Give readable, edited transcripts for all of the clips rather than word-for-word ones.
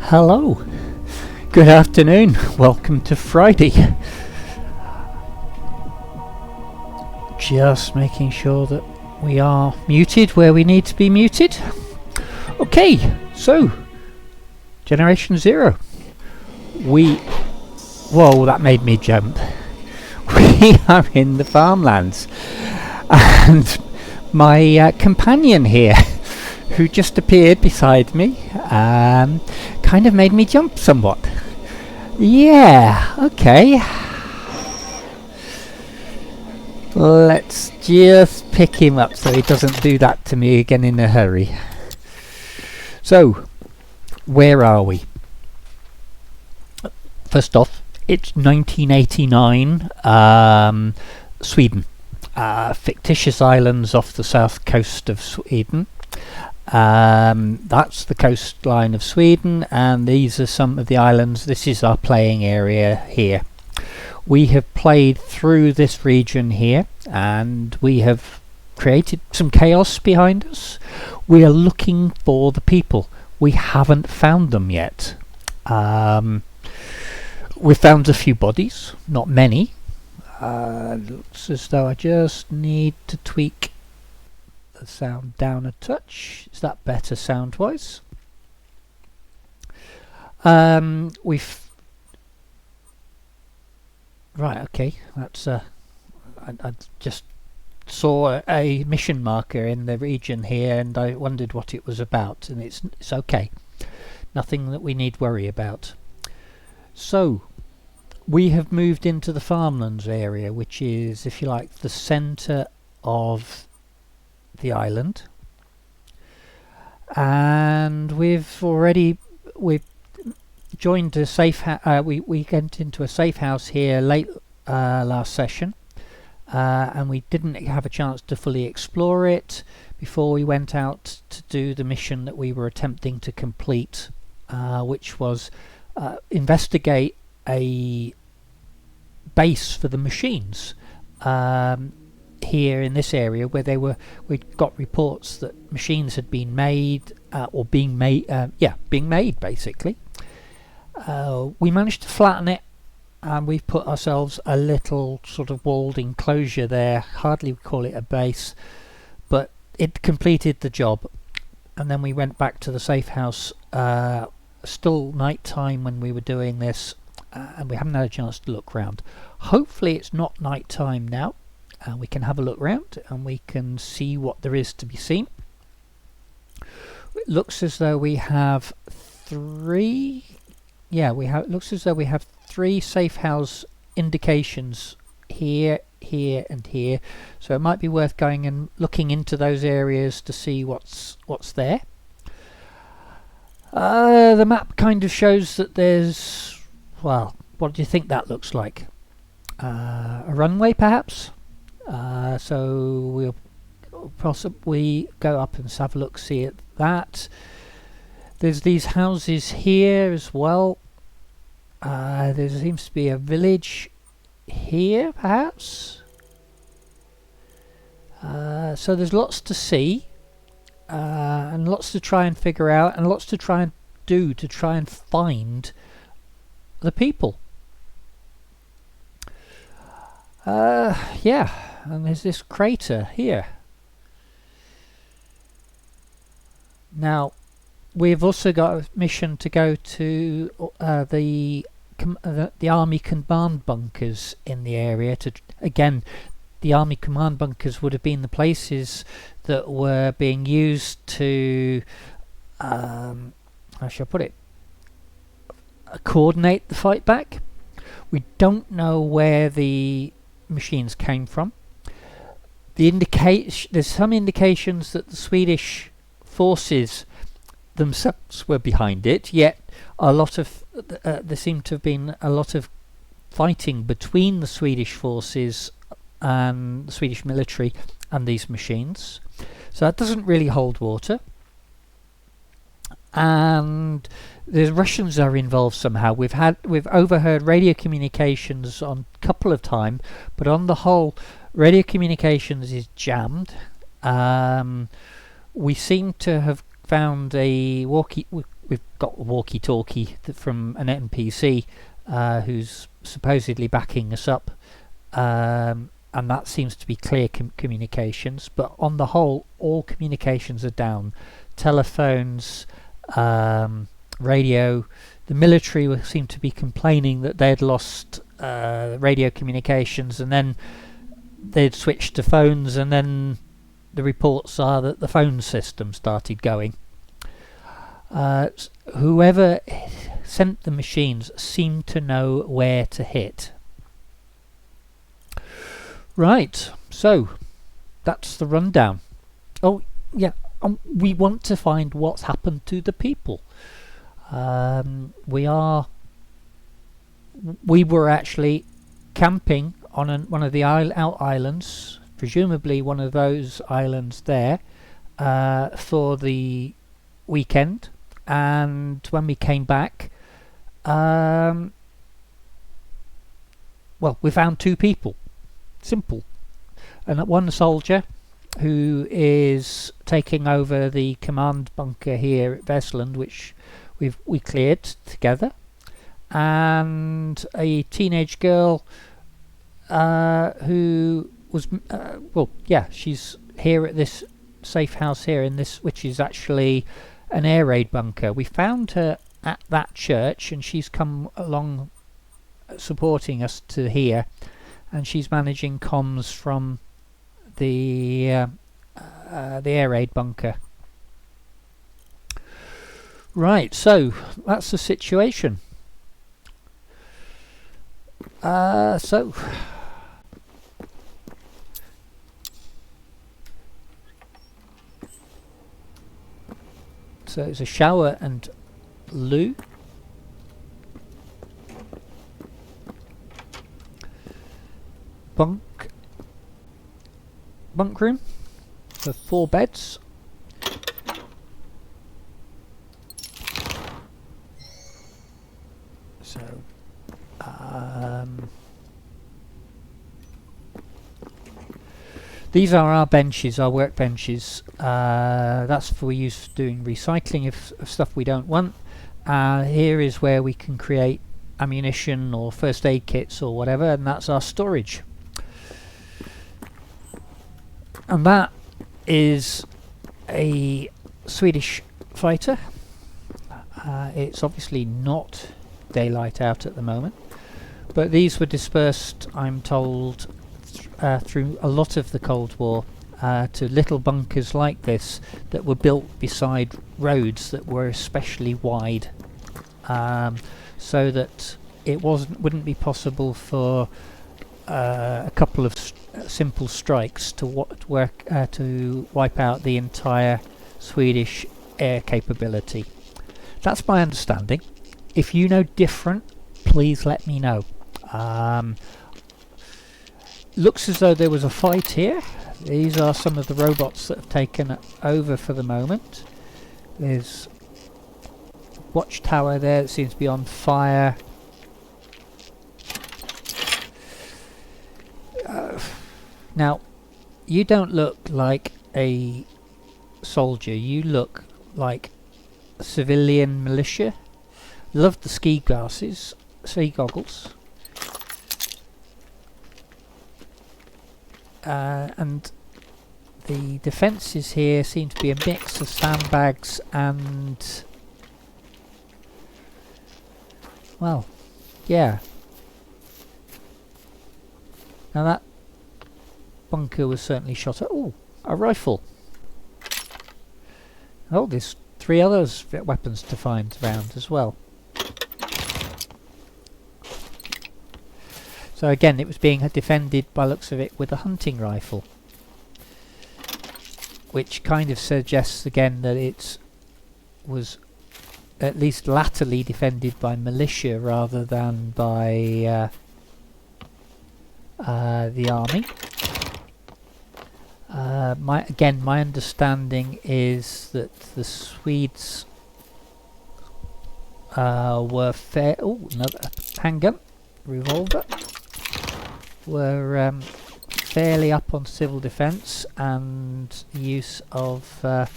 Hello, good afternoon, welcome to Friday. Just making sure that we are muted where we need to be muted. Okay, so Generation Zero. Whoa, that made me jump. We are in the Farmlands, and my companion here, who just appeared beside me, kind of made me jump somewhat. Yeah, okay. Let's just pick him up so he doesn't do that to me again in a hurry. So, where are we? First off, it's 1989, Sweden. Fictitious islands off the south coast of Sweden. That's the coastline of Sweden, and these are some of the islands. This is our playing area here. We have played through this region here, and we have created some chaos behind us. We are looking for the people. We haven't found them yet. We found a few bodies, not many. Looks as though I just need to tweak the sound down a touch. Is that better sound wise? Right, okay, that's I just saw a mission marker in the region here, and I wondered what it was about, and it's okay, nothing that we need worry about. So we have moved into the Farmlands area, which is, if you like, the centre of the island, and we've joined a safe we went into a safe house here late last session, and we didn't have a chance to fully explore it before we went out to do the mission that we were attempting to complete, which was investigate a base for the machines here in this area, where we'd got reports that machines had been made, or being made basically. We managed to flatten it, and we've put ourselves a little sort of walled enclosure there. Hardly call it a base, but it completed the job. And then we went back to the safe house. Still night time when we were doing this, and we haven't had a chance to look round. Hopefully it's not night time now, and we can have a look round and we can see what there is to be seen. It looks as though we have three. It looks as though we have three safe house indications here, here, and here. So it might be worth going and looking into those areas to see what's there. The map kind of shows that there's, well, what do you think that looks like? A runway, perhaps? So we'll possibly go up and have a look, see at that. There's these houses here as well. There seems to be a village here, perhaps. So there's lots to see, and lots to try and figure out, and lots to try and do to try and find the people. Yeah, and there's this crater here. Now, we've also got a mission to go to the army command bunkers in the area. Again, the army command bunkers would have been the places that were being used to, how shall I put it, coordinate the fight back. We don't know where the machines came from. There's some indications that the Swedish forces themselves were behind it, yet a lot of there seemed to have been a lot of fighting between the Swedish forces and the Swedish military and these machines, so that doesn't really hold water. And the Russians are involved somehow. We've overheard radio communications on a couple of times, but on the whole radio communications is jammed. We seem to have found a walkie. We've got a walkie-talkie from an NPC who's supposedly backing us up, and that seems to be clear communications. But on the whole, all communications are down. Telephones, radio. The military seemed to be complaining that they'd lost radio communications, and then they'd switched to phones, and then the reports are that the phone system started going. Whoever sent the machines seemed to know where to hit. Right, so that's the rundown. Oh yeah, we want to find what's happened to the people. We were actually camping on one of the out islands, presumably one of those islands there, for the weekend. And when we came back, well, we found 2 people. Simple. And one soldier who is taking over the command bunker here at Vesland, which we cleared together, and a teenage girl who was well, yeah, she's here at this safe house here in this, which is actually an air raid bunker. We found her at that church, and she's come along supporting us to here, and she's managing comms from the air raid bunker. Right, so that's the situation. So it's a shower and loo. Bunk room with 4 beds. So these are our benches, our work benches. That's for use doing recycling of stuff we don't want. Here is where we can create ammunition or first aid kits or whatever, and that's our storage. And that is a Swedish fighter. It's obviously not daylight out at the moment, but these were dispersed, I'm told, through a lot of the Cold War to little bunkers like this that were built beside roads that were especially wide, so that it wouldn't be possible for a couple of simple strikes to wipe out the entire Swedish air capability. That's my understanding. If you know different, please let me know. Looks as though there was a fight here. These are some of the robots that have taken over for the moment. There's a watchtower there that seems to be on fire. Now, you don't look like a soldier. You look like a civilian militia. Love the ski goggles. And the defences here seem to be a mix of sandbags and, well, yeah. Now that bunker was certainly shot at. Oh, a rifle. Oh, there's 3 other weapons to find around as well. So again, it was being defended by looks of it with a hunting rifle, which kind of suggests again that it was at least latterly defended by militia rather than by the army. My understanding is that the Swedes were fair. Oh, another handgun, revolver. Were fairly up on civil defence and use of well,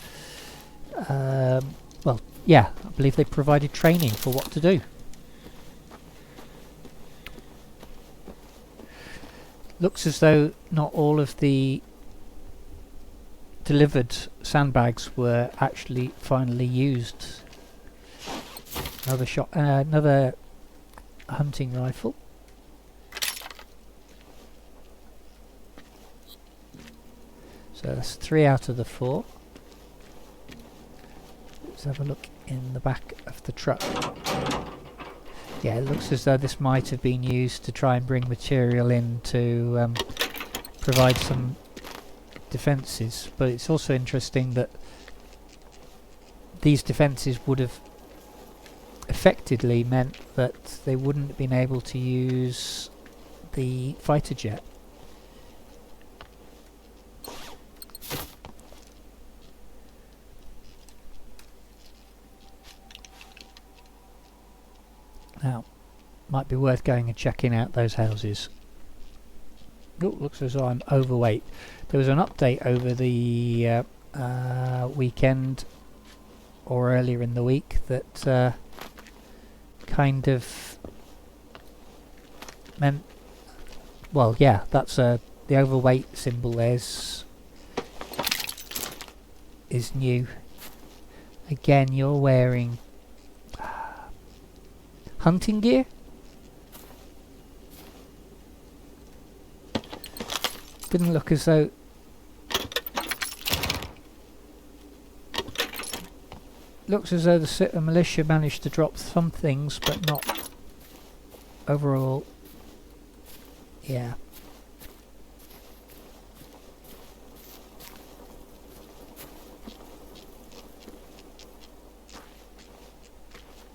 yeah, I believe they provided training for what to do. Looks as though not all of the delivered sandbags were actually finally used. Another hunting rifle. So that's 3 out of the 4. Let's have a look in the back of the truck. Yeah, it looks as though this might have been used to try and bring material in to provide some defences, but it's also interesting that these defences would have effectively meant that they wouldn't have been able to use the fighter jet. Now, might be worth going and checking out those houses. Oh, looks as though I'm overweight. There was an update over the weekend or earlier in the week that kind of meant, well, yeah, that's the overweight symbol is new. Again, you're wearing hunting gear? Didn't look as though... Looks as though the militia managed to drop some things, but not overall. Yeah.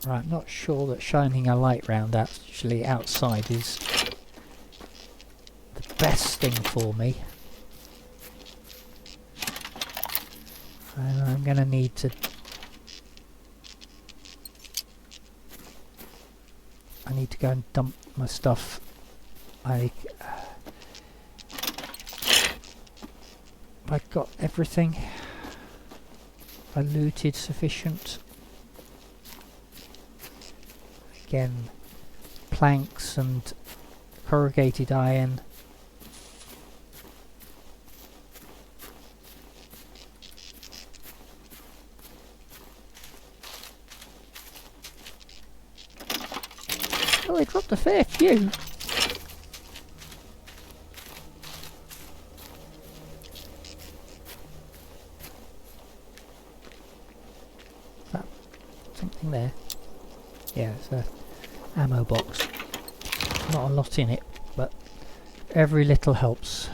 Right, I'm not sure that shining a light round actually outside is the best thing for me. And I'm going to need to... I need to go and dump my stuff. I've got everything. I looted sufficient. Again, planks and corrugated iron. Oh, they dropped a fair few. Is that something there? Yeah, it's a ammo box. Not a lot in it, but every little helps.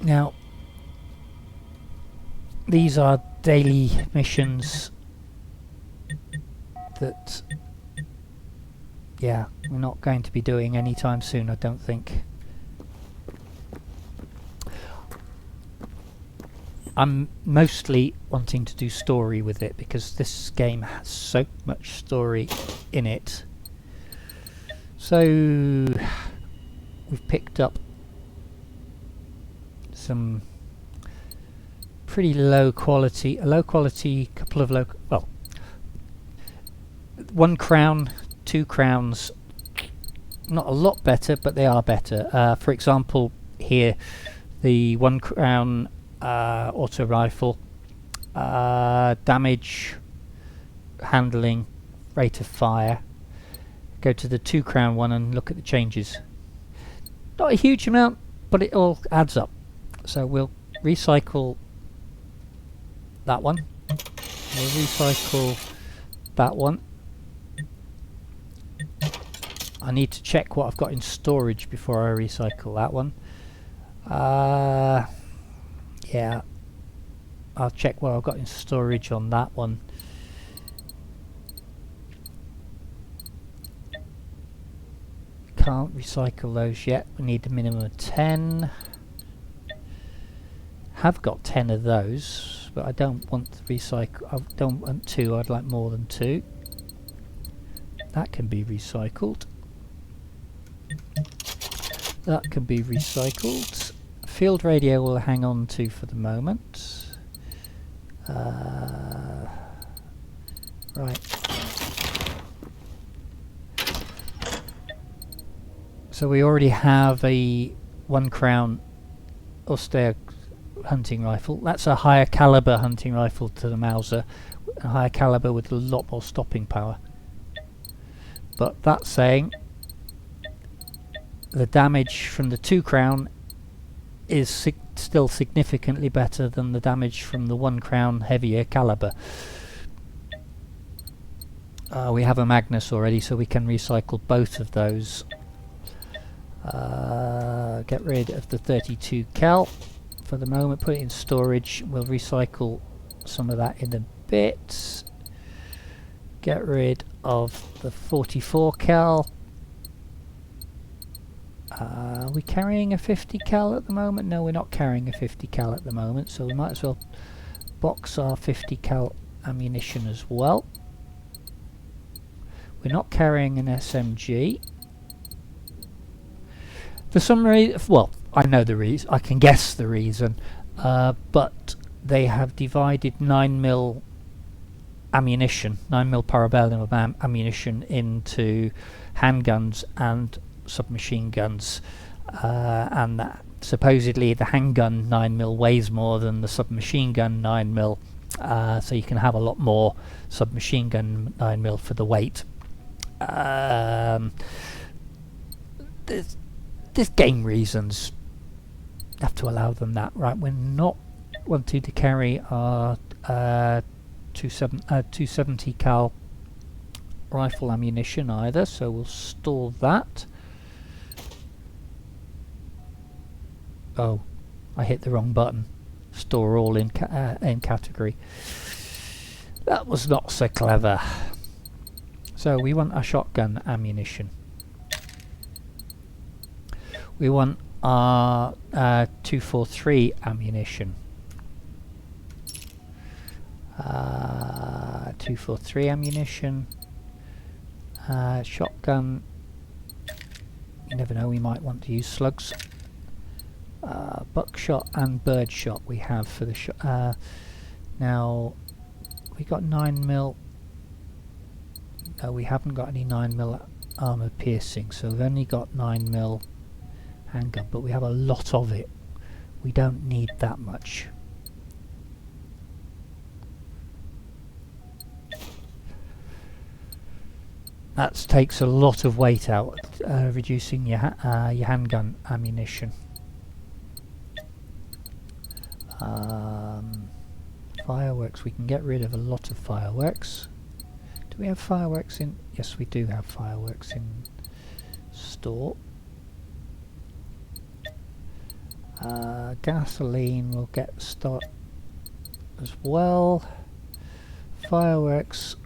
Now, these are daily missions that, yeah, we're not going to be doing anytime soon, I don't think. I'm mostly wanting to do story with it because this game has so much story in it. So, we've picked up some pretty low quality, couple of well, 1 crown, 2 crowns, not a lot better, but they are better. For example, here, the 1 crown auto rifle, damage, handling, rate of fire. Go to the 2 crown one and look at the changes. Not a huge amount, but it all adds up. So we'll recycle that one. We'll recycle that one. I need to check what I've got in storage before I recycle that one. Yeah, I'll check what I've got in storage on that one. Can't recycle those yet. We need a minimum of 10. have got 10 of those, but I don't want to recycle. I don't want 2. I'd like more than 2. That can be recycled. That can be recycled. Field radio will hang on to for the moment. Right. So we already have a 1 crown austere hunting rifle. That's a higher caliber hunting rifle to the Mauser, a higher caliber with a lot more stopping power. But that saying, the damage from the 2 crown is still significantly better than the damage from the 1 crown heavier caliber. We have a Magnus already, so we can recycle both of those. Get rid of the 32 cal for the moment, put it in storage. We'll recycle some of that in a bit. Get rid of the 44 cal. Are we carrying a 50 cal at the moment? No, we're not carrying a 50 cal at the moment, so we might as well box our 50 cal ammunition as well. We're not carrying an SMG. For some reason, well, I know the reason, I can guess the reason, but they have divided 9mm ammunition, 9mm parabellum ammunition into handguns and submachine guns, and supposedly the handgun 9mm weighs more than the submachine gun 9mm, so you can have a lot more submachine gun 9mm for the weight. There's game reasons, have to allow them that. Right, we're not wanting to carry our 270 cal rifle ammunition either, so we'll store that. Oh, I hit the wrong button. Store all in category. That was not so clever. So we want our shotgun ammunition. We want our 243 ammunition. 243 ammunition. Shotgun. You never know, we might want to use slugs. Buckshot and birdshot we have for the shot. Now we got 9mm. No, we haven't got any 9mm armor piercing, so we've only got 9mm handgun, but we have a lot of it. We don't need that much. That takes a lot of weight out, reducing your handgun ammunition. Fireworks, we can get rid of a lot of fireworks. Do we have fireworks in? Yes, we do have fireworks in store. Gasoline will get start as well. Fireworks.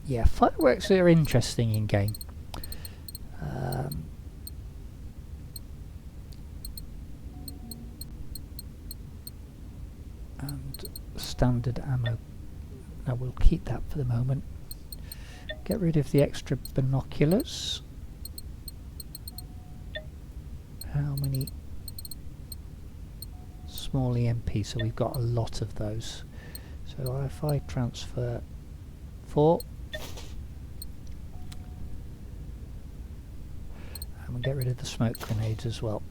Yeah, fireworks are interesting in game. And standard ammo. Now we'll keep that for the moment. Get rid of the extra binoculars. How many? Small EMP, so we've got a lot of those. So if I transfer 4, and we'll get rid of the smoke grenades as well.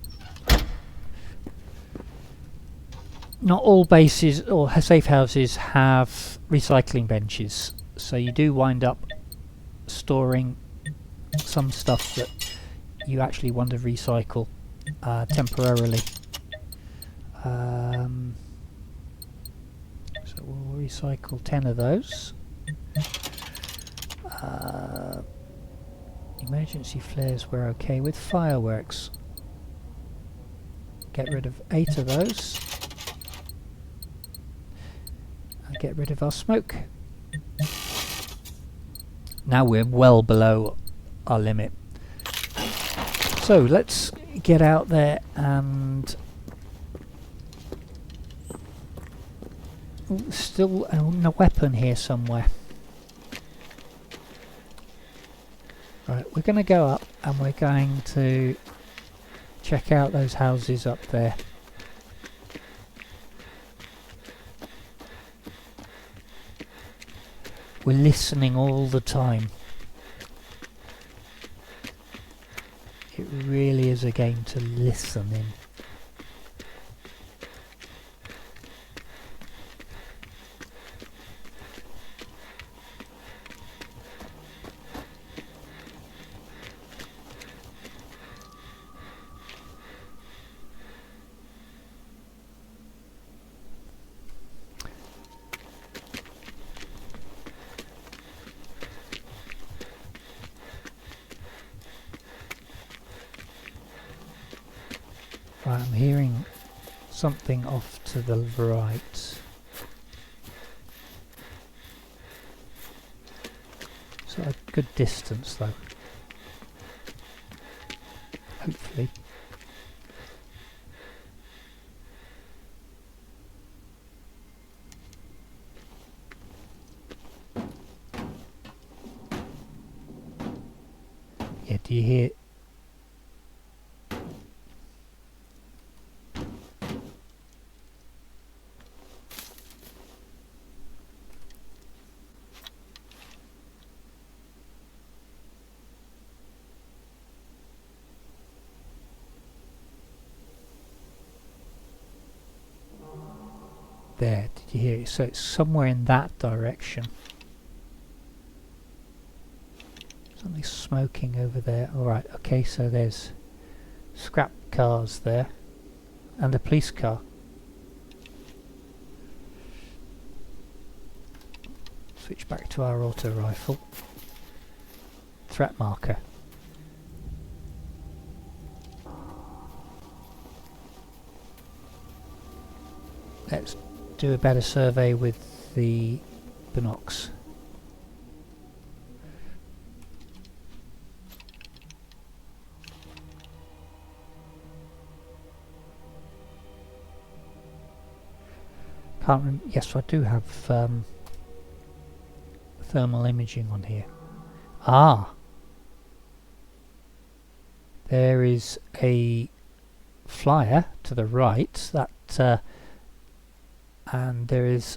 Not all bases or safe houses have recycling benches, so you do wind up storing some stuff that you actually want to recycle temporarily. So we'll recycle 10 of those. Emergency flares we're okay with. Fireworks, get rid of 8 of those. Get rid of our smoke. Now we're well below our limit. So let's get out there and Ooh, still a weapon here somewhere. Right, we're going to go up and we're going to check out those houses up there. We're listening all the time. It really is a game to listen in. Right, I'm hearing something off to the right. It's at a good distance though. Hopefully. Yeah, do you hear? There, did you hear it? So it's somewhere in that direction. Something smoking over there. Alright, okay, so there's scrap cars there. And a police car. Switch back to our auto rifle. Threat marker. Let's do a better survey with the binocs. Can't remember. Yes, I do have thermal imaging on here. Ah! There is a flyer to the right that and there is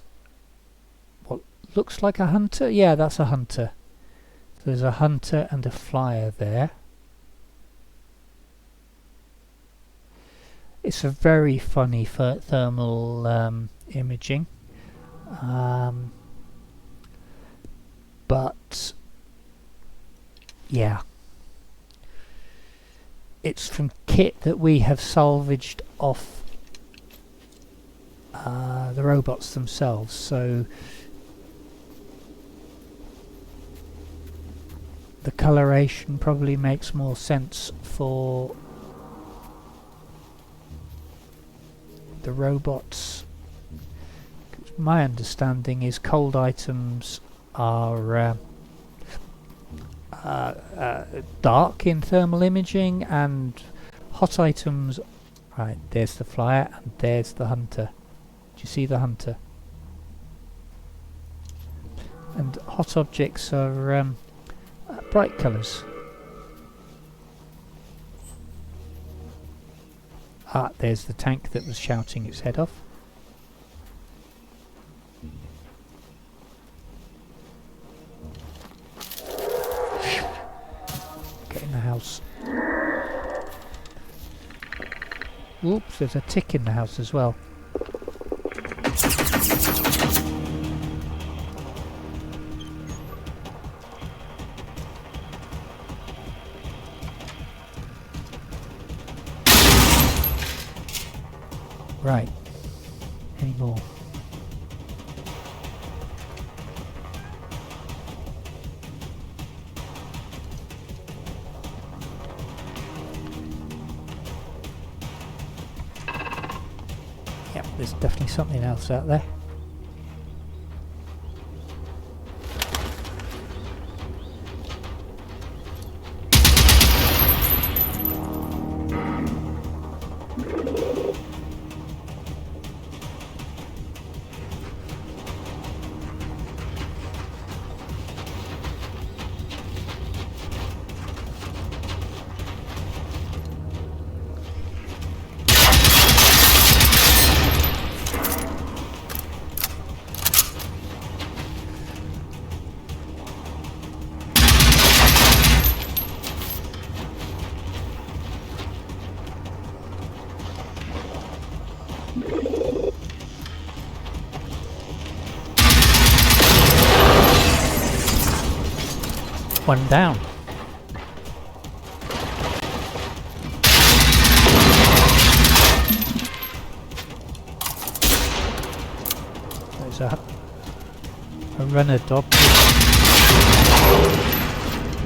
what looks like a hunter. Yeah, that's a hunter. So there's a hunter and a flyer there. It's a very funny thermal imaging, but yeah, it's from kit that we have salvaged off the robots themselves, so the coloration probably makes more sense for the robots. My understanding is cold items are dark in thermal imaging and hot items. Right, there's the flyer and there's the hunter. Do you see the hunter? And hot objects are bright colours. Ah, there's the tank that was shouting its head off. Get in the house. Oops, there's a tick in the house as well. Right. Any more? Yep, there's definitely something else out there. One down. There's a runner dog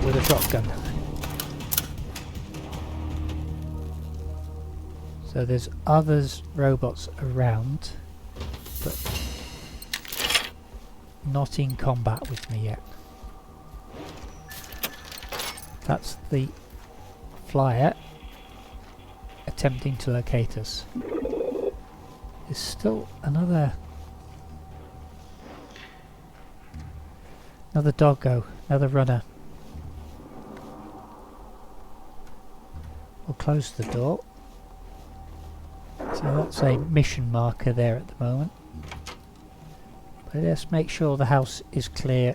with a shotgun. So there's others robots around, but not in combat with me yet. That's the flyer attempting to locate us. There's still another doggo, another runner. We'll close the door. So that's a mission marker there at the moment. But let's make sure the house is clear.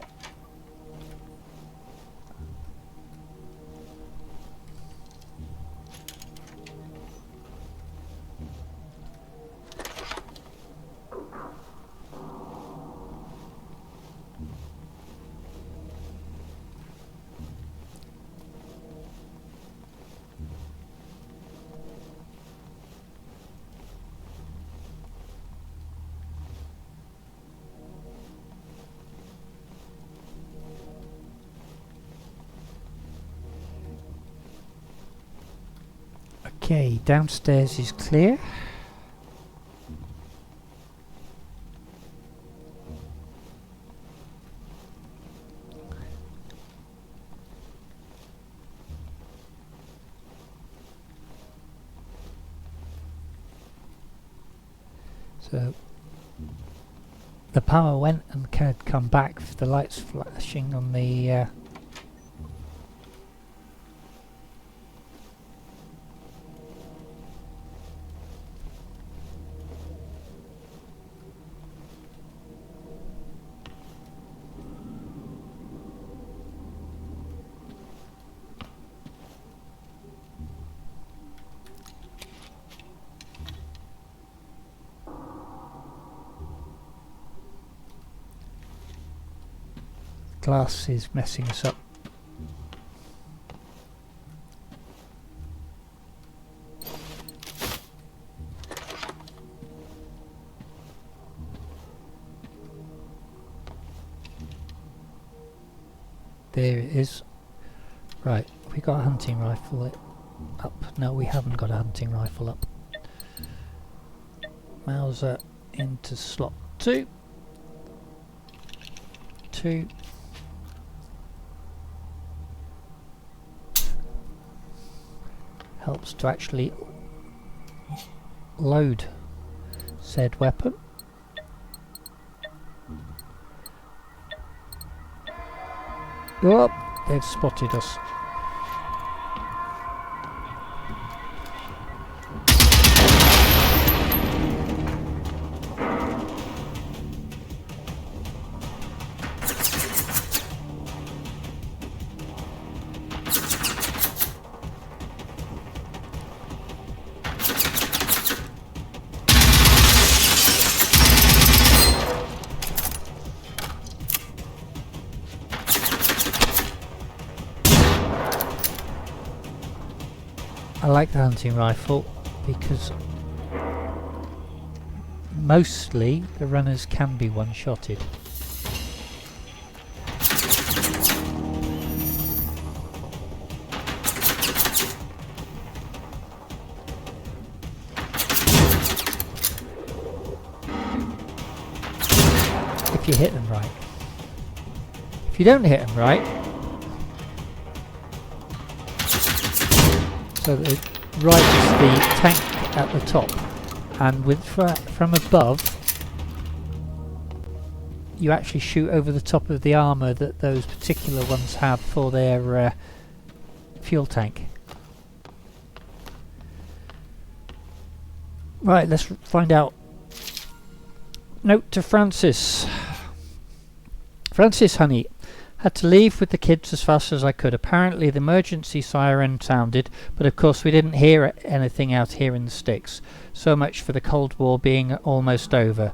Okay, downstairs is clear. So the power went and had come back with the lights flashing on the glass is messing us up. There it is. Right, we got a hunting rifle up. No, we haven't got a hunting rifle up. Mauser into slot 2. 2. Helps to actually load said weapon. Oh, they've spotted us. I like the hunting rifle because mostly the runners can be one-shotted. If you hit them right. If you don't hit them right, so the right is the tank at the top, and with from above you actually shoot over the top of the armour that those particular ones have for their fuel tank. Right, let's find out. Note to Francis. Francis, honey, Had to leave with the kids as fast as I could. Apparently the emergency siren sounded, but of course we didn't hear anything out here in the sticks. So much for the Cold War being almost over.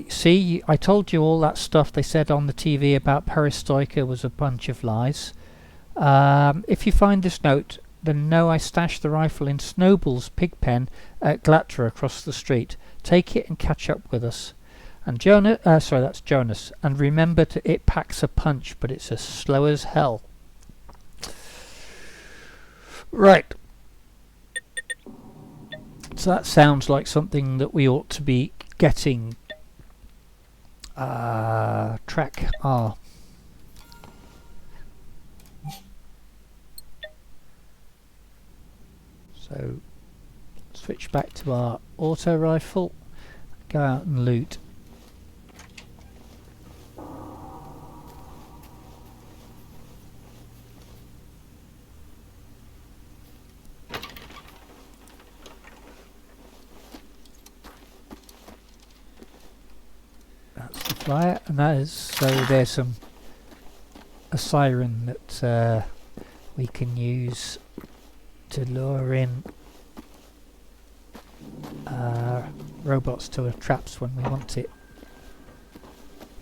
See, I told you all that stuff they said on the TV about perestroika was a bunch of lies. If you find this note, then know I stashed the rifle in Snowball's pig pen at Glatra across the street. Take it and catch up with us. And that's Jonas. And remember, it packs a punch, but it's as slow as hell. Right. So that sounds like something that we ought to be getting. Track R. So switch back to our auto rifle. Go out and loot. That's the flyer, and that is, so there's a siren that we can use to lure in robots to our traps when we want it.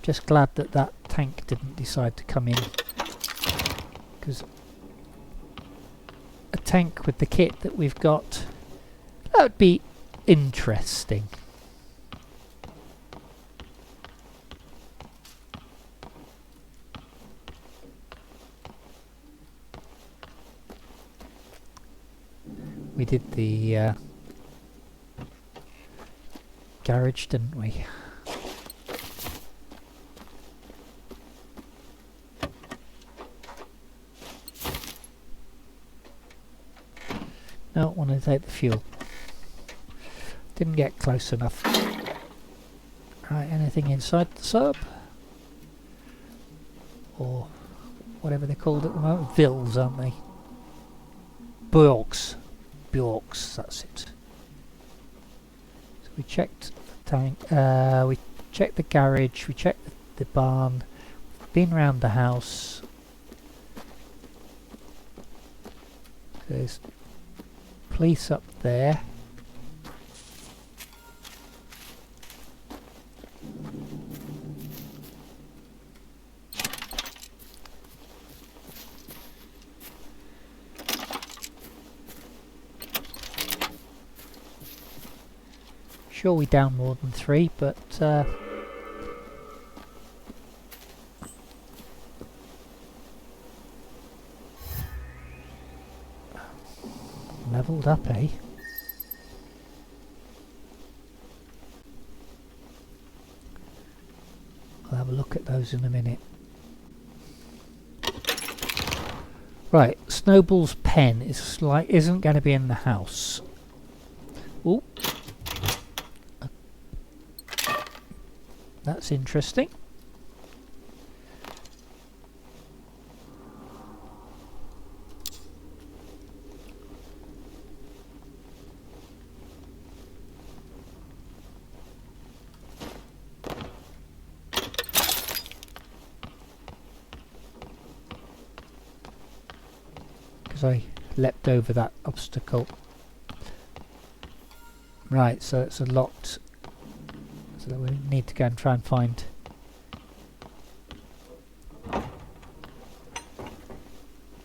Just glad that that tank didn't decide to come in, because a tank with the kit that we've got, that would be interesting. We did the garage, didn't we? Don't want to take the fuel. Didn't get close enough. Right, anything inside the sub? Or whatever they're called at the moment. Vills, aren't they? Bjorks, that's it. So we checked the tank, we checked the garage, we checked the barn, been round the house. There's police up there. Sure, we down more than 3, but leveled up, eh? I'll have a look at those in a minute. Right, Snowball's pen isn't going to be in the house. Ooh. That's interesting. Because I leapt over that obstacle. Right, so it's a locked. So we need to go and try and find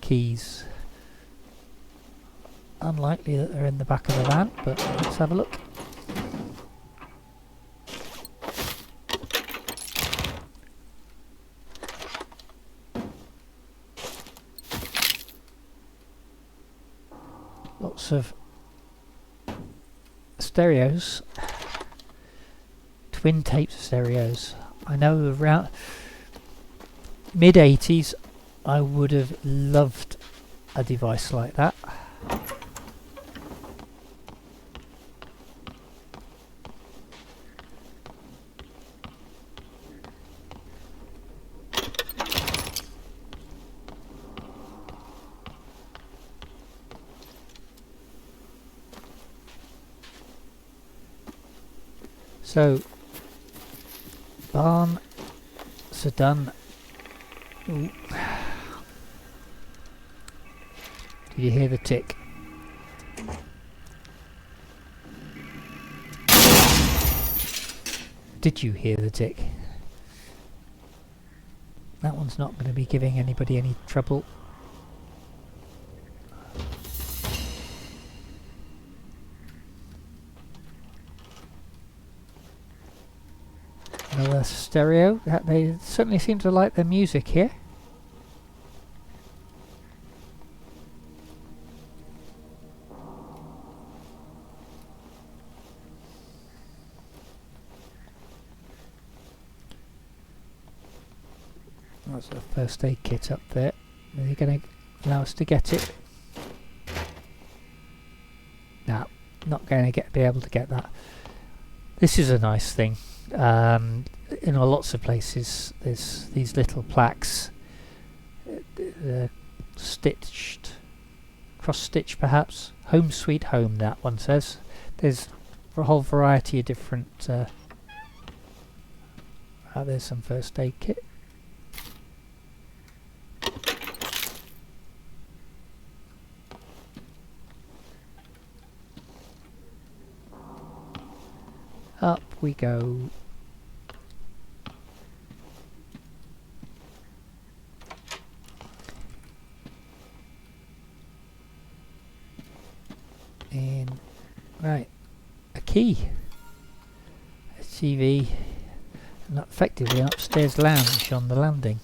keys. Unlikely that they're in the back of the van, but let's have a look. Lots of stereos. Twin tape stereos. I know around mid-80s I would have loved a device like that. So barn, so done. Ooh. Did you hear the tick? Did you hear the tick? That one's not going to be giving anybody any trouble. Another stereo. They certainly seem to like their music here. That's a first aid kit up there. Are you going to allow us to get it? No, not going to be able to get that. This is a nice thing. In lots of places there's these little plaques, stitched, cross-stitched perhaps. Home sweet home, that one says. There's a whole variety of different... there's some first aid kit. Up we go. In right, a key, a TV, and effectively an upstairs lounge on the landing.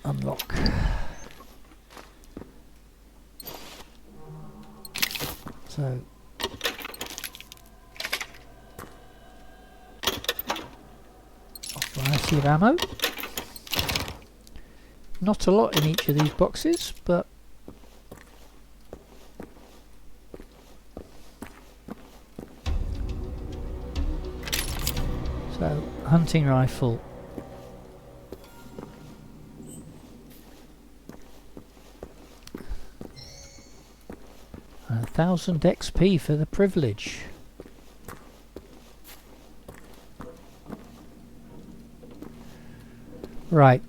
Unlock. So a variety of ammo. Not a lot in each of these boxes, but so hunting rifle. 1000 XP for the privilege. Right,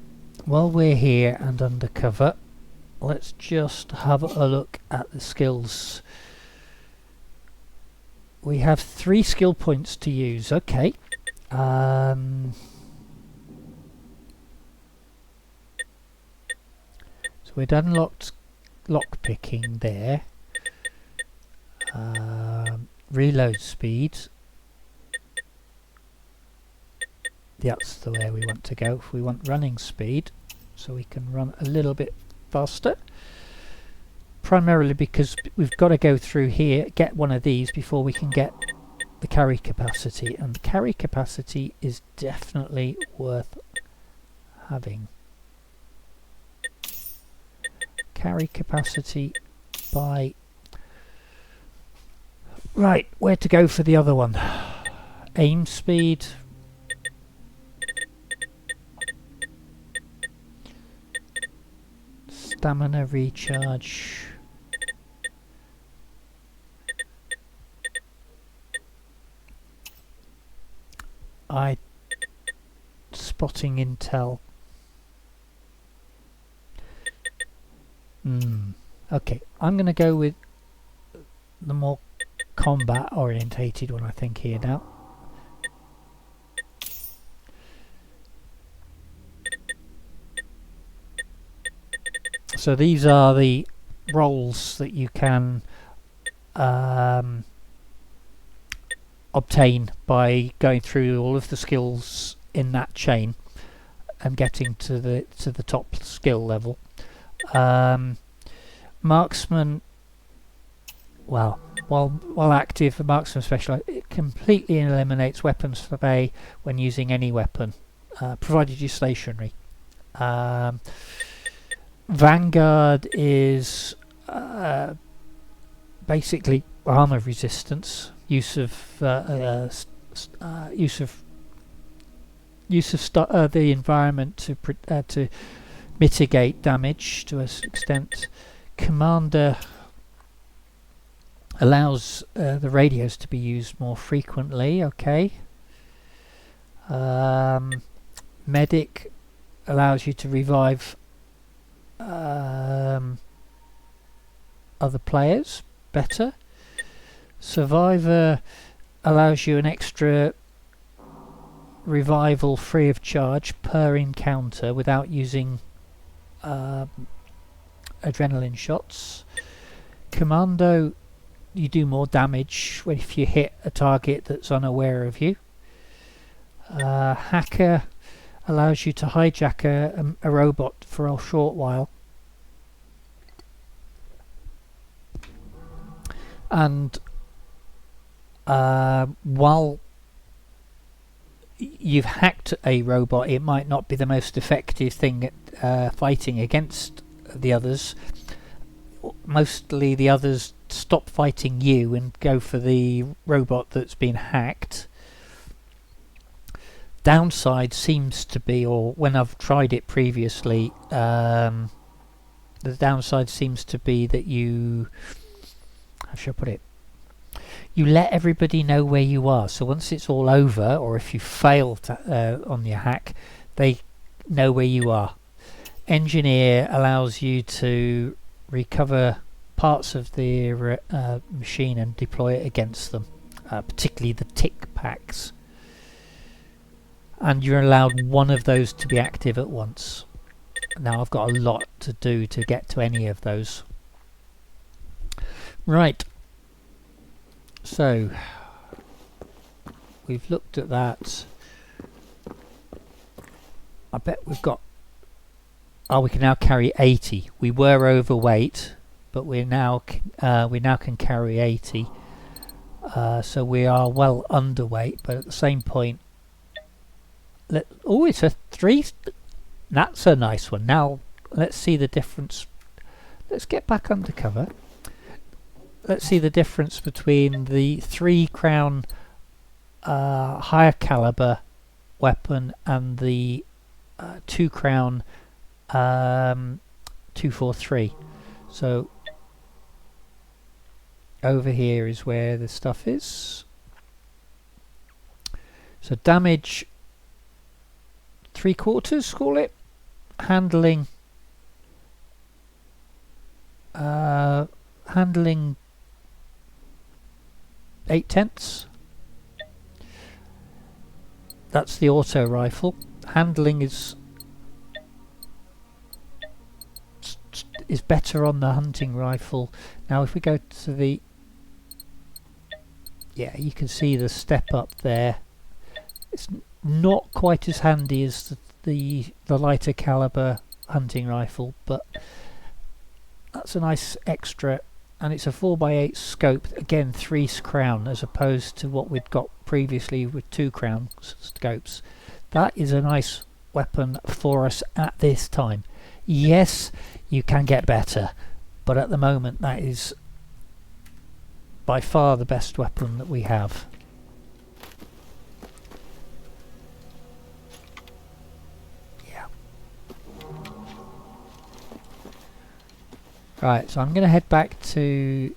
while we're here and undercover, let's just have a look at the skills. We have 3 skill points to use. Okay. So we'd unlocked lockpicking there. Reload speed. That's the way we want to go. We want running speed, so we can run a little bit faster. Primarily because we've got to go through here, get one of these before we can get the carry capacity, and the carry capacity is definitely worth having. Carry capacity by... Right, where to go for the other one? Aim speed. Stamina recharge. Spotting intel. Okay, I'm going to go with the more combat orientated one, I think, here now. So these are the roles that you can obtain by going through all of the skills in that chain and getting to the top skill level. Marksman, well, while active, a marksman specialist, it completely eliminates weapons play when using any weapon, provided you're stationary. Vanguard is basically, armor resistance, use of the environment to mitigate damage to an extent. Commander allows the radios to be used more frequently. Okay. Medic allows you to revive other players better. Survivor allows you an extra revival free of charge per encounter without using adrenaline shots. Commando, you do more damage if you hit a target that's unaware of you. Hacker allows you to hijack a robot for a short while. And while you've hacked a robot, it might not be the most effective thing at fighting against the others. Mostly the others stop fighting you and go for the robot that's been hacked. Downside seems to be, or when I've tried it previously, the downside seems to be that how should I put it? You let everybody know where you are. So once it's all over, or if you fail on your hack, they know where you are. Engineer allows you to recover parts of the machine and deploy it against them, particularly the tick packs. And you're allowed one of those to be active at once. Now I've got a lot to do to get to any of those. Right. So we've looked at that. I bet we've got... Oh, we can now carry 80. We were overweight, but we now can carry 80. So we are well underweight, but at the same point... Oh, it's a 3. That's a nice one. Now let's see the difference. Let's get back under cover. Let's see the difference between the 3 crown higher caliber weapon and the 2 crown 243. So over here is where the stuff is. So damage 3/4, call it. Handling handling 8/10. That's the auto rifle. Handling is better on the hunting rifle. Now if we go to the... Yeah, you can see the step up there. It's not quite as handy as the lighter caliber hunting rifle, but that's a nice extra. And it's a 4x8 scope, again 3 crown as opposed to what we'd got previously with 2 crown scopes. That is a nice weapon for us at this time. Yes, you can get better, but at the moment that is by far the best weapon that we have. Yeah. Right, so I'm going to head back to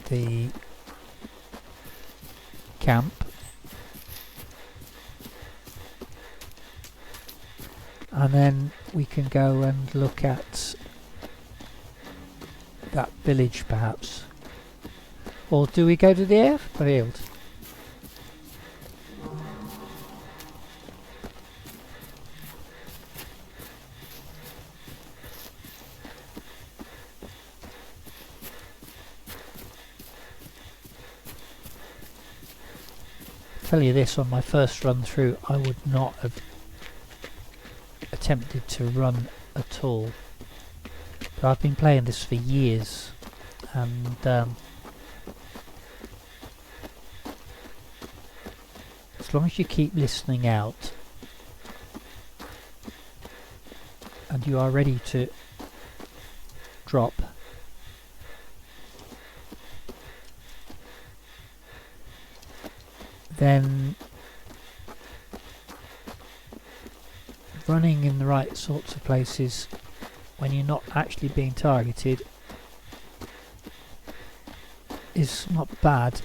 the camp. And then we can go and look at that village perhaps. Or do we go to the airfield? Tell you this, on my first run through I would not have attempted to run at all, but I've been playing this for years, and as long as you keep listening out and you are ready to drop, then running in the right sorts of places when you're not actually being targeted is not bad.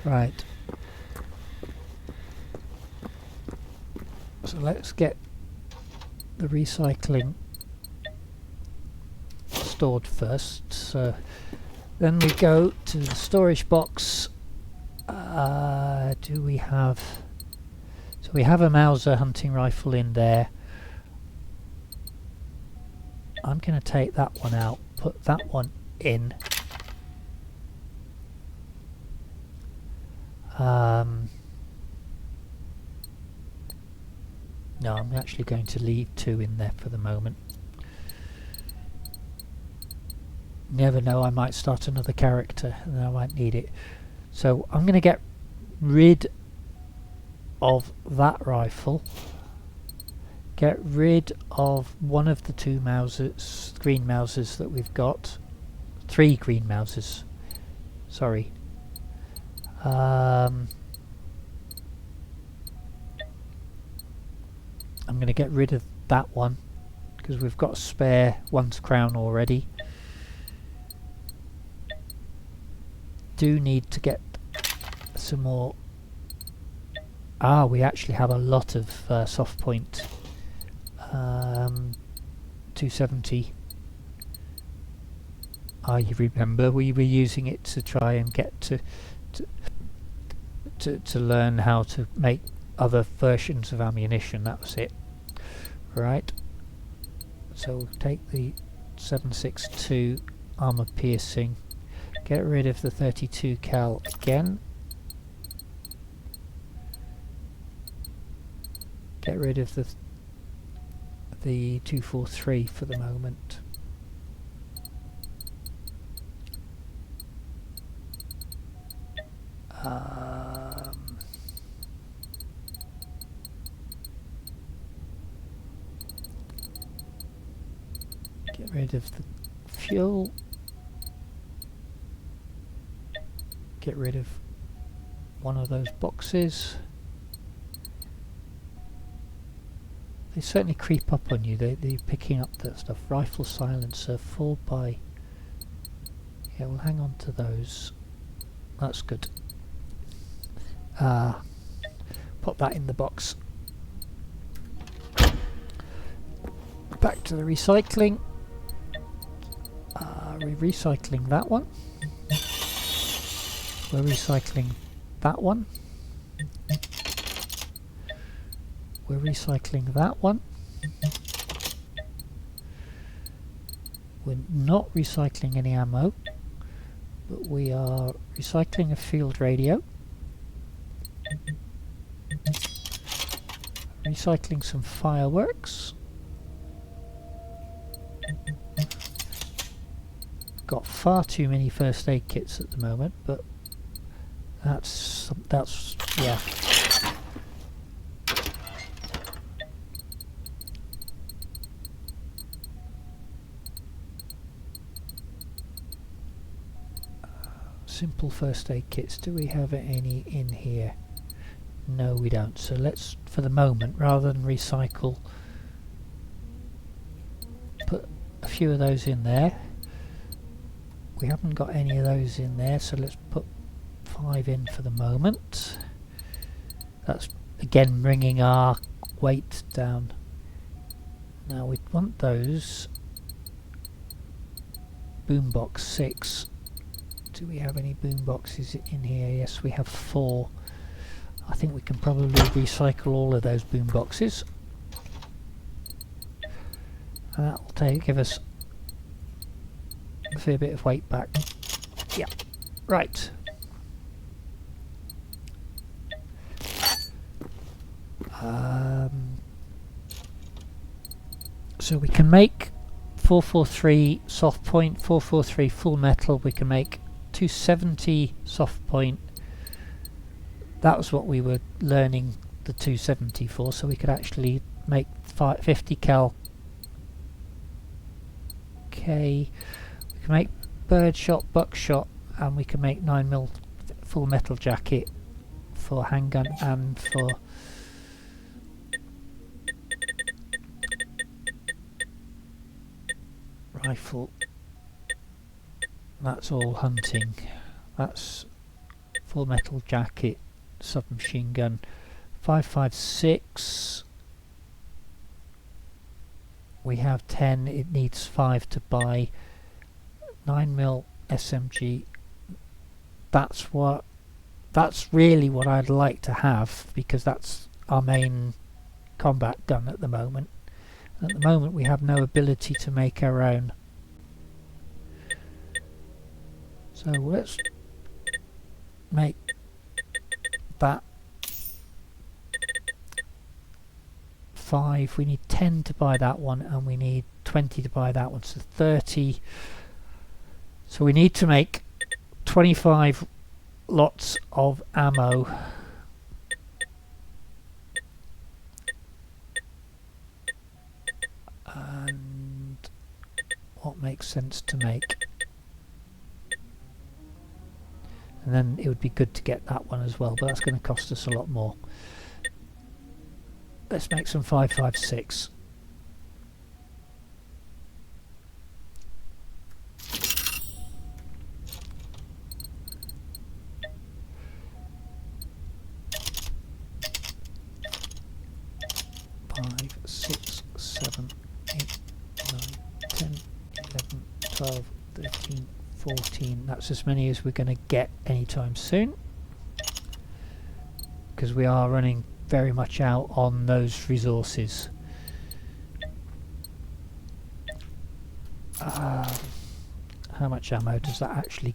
Right. So let's get the recycling stored first. So then we go to the storage box. Do we have... So we have a Mauser hunting rifle in there. I'm going to take that one out, put that one in. No, I'm actually going to leave 2 in there for the moment. Never know, I might start another character and I might need it. So I'm going to get rid of that rifle. Get rid of one of the 2 Mausers, green Mausers that we've got. 3 green Mausers. Sorry. I'm going to get rid of that one because we've got a spare 1's crown already. Do need to get some more. We actually have a lot of soft point. 270. You remember we were using it to try and get to learn how to make other versions of ammunition. That was it. Right. So we'll take the 7.62 armor piercing. Get rid of the 32 cal again. Get rid of the 243 for the moment. Get rid of the fuel. Get rid of one of those boxes. They certainly creep up on you. They're picking up that stuff. Rifle silencer, 4x. Yeah, we'll hang on to those. That's good. Pop that in the box. Back to the recycling. We're recycling that one. We're recycling that one. We're recycling that one. We're not recycling any ammo, but we are recycling a field radio. Recycling some fireworks. Got far too many first aid kits at the moment, but that's yeah. Simple first aid kits. Do we have any in here? No, we don't. So let's, for the moment, rather than recycle, put a few of those in there. We haven't got any of those in there, so let's put 5 in for the moment. That's again bringing our weight down. Now we want those. Boombox 6. Do we have any boomboxes in here? Yes, we have 4. I think we can probably recycle all of those boomboxes. And that will give us a fair bit of weight back. Yeah, right. So we can make 443 soft point, 443 full metal. We can make 270 soft point, that was what we were learning the 270 for, so we could actually make 50 cal K. We can make birdshot, buckshot, and we can make 9mm full metal jacket for handgun and for rifle. That's all hunting. That's full metal jacket, submachine gun. 5.56. We have 10. It needs 5 to buy 9mm SMG. That's really what I'd like to have, because that's our main combat gun at the moment. At the moment we have no ability to make our own. So let's make that 5. We need 10 to buy that one, and we need 20 to buy that one, so 30. So we need to make 25 lots of ammo. And what makes sense to make? And then it would be good to get that one as well, but that's going to cost us a lot more. Let's make some 5.56. Five, 6, 7, 8, 9, 10, 11, 12, 13, 14. That's as many as we're going to get anytime soon, because we are running very much out on those resources. How much ammo does that actually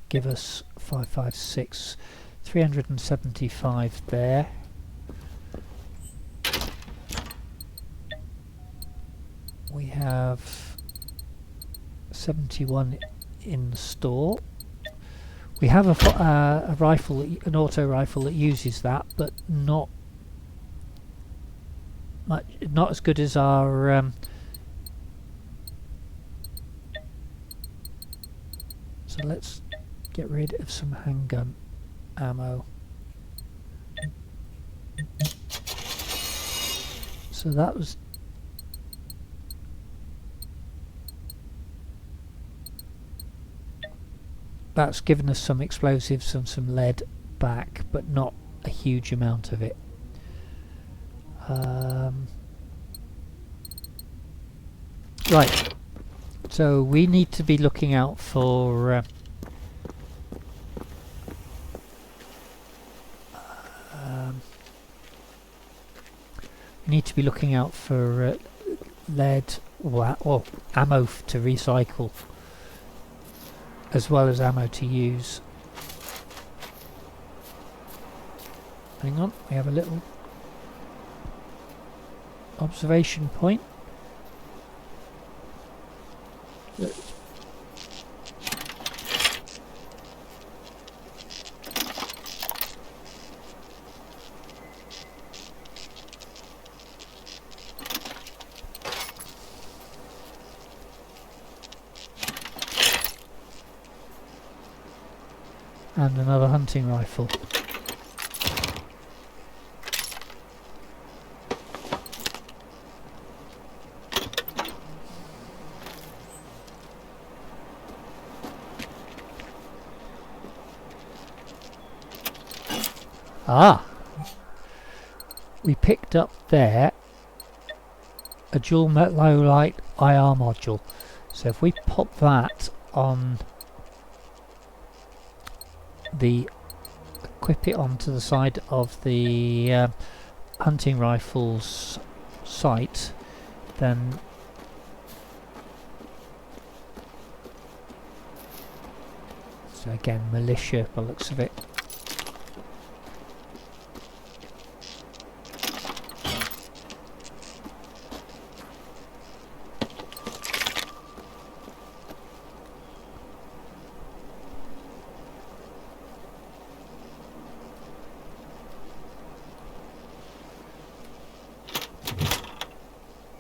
give us? 5.56, 375 there. We have 71 in the store. We have a rifle, an auto rifle that uses that, but not as good as our so let's get rid of some handgun ammo. So that was that's given us some explosives and some lead back, but not a huge amount of it. Right, so we need to be looking out for lead or ammo to recycle, as well as ammo to use. Hang on, we have a little observation point. And another hunting rifle. We picked up there a dual low light IR module. So if we pop that on equip it onto the side of the hunting rifle's sight, then so again militia by the looks of it.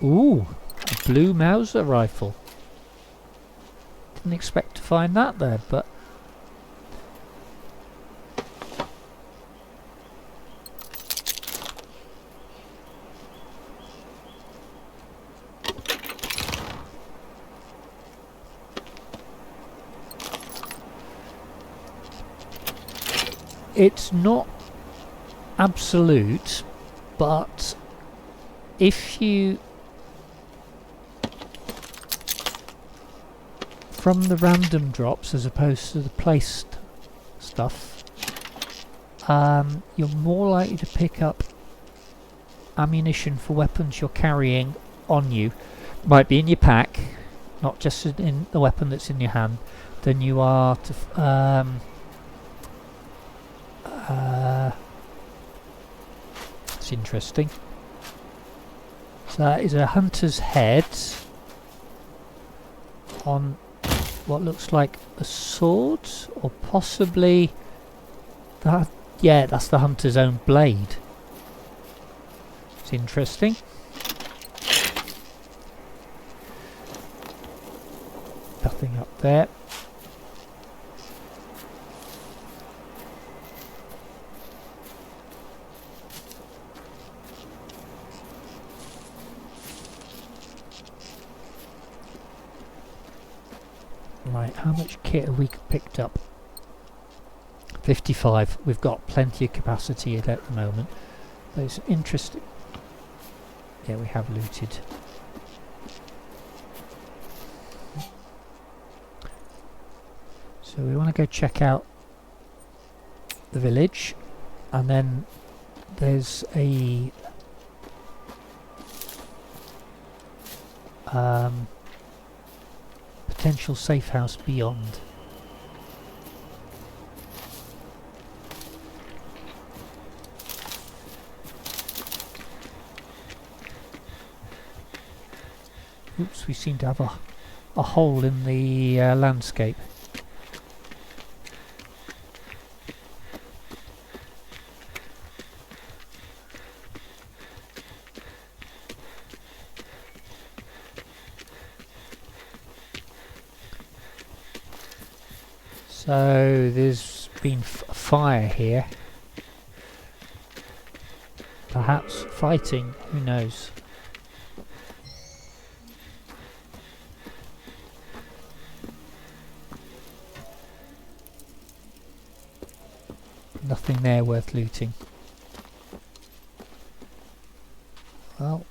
Ooh, a blue Mauser rifle. Didn't expect to find that there, but it's not absolute, but if you from the random drops as opposed to the placed stuff, you're more likely to pick up ammunition for weapons you're carrying on you, might be in your pack, not just in the weapon that's in your hand, than you are to it's interesting. So that is a hunter's head on what looks like a sword, or possibly that. Yeah, that's the hunter's own blade. It's interesting. Nothing up there. Right, how much kit have we picked up? 55. We've got plenty of capacity at the moment. But it's interesting. Yeah, we have looted. So we want to go check out the village, and then there's a potential safe house beyond. Oops, we seem to have a hole in the landscape. So there's been a fire here. Perhaps fighting, who knows? Nothing there worth looting. Well,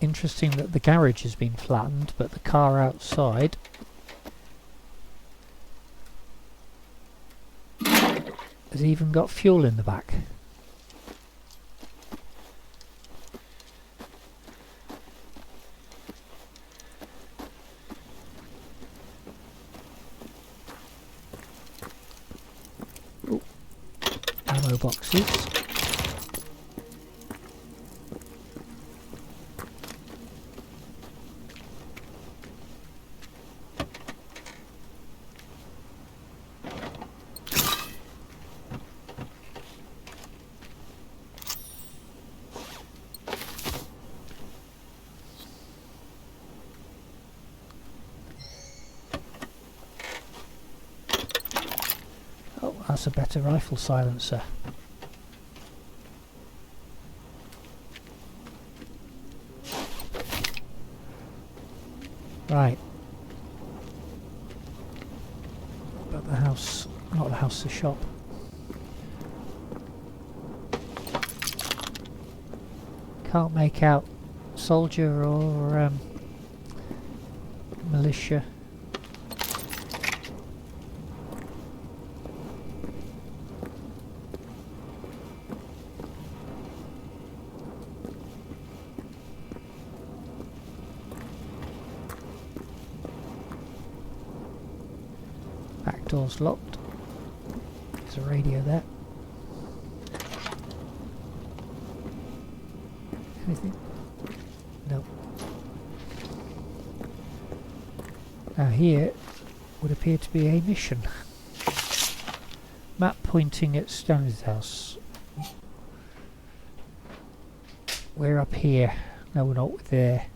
interesting that the garage has been flattened, but the car outside has even got fuel in the back. Ooh. Ammo boxes. That's a better rifle silencer. Right. But the house, not the house, the shop. Can't make out soldier or militia. Door's locked. There's a radio there. Anything? No. Now here would appear to be a mission. Map pointing at Stanley's house. We're up here. No, we're not there.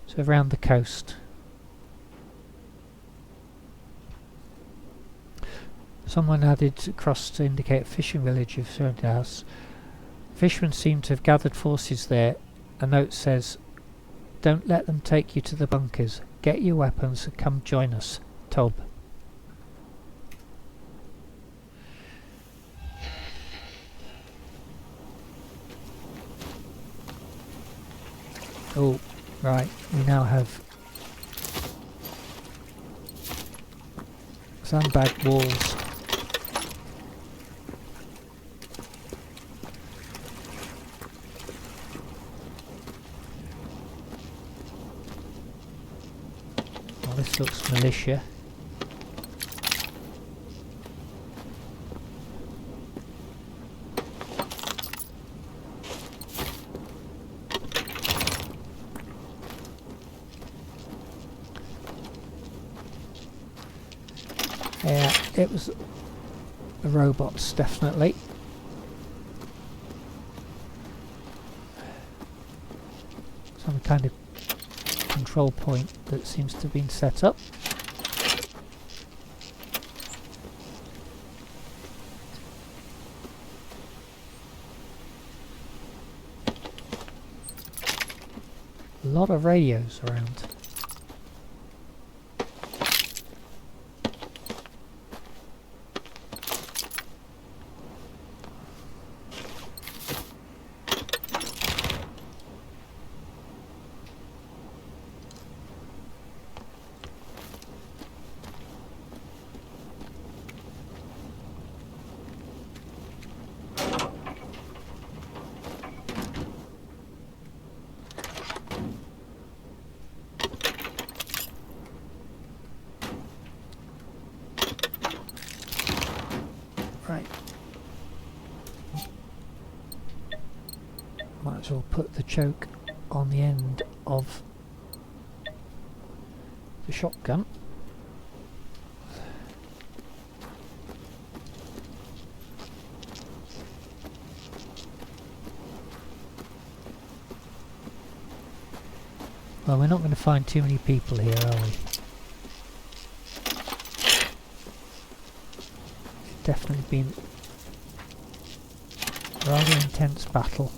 So around the coast. Someone added across to indicate a fishing village of surrounding house. Fishermen seem to have gathered forces there. A note says, "Don't let them take you to the bunkers. Get your weapons and come join us. Tob." Oh, right. We now have sandbag walls. Oh, this looks militia. Yeah, it was the robots, definitely. Some kind of control point that seems to have been set up. A lot of radios around. Right. Might as well put the choke on the end of the shotgun. Well, we're not going to find too many people here, are we? Definitely been a rather intense battle.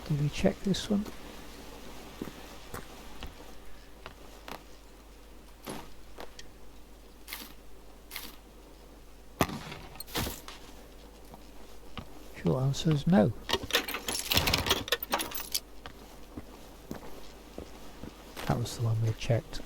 Did we check this one? Short answer is no. That was the one we had checked.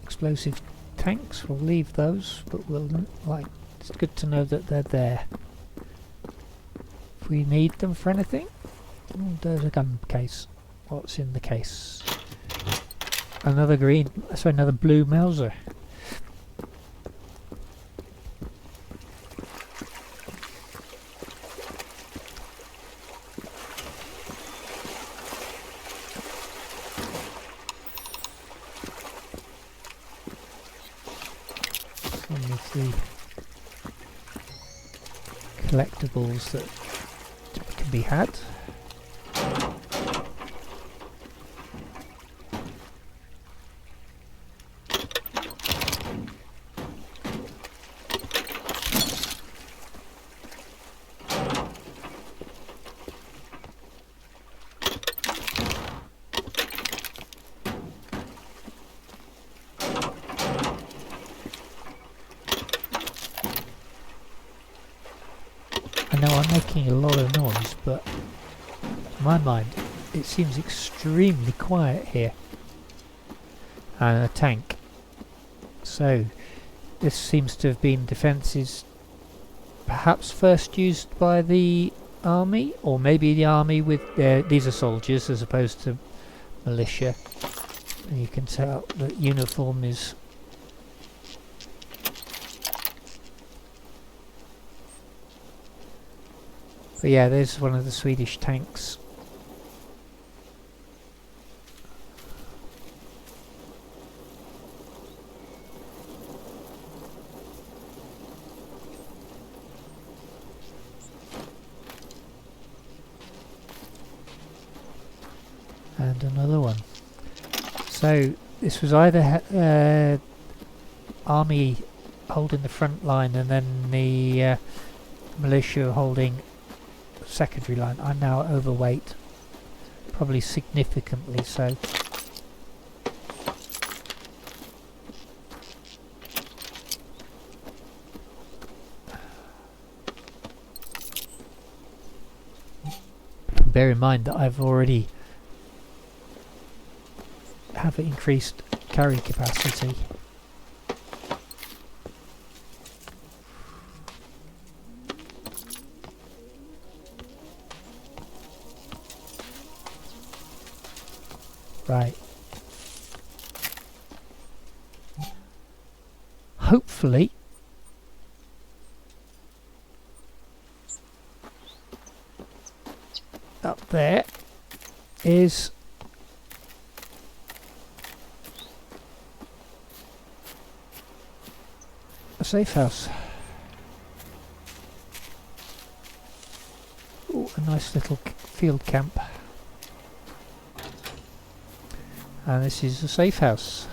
Explosive tanks, we'll leave those, but it's good to know that they're there. If we need them for anything. Oh, there's a gun case. What's in the case? Another another blue Mauser. collectibles that can be had. I know I'm making a lot of noise, but to my mind it seems extremely quiet here. And a tank. So this seems to have been defences perhaps first used by the army, or maybe the army with these are soldiers as opposed to militia. And you can tell that uniform is but yeah, there's one of the Swedish tanks. And another one. So this was either army holding the front line and then the militia holding secondary line. I'm now overweight, probably significantly so. Bear in mind that I've already have increased carry capacity. Right. Hopefully up there is a safe house. Ooh, a nice little field camp. And this is a safe house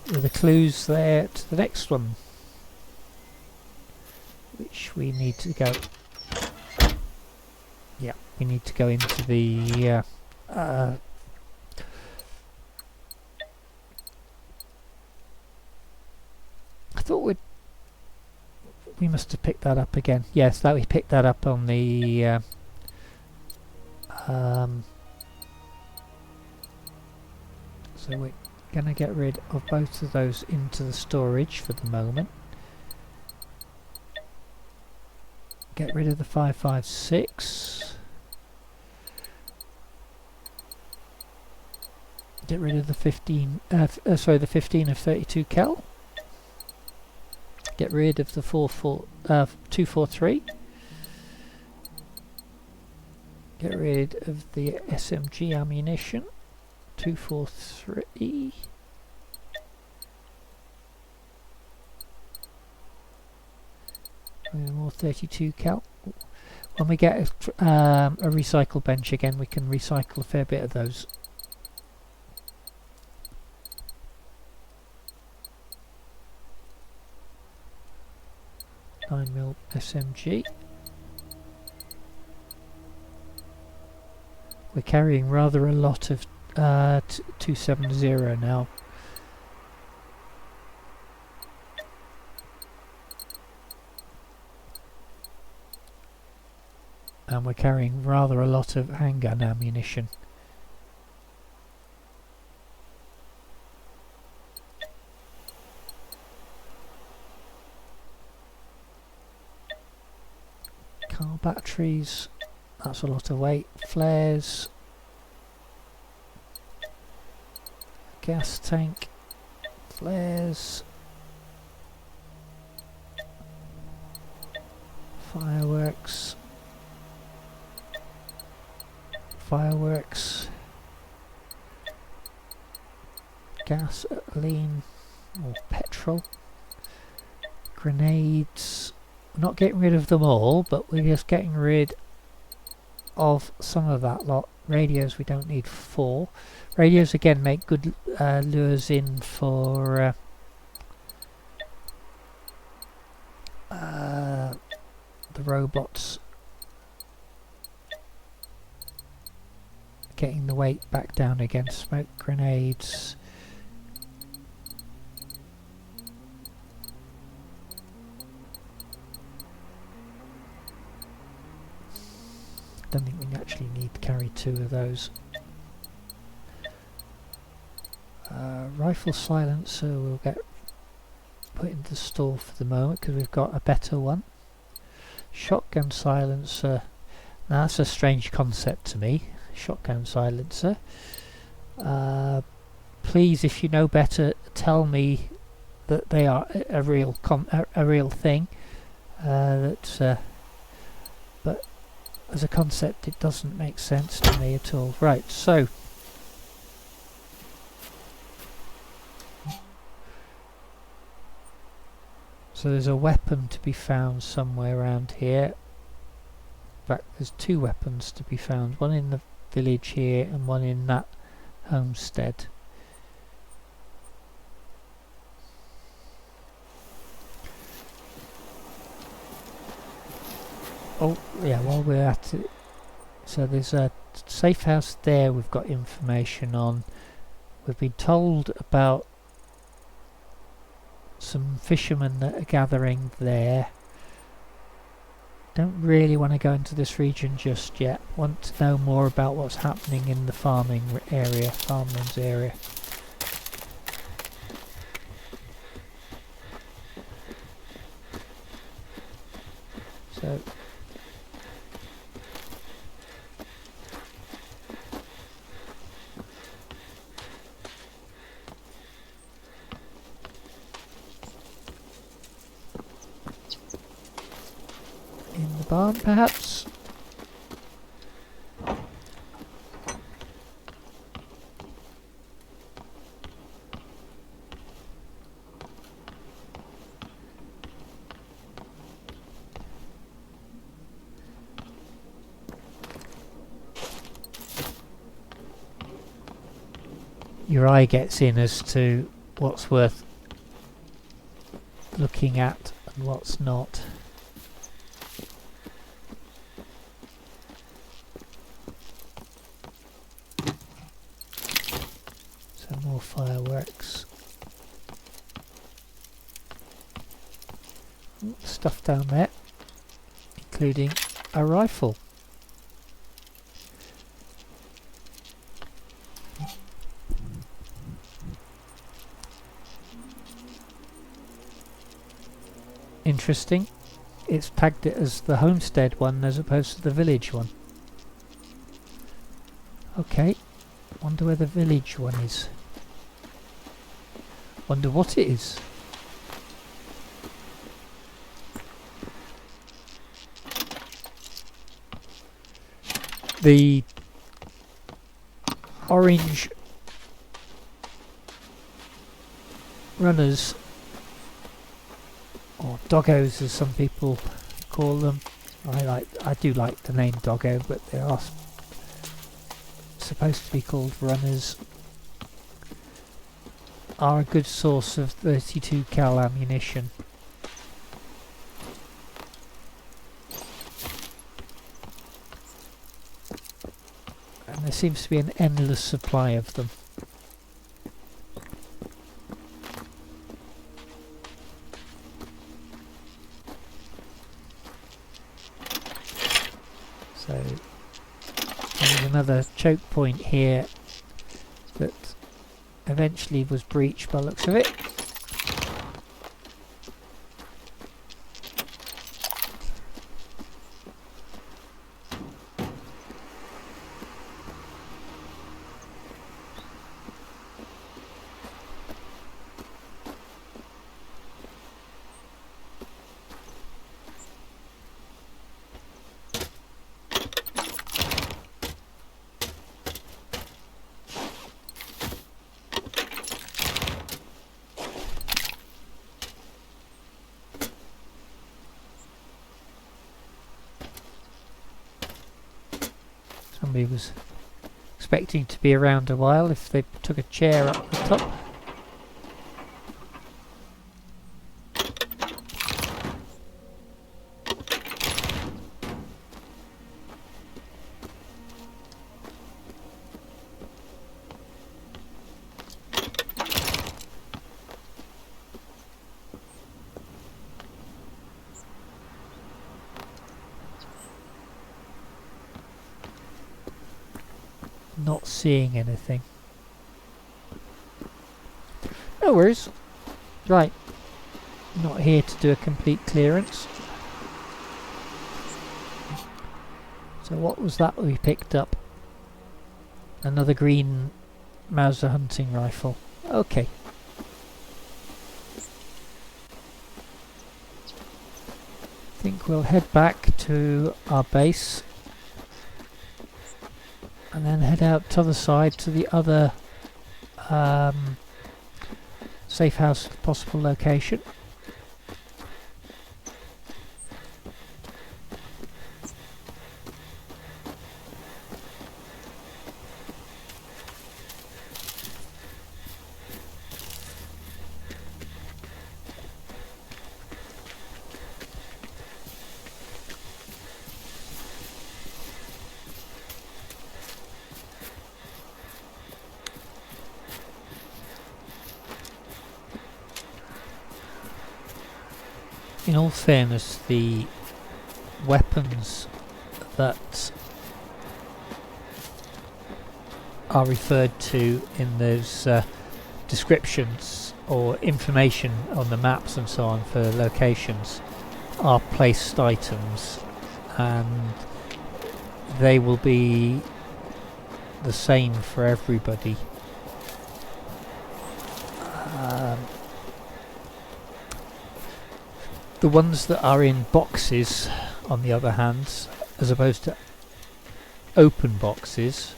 with the clues there to the next one, which we need to go. Yeah, we need to go into the I thought we must have picked that up again. Yes, that we picked that up on the so we're going to get rid of both of those into the storage for the moment. Get rid of the 5.56. Get rid of the 15 the 15 of 32 cal. Get rid of the 243. Get rid of the SMG ammunition. 243. More 32 cal. When we get a recycle bench again, we can recycle a fair bit of those. .9mm SMG. We're carrying rather a lot of 270 now. And we're carrying rather a lot of handgun ammunition. Car batteries, that's a lot of weight. Flares. Gas tank, flares, fireworks, gasoline or petrol, grenades, We're not getting rid of them all, but we're just getting rid of some of that lot. Radios, we don't need 4. Radios again make good lures in for the robots. Getting the weight back down again. Smoke grenades. Don't think we actually need to carry 2 of those. Rifle silencer we'll get put into store for the moment because we've got a better one. Shotgun silencer. Now that's a strange concept to me. Shotgun silencer. Please, if you know better, tell me that they are a real thing. But as a concept, it doesn't make sense to me at all. Right, so there's a weapon to be found somewhere around here. In fact, there's 2 weapons to be found. One in the village here and one in that homestead. Oh yeah, while we're at it, so there's a safe house there we've got information on. We've been told about some fishermen that are gathering there. Don't really want to go into this region just yet. Want to know more about what's happening in the farmlands area. So in the barn, perhaps? Your eye gets in as to what's worth looking at and what's not. So more fireworks. Stuff down there, including a rifle. Interesting. It's tagged it as the homestead one as opposed to the village one. Okay. Wonder where the village one is. Wonder what it is. The orange runners, or doggos as some people call them. I do like the name doggo, but they are supposed to be called runners, are a good source of 32 cal ammunition. And there seems to be an endless supply of them. So there's another choke point here that eventually was breached by the looks of it. Somebody was expecting to be around a while if they took a chair up the top. Not seeing anything. No worries. Right. Not here to do a complete clearance. So what was that we picked up? Another green Mauser hunting rifle. Okay. I think we'll head back to our base and then head out to the other side to the other safe house possible location. In all fairness, the weapons that are referred to in those descriptions or information on the maps and so on for locations are placed items, and they will be the same for everybody. The ones that are in boxes, on the other hand, as opposed to open boxes,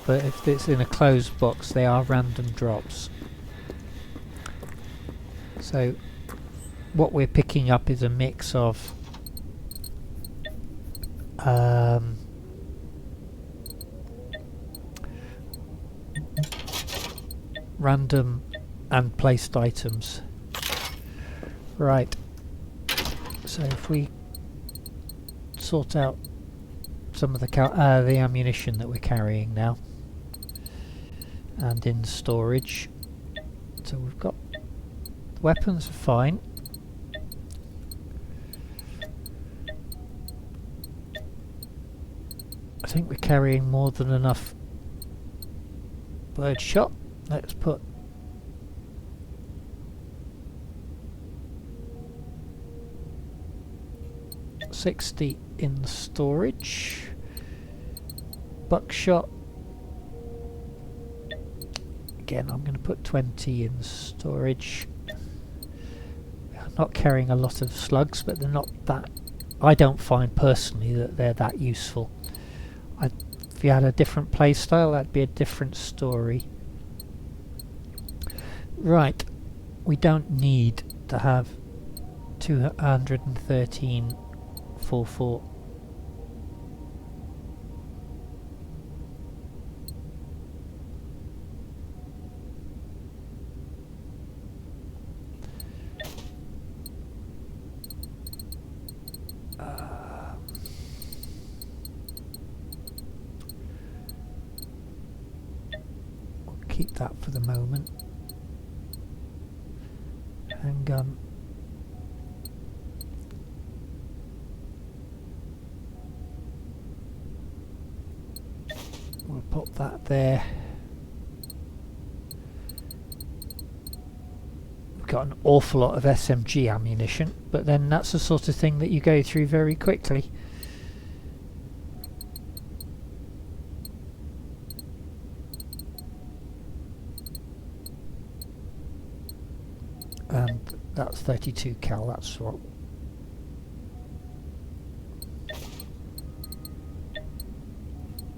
but if it's in a closed box, they are random drops. So what we're picking up is a mix of random and placed items. Right. So if we sort out some of the ammunition that we're carrying now, and in storage, so we've got weapons are fine. I think we're carrying more than enough birdshot. Let's put $60 in storage. Buckshot, again I'm going to put 20 in storage. I'm not carrying a lot of slugs, but they're not that, I don't find personally that they're that useful. If you had a different playstyle, that'd be a different story. Right, we don't need to have 213 4-4. We'll keep that for the moment. Handgun. We'll pop that there. We've got an awful lot of SMG ammunition, but then that's the sort of thing that you go through very quickly. And that's 32 cal, that's what.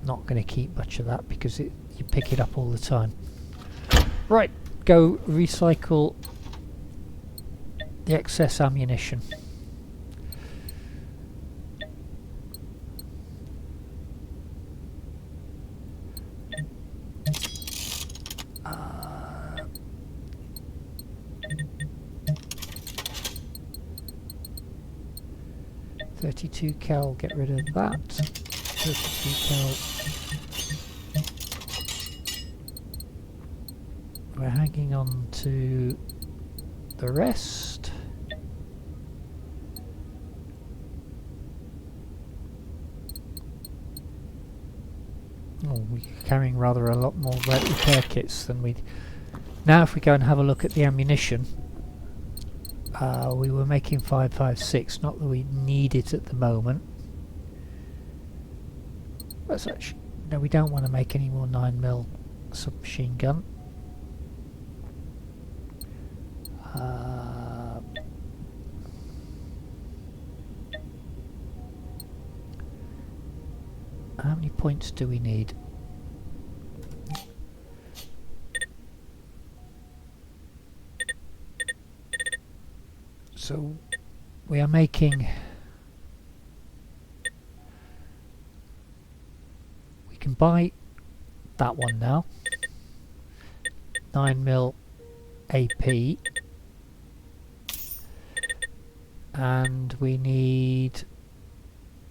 Not going to keep much of that because you pick it up all the time. Right, go recycle the excess ammunition. 32 cal, get rid of that. 32 cal. We're hanging on to the rest. Oh, we're carrying rather a lot more repair kits than we'd... Now if we go and have a look at the ammunition, we were making 5.56, not that we need it at the moment. But such, no, we don't want to make any more 9mm submachine gun. How many points do we need? So we are making... We can buy that one now. 9mm AP. And we need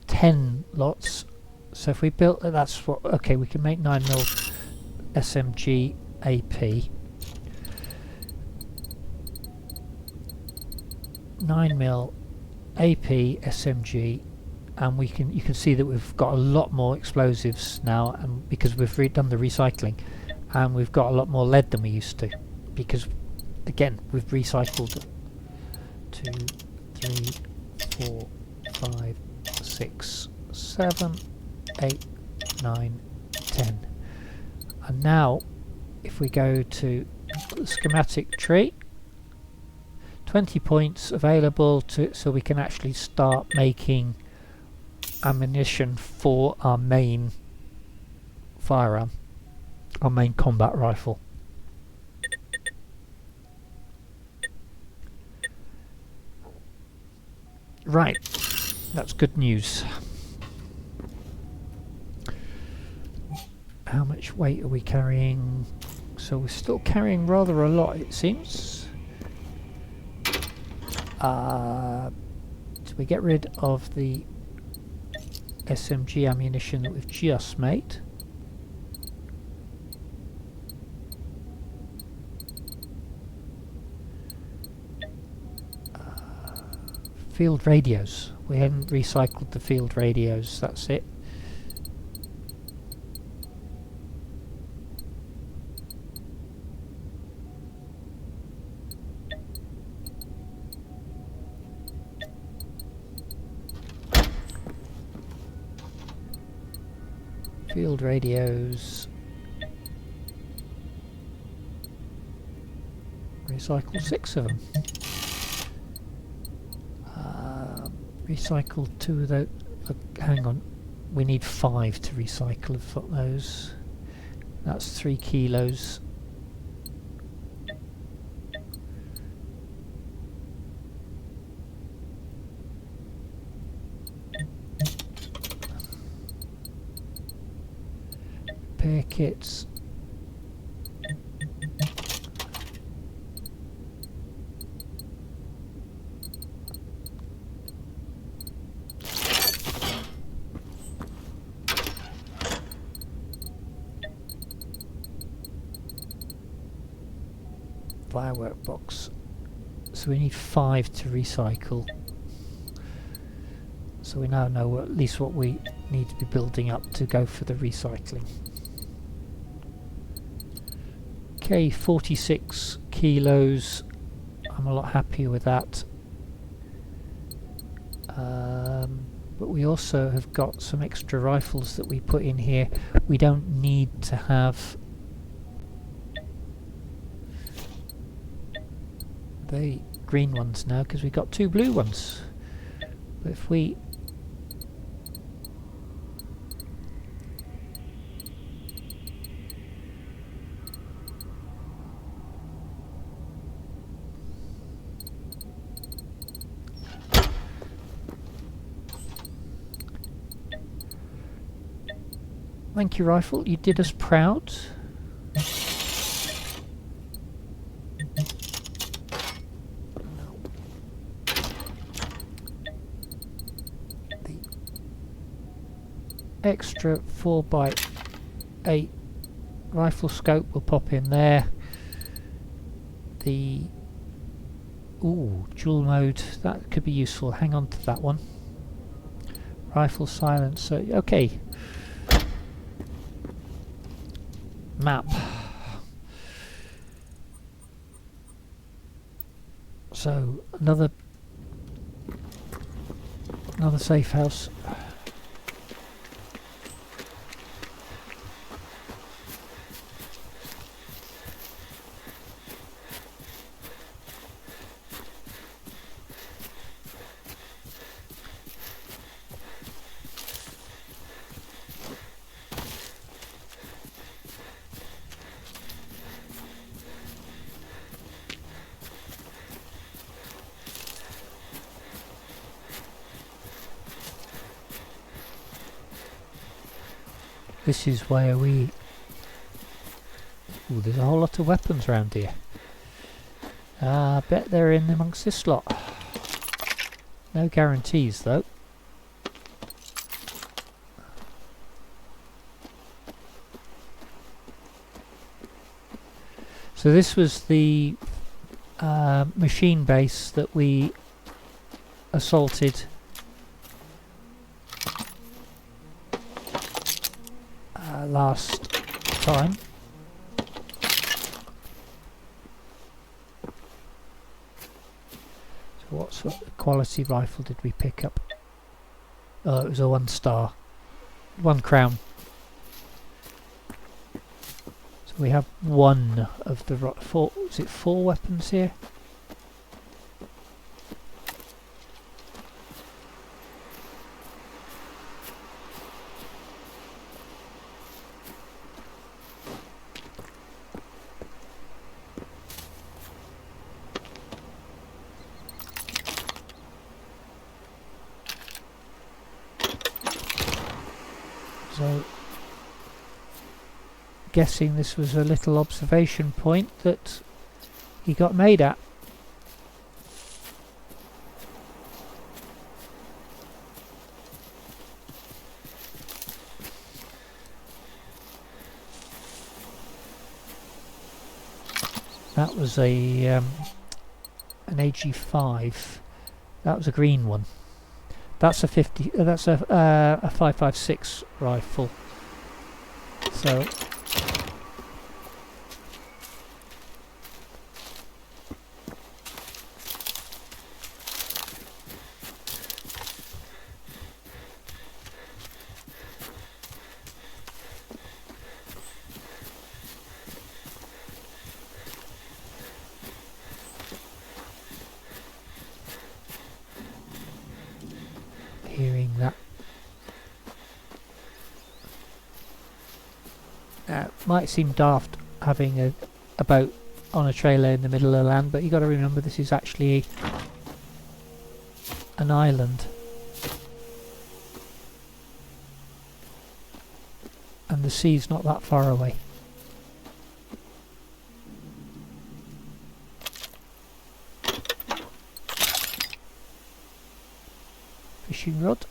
10 lots. So if we built, that's what, okay, we can make 9mm SMG AP. 9mm AP SMG, and we can, you can see that we've got a lot more explosives now, and because we've done the recycling, and we've got a lot more lead than we used to, because again we've recycled 2, 3, 4, 5, 6, 7, 8, 9, 10. And now if we go to the schematic tree, 20 points available to, so we can actually start making ammunition for our main firearm, our main combat rifle. Right, that's good news. How much weight are we carrying? So we're still carrying rather a lot, it seems. So we get rid of the SMG ammunition that we've just made. Field radios. We haven't recycled the field radios, that's it. Field radios. Recycle 6 of them. Recycle 2 of those. Hang on, we need 5 to recycle of those. That's 3 kilos. Repair kits. Firework box. So we need 5 to recycle. So we now know at least what we need to be building up to go for the recycling. Okay, 46 kilos. I'm a lot happier with that. But we also have got some extra rifles that we put in here. We don't need to have the green ones now because we've got 2 blue ones. But if we Thank you, rifle. You did us proud. extra 4x8 rifle scope will pop in there. The dual mode, that could be useful. Hang on to that one. Rifle silencer. Okay. Map. So another safe house. This is where we... Ooh, there's a whole lot of weapons around here. I bet they're in amongst this lot. No guarantees though. So this was the machine base that we assaulted last time. So what sort of quality rifle did we pick up? Oh, it was a 1 star. 1 crown. So we have one of the four, is it 4 weapons here? So, guessing this was a little observation point that he got made at. That was a an AG5. That was a green one. That's a 50. That's a 5.56 rifle. So hearing that. Might seem daft having a boat on a trailer in the middle of the land, but you got to remember this is actually an island, and the sea's not that far away. Fishing rod.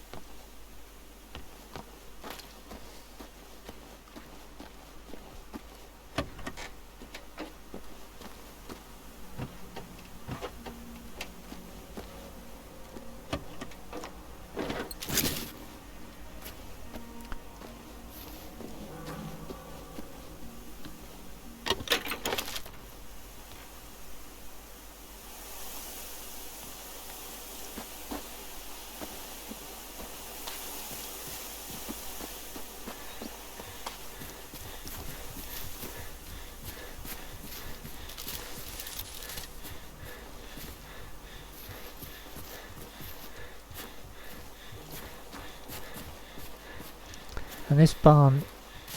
And this barn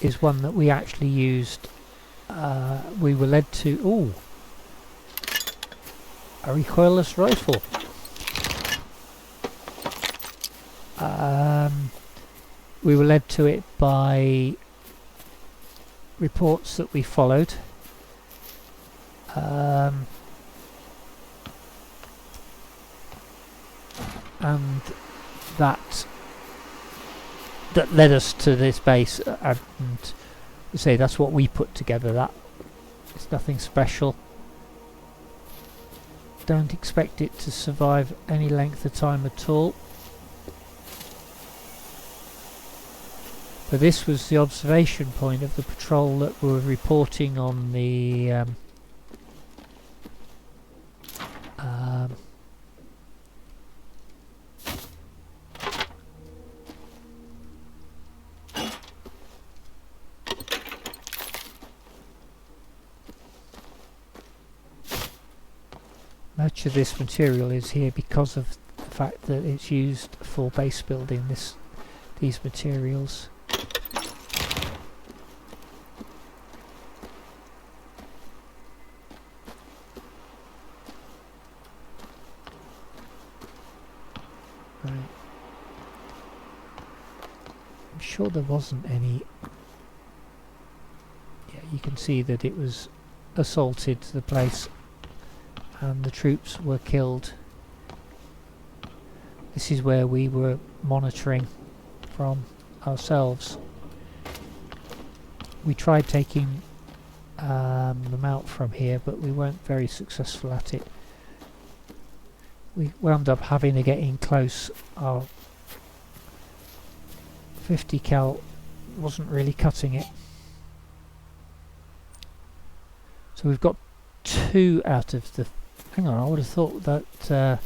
is one that we actually used. We were led to a recoilless rifle. We were led to it by reports that we followed. And that that led us to this base, and say that's what we put together. That it's nothing special. Don't expect it to survive any length of time at all. But this was the observation point of the patrol that were reporting on the much of this material is here because of the fact that it's used for base building. These materials. Right. I'm sure there wasn't any. Yeah, you can see that it was assaulted, the place, and the troops were killed. This is where we were monitoring from ourselves. We tried taking them out from here, but we weren't very successful at it. We wound up having to get in close. Our 50 cal wasn't really cutting it. So we've got 2 out of the... Hang on, I would have thought that...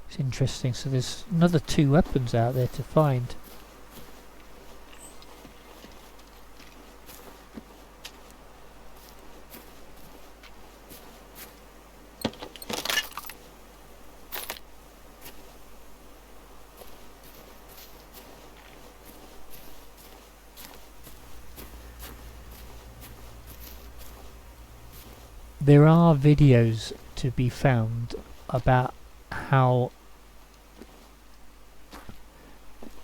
it's interesting, so there's another 2 weapons out there to find. There are videos to be found about how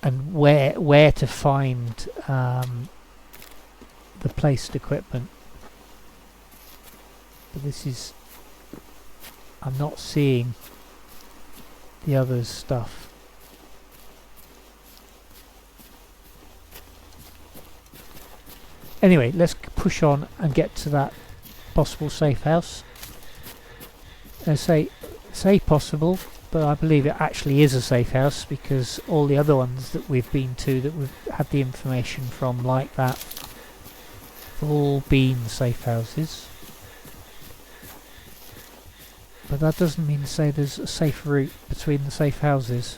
and where to find the placed equipment, but this is, I'm not seeing the other stuff. Anyway, let's push on and get to that possible safe house. Say possible, but I believe it actually is a safe house, because all the other ones that we've been to that we've had the information from like that have all been safe houses. But that doesn't mean to say there's a safe route between the safe houses.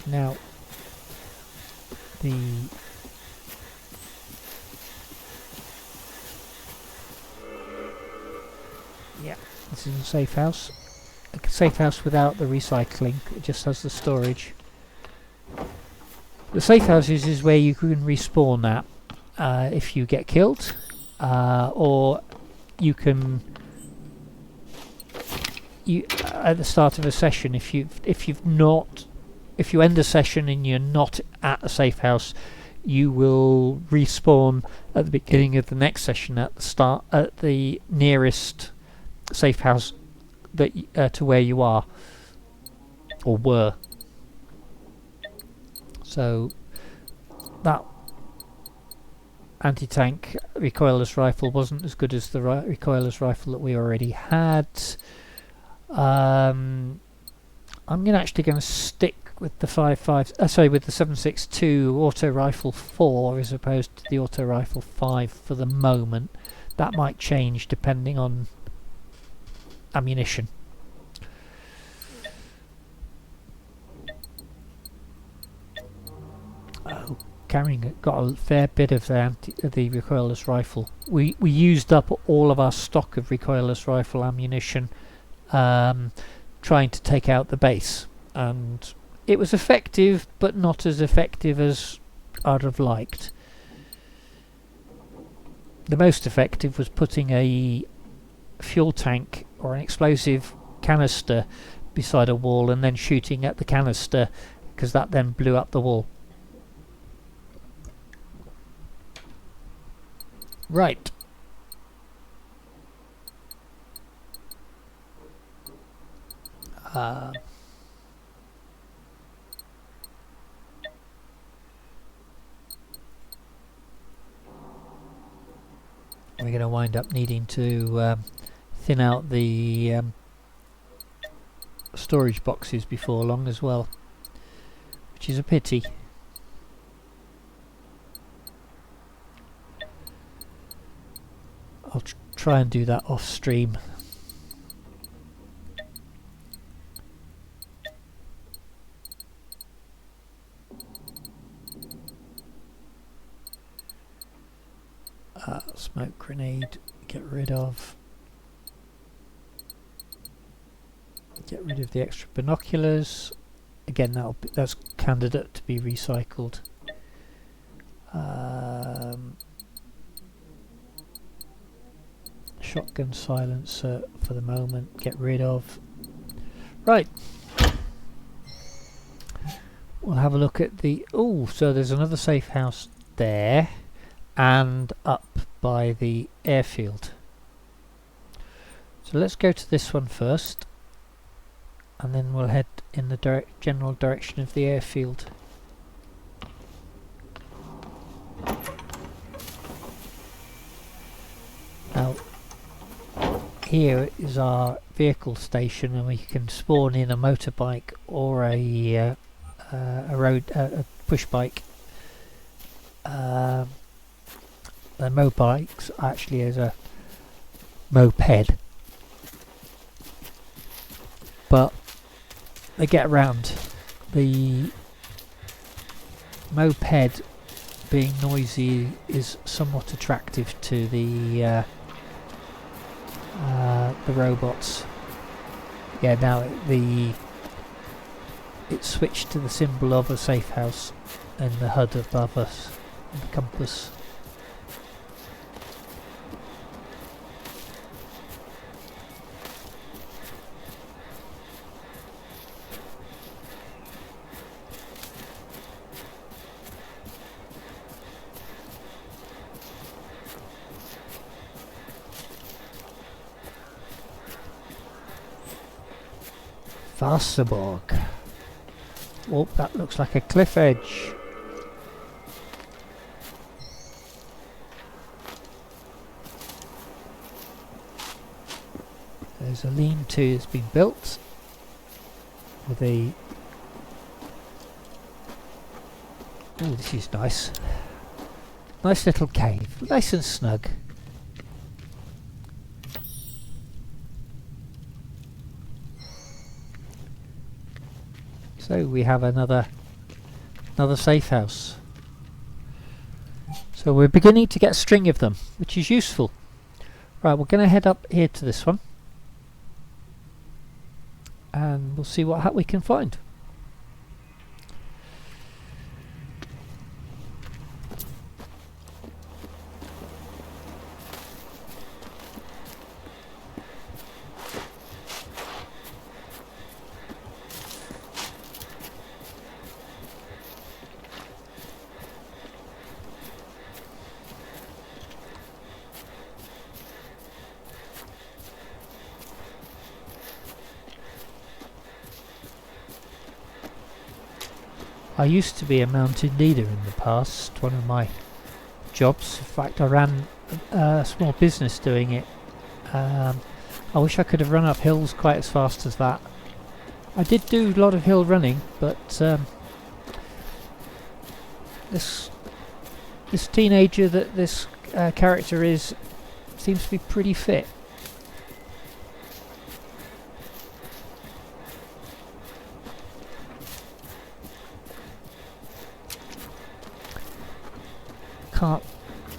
Now, this is a safe house. A safe house without the recycling, it just has the storage. The safe houses is where you can respawn at if you get killed, or you can at the start of a session, if you end a session and you're not at a safe house, you will respawn at the beginning of the next session at the start at the nearest safe house that to where you are or were. So that anti-tank recoilless rifle wasn't as good as the recoilless rifle that we already had. I'm actually going to stick with the with the 7.62 auto rifle 4 as opposed to the auto rifle 5 for the moment. That might change depending on ammunition. Oh, got a fair bit of the recoilless rifle. We used up all of our stock of recoilless rifle ammunition trying to take out the base, and it was effective, but not as effective as I'd have liked. The most effective was putting a fuel tank or an explosive canister beside a wall and then shooting at the canister, because that then blew up the wall. Right. We're going to wind up needing to thin out the storage boxes before long as well, which is a pity. I'll try and do that off stream. Smoke grenade, get rid of. Get rid of the extra binoculars. Again, that's candidate to be recycled. Shotgun silencer for the moment, get rid of. Right. We'll have a look at the... Oh, so there's another safe house there and up by the airfield. So let's go to this one first, and then we'll head in the general direction of the airfield. Now, here is our vehicle station, and we can spawn in a motorbike or a push bike. The mopeds actually is a moped, but they get around. The moped being noisy is somewhat attractive to the robots. Yeah, now it switched to the symbol of a safe house in the HUD above us, in the compass. Wasserburg. Oh, that looks like a cliff edge. There's a lean-to that's been built with a... Oh, this is nice. Nice little cave, nice and snug. So we have another safe house. So we're beginning to get a string of them, which is useful. Right, we're going to head up here to this one, and we'll see what we can find. I used to be a mountain leader in the past, one of my jobs. In fact, I ran a small business doing it. I wish I could have run up hills quite as fast as that. I did do a lot of hill running, but this teenager that this character is seems to be pretty fit.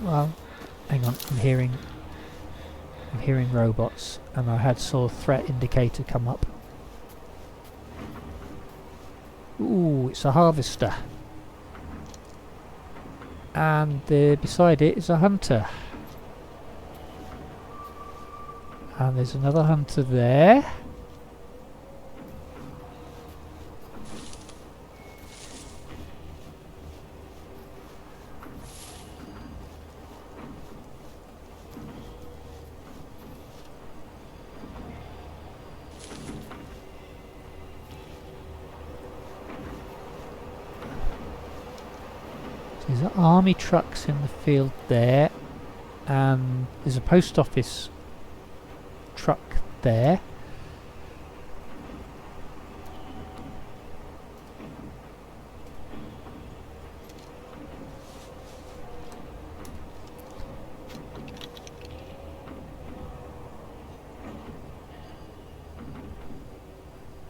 Well, hang on, I'm hearing robots, and I saw threat indicator come up. Ooh, it's a harvester, and beside it is a hunter, and there's another hunter there. There's army trucks in the field there, and there's a post office truck there.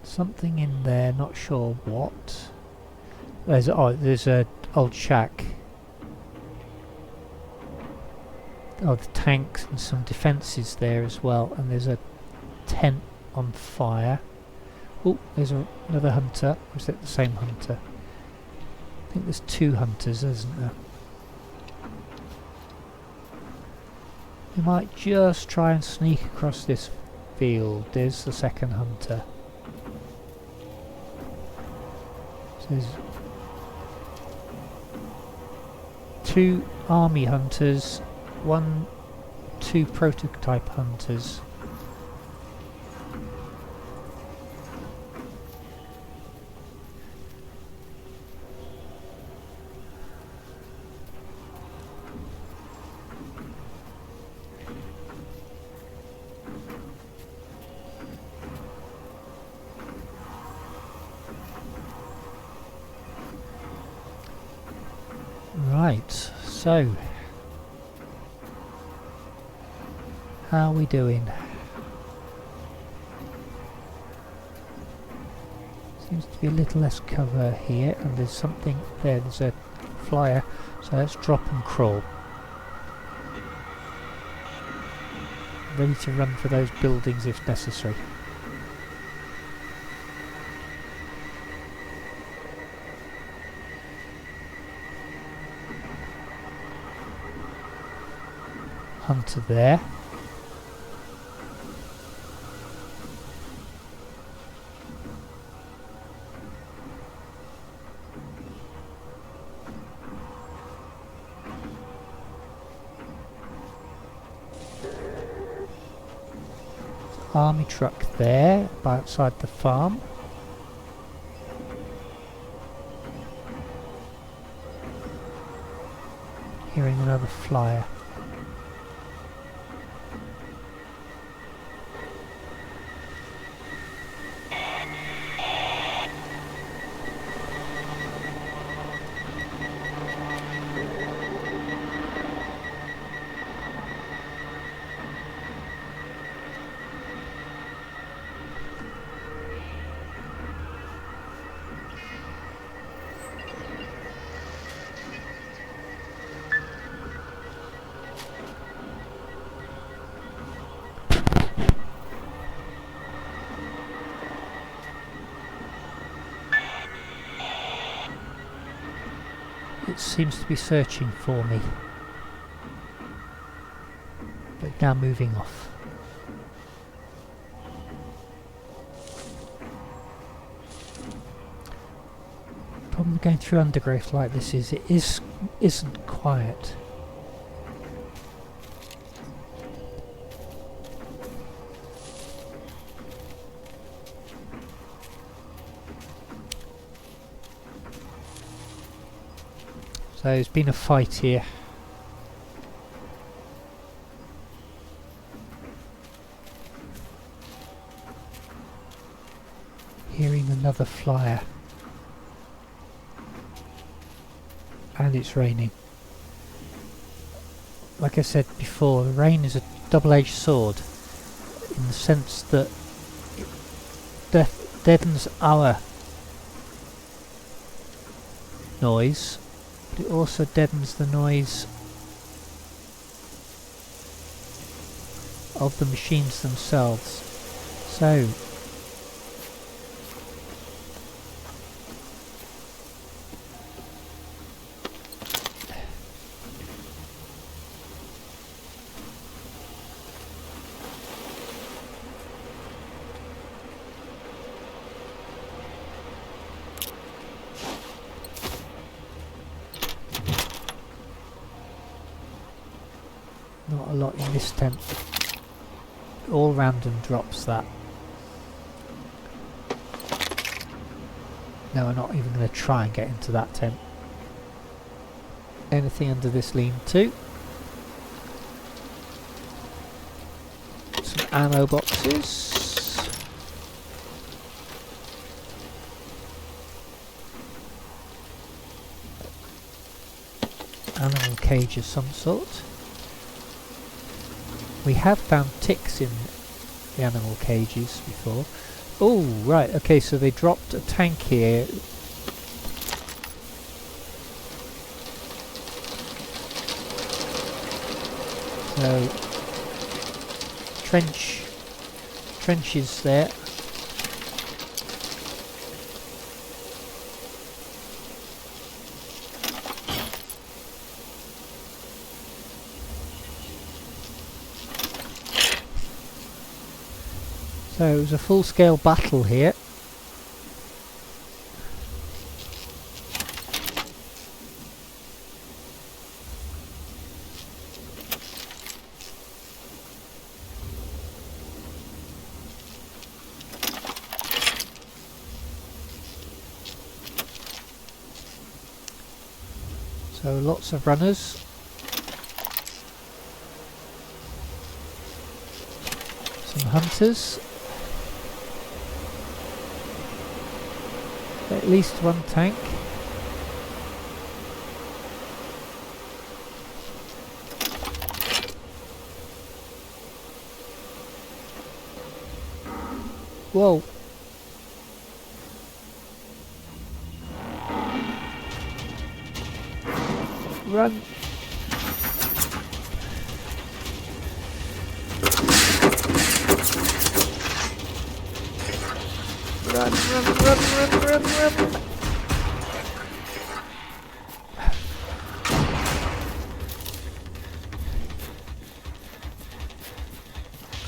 Something in there, not sure what. There's a old shack. Oh, the tanks and some defences there as well, and there's a tent on fire. Oh, there's another hunter. Or is it the same hunter? I think there's two hunters, isn't there? We might just try and sneak across this field. There's the second hunter. So there's two army hunters, two prototype hunters. Right, so how are we doing? Seems to be a little less cover here, and there's something there, there's a flyer, so let's drop and crawl. Ready to run for those buildings if necessary. Hunter there. Army truck there, outside the farm. Hearing another flyer. It seems to be searching for me, but now moving off. Problem with going through undergrowth like this is it isn't quiet. So there's been a fight here. Hearing another flyer. And it's raining. Like I said before, the rain is a double-edged sword in the sense that it deadens our noise. It also deadens the noise of the machines themselves. So not a lot in this tent. All random drops that. No, I'm not even going to try and get into that tent. anything under this lean-to. Some ammo boxes. Animal cage of some sort. We have found ticks in the animal cages before. Oh, right, okay, so they dropped a tank here. So, trenches there. So it was a full-scale battle here. So lots of runners. Some hunters. At least one tank. Whoa. Run. Run, run, run, run, run, run.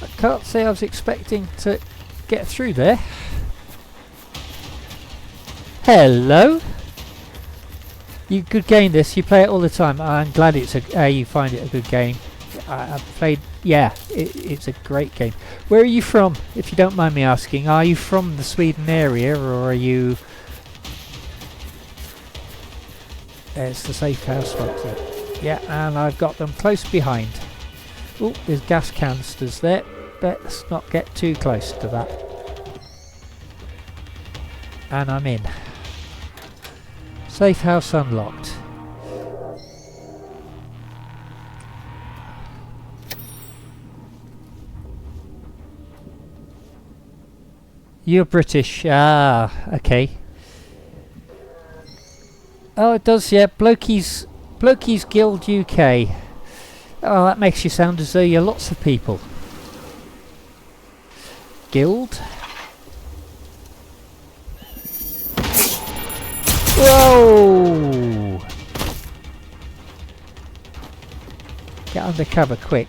I can't say I was expecting to get through there. Hello. You good game this, you play it all the time. I'm glad it's you find it a good game. I've played, yeah, it's a great game. Where are you from, if you don't mind me asking? Are you from the Sweden area, or are you... It's the safe house box there. Yeah, and I've got them close behind. Oh, there's gas canisters there. Let's not get too close to that. And I'm in. Safe house unlocked. You're British. Ah, okay. Oh, it does, yeah. Blokey's Guild UK. Oh, that makes you sound as though you're lots of people. Guild? Whoa! Get under cover quick.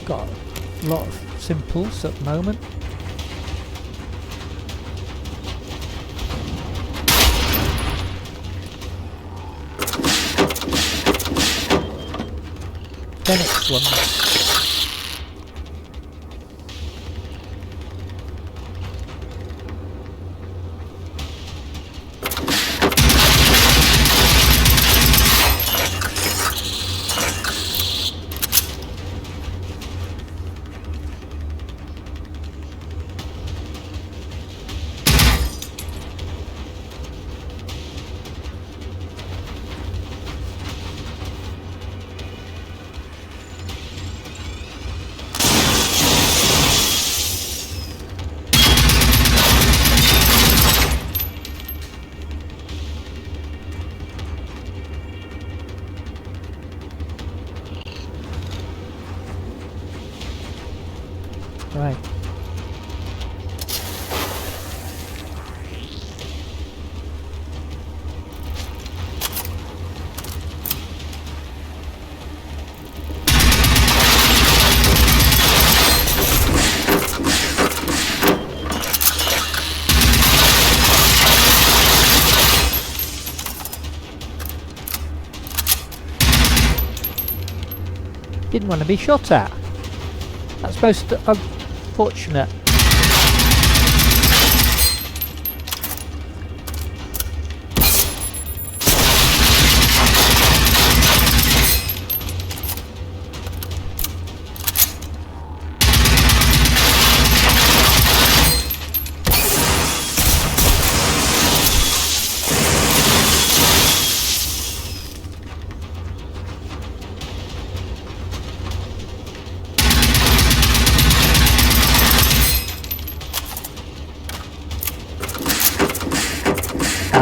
Got a lot of simples at the moment. The next one. Right. Didn't want to be shot at. That's most unfortunate.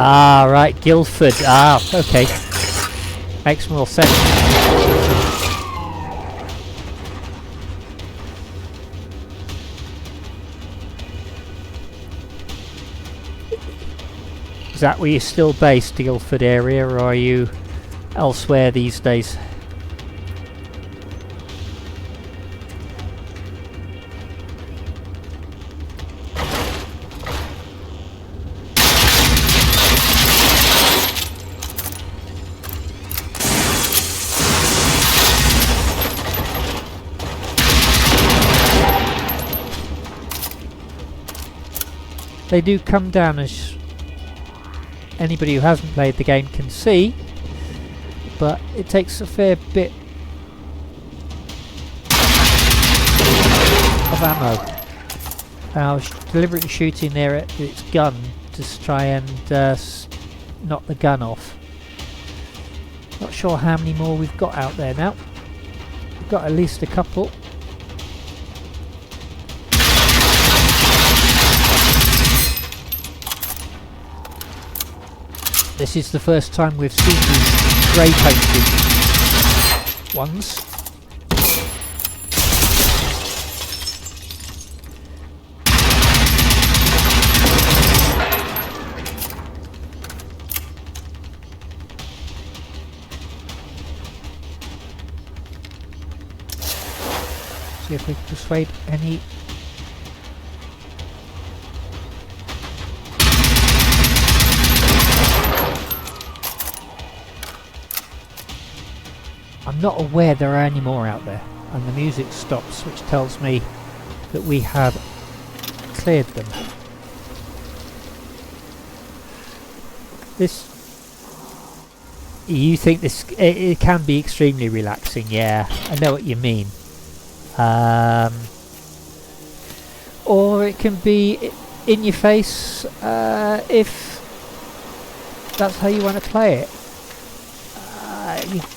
Ah, right, Guildford. Ah, okay. Makes more sense. Is that where you're still based, the Guildford area, or are you elsewhere these days? They do come down, as anybody who hasn't played the game can see, but it takes a fair bit of ammo. I was deliberately shooting there at its gun to try and knock the gun off. Not sure how many more we've got out there now. We've got at least a couple. This is the first time we've seen these grey painted ones. See if we can persuade any. I'm not aware there are any more out there, and the music stops, which tells me that we have cleared them. This, you think this, it can be extremely relaxing, yeah, I know what you mean. Or it can be in your face if that's how you want to play it.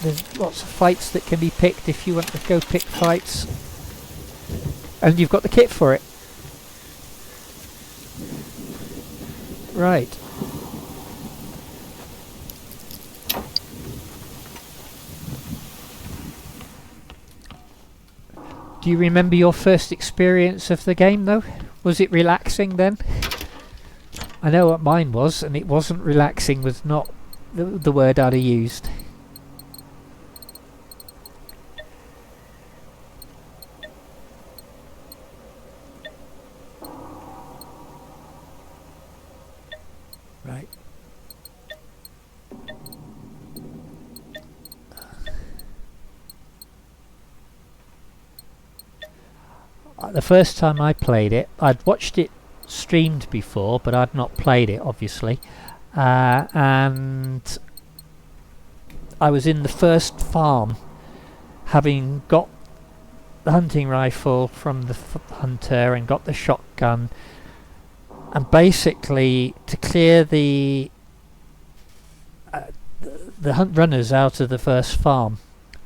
There's lots of fights that can be picked if you want to go pick fights, and you've got the kit for it. Right. Do you remember your first experience of the game though? Was it relaxing then? I know what mine was, and it wasn't relaxing, was not the word I'd have used. Right. The first time I played it, I'd watched it streamed before, but I'd not played it, obviously. And I was in the first farm, having got the hunting rifle from the hunter and got the shotgun, and basically to clear the hunt runners out of the first farm,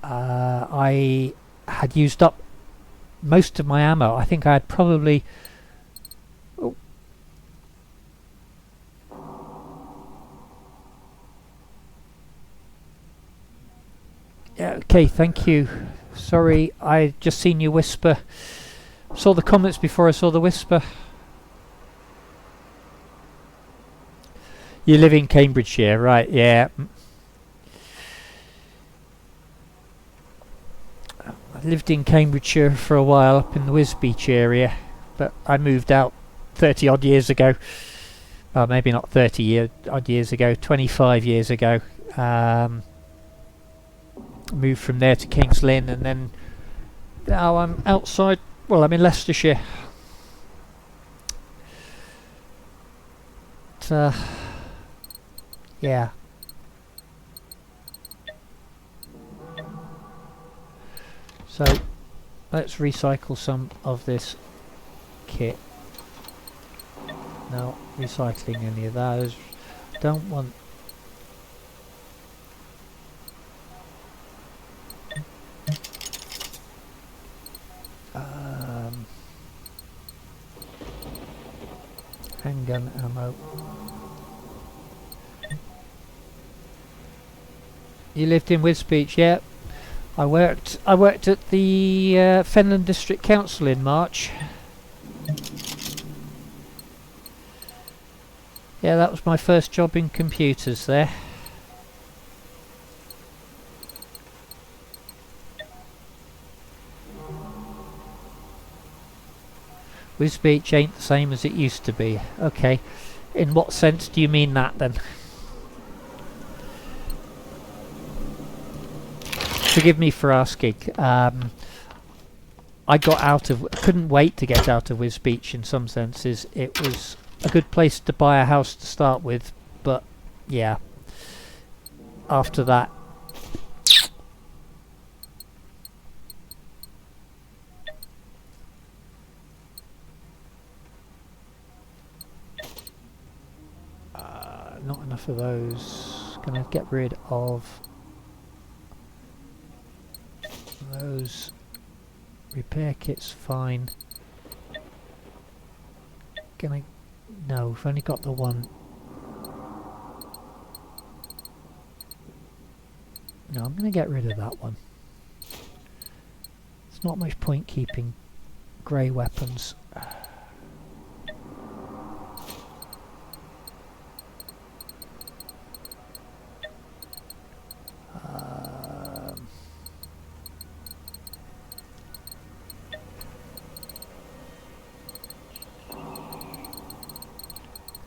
I had used up most of my ammo. I think I had probably yeah, okay, thank you. Sorry, I just seen you whisper. Saw the comments before I saw the whisper. You live in Cambridgeshire, right? Yeah. I lived in Cambridgeshire for a while, up in the Wisbech area, but I moved out 30 odd years ago. Well, maybe not 30 odd years ago, 25 years ago. Moved from there to King's Lynn, and then now I'm outside. Well, I'm in Leicestershire. But, yeah. So let's recycle some of this kit. No recycling any of those. Don't want. Handgun ammo. You lived in Wisbech, yeah. I worked at the Fenland District Council in March. Yeah, that was my first job in computers there. Wisbech ain't the same as it used to be. Okay. In what sense do you mean that then? Forgive me for asking. I couldn't wait to get out of Wisbech in some senses. It was a good place to buy a house to start with, but yeah. After that, not enough of those. Gonna get rid of those. Repair kit's fine. No, we've only got the one. No, I'm gonna get rid of that one. There's not much point keeping grey weapons.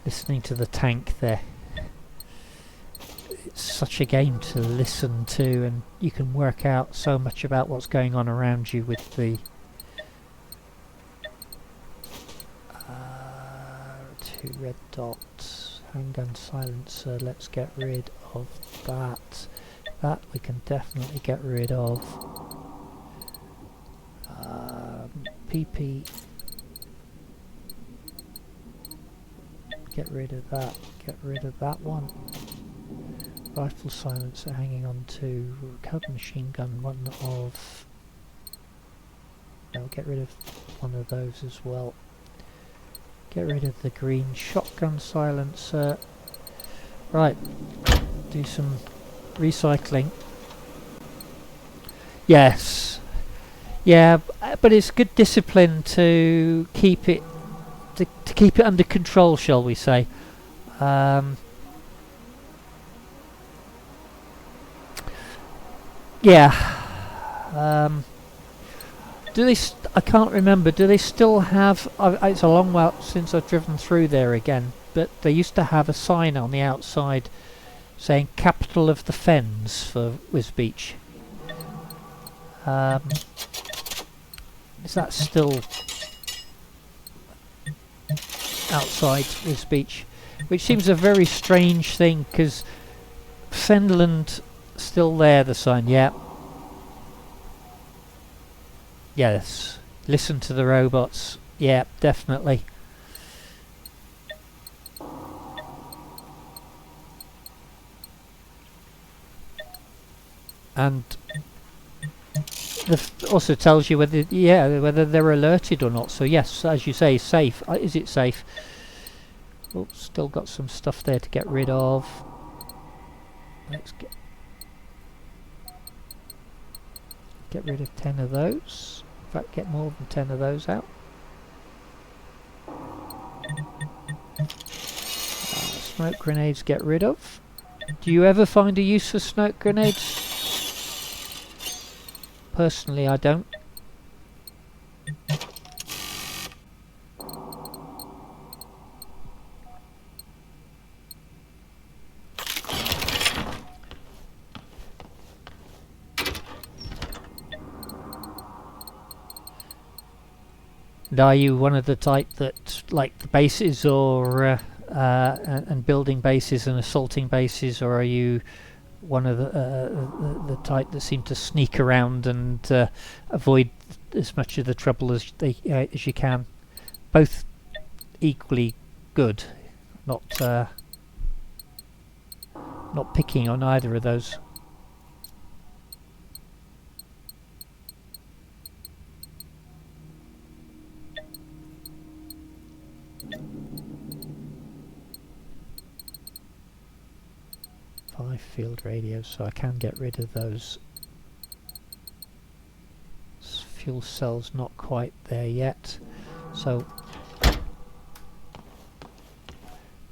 Listening to the tank there. It's such a game to listen to, and you can work out so much about what's going on around you with the 2 red dots. Handgun silencer, let's get rid of that. That we can definitely get rid of. PP. Get rid of that. Get rid of that one. Rifle silencer hanging on to. Carbon machine gun, one of. No, get rid of one of those as well. Get rid of the green shotgun silencer. Right, do some recycling. Yes, yeah, but it's good discipline to keep it to keep it under control, shall we say? Yeah. Do they? I can't remember. Do they still have? It's a long while since I've driven through there again. But they used to have a sign on the outside saying "Capital of the Fens" for Wisbech. Is that still outside Wisbech? Which seems a very strange thing, because Fenland still there. The sign, yeah. Yes, listen to the robots. Yeah, definitely. And also tells you whether they're alerted or not. So yes, as you say, safe. Is it safe? Oh, still got some stuff there to get rid of. Let's get rid of 10 of those. In fact, get more than 10 of those out. Smoke grenades, get rid of. Do you ever find a use for smoke grenades? Personally, I don't. And are you one of the type that like the bases or and building bases and assaulting bases, or are you one of the type that seem to sneak around and avoid as much of the trouble as you can? Both equally good. Not picking on either of those. 5 field radios, so I can get rid of those. Fuel cells not quite there yet, so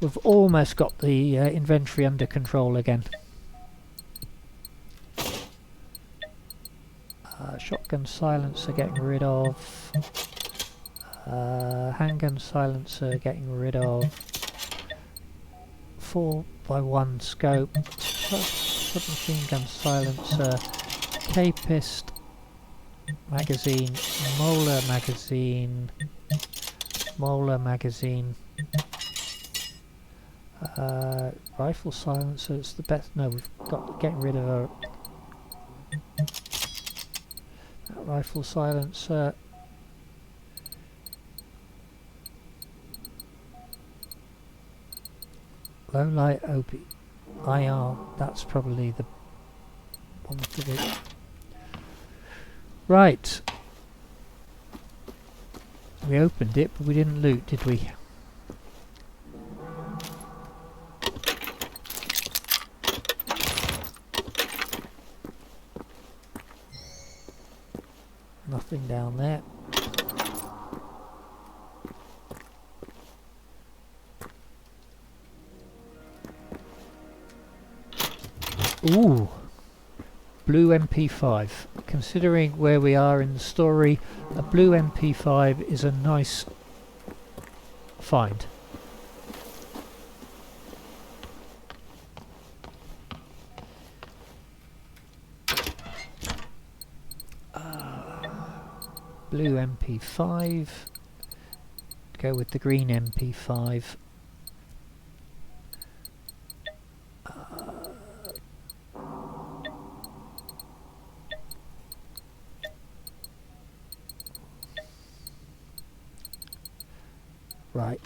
we've almost got the inventory under control again. Shotgun silencer getting rid of. Handgun silencer getting rid of. 4x1 scope. Submachine gun silencer. K-pist magazine. Molar magazine. Molar magazine. Rifle silencer. It's the best. No, we've got getting rid of a rifle silencer. Low light OP IR, that's probably the one to do. Right. We opened it, but we didn't loot, did we? Nothing down there. Ooh, blue MP5. Considering where we are in the story, a blue MP5 is a nice find. Blue MP5. Go with the green MP5. Right.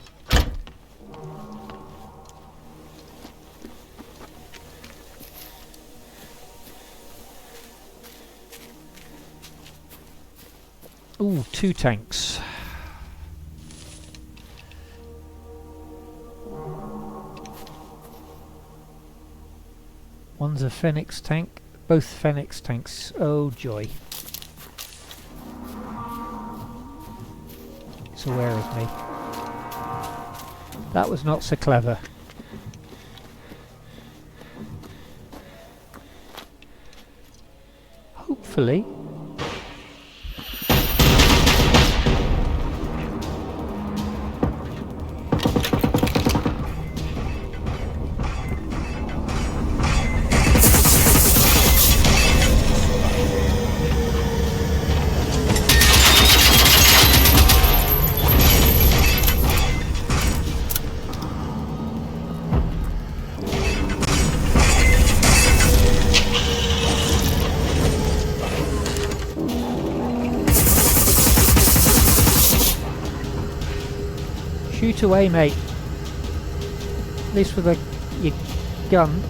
Ooh, 2 tanks. One's a Phoenix tank. Both Phoenix tanks. Oh joy. It's aware of me. That was not so clever. Hopefully. Shoot away, mate. At least with your gun.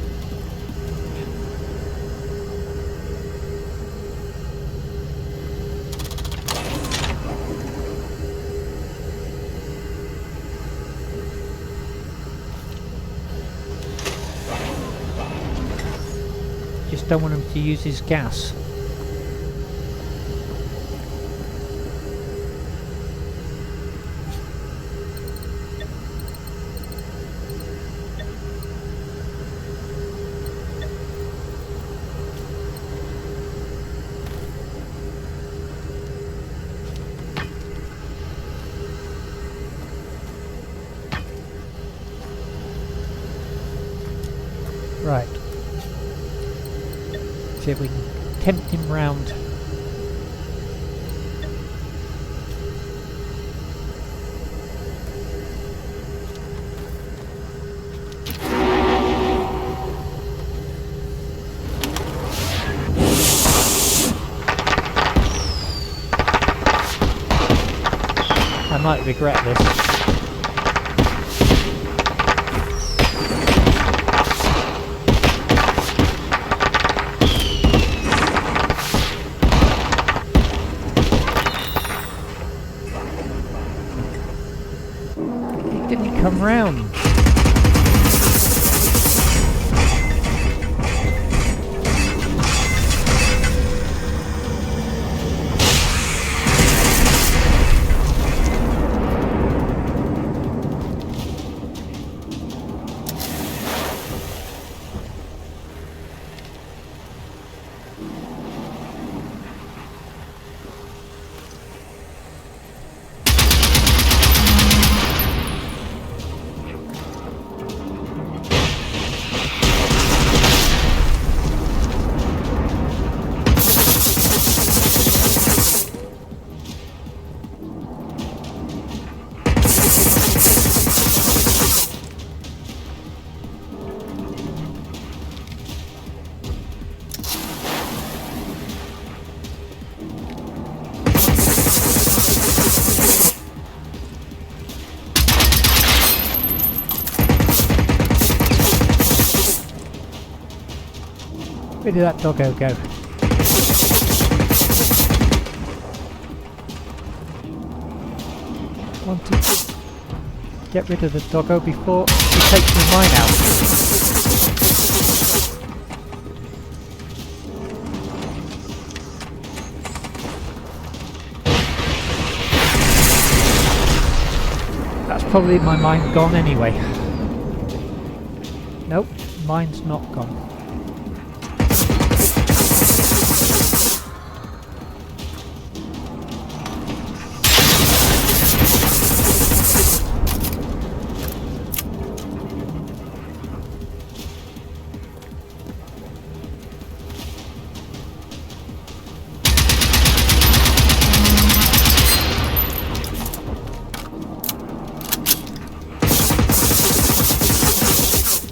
Just don't want him to use his gas. Right. See if we can tempt him round. I might regret this. Come round. Where did that doggo go? Wanted to get rid of the doggo before he takes my mine out. That's probably my mine gone anyway. Nope, mine's not gone.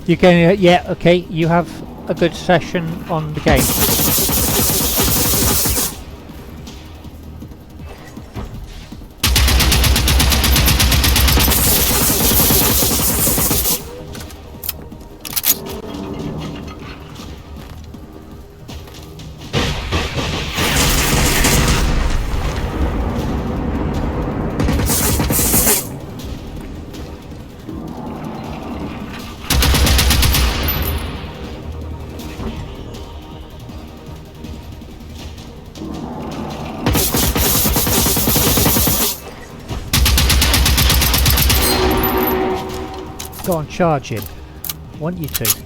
You're going to, yeah, okay, you have a good session on the game. Go on, charge him. Want you to.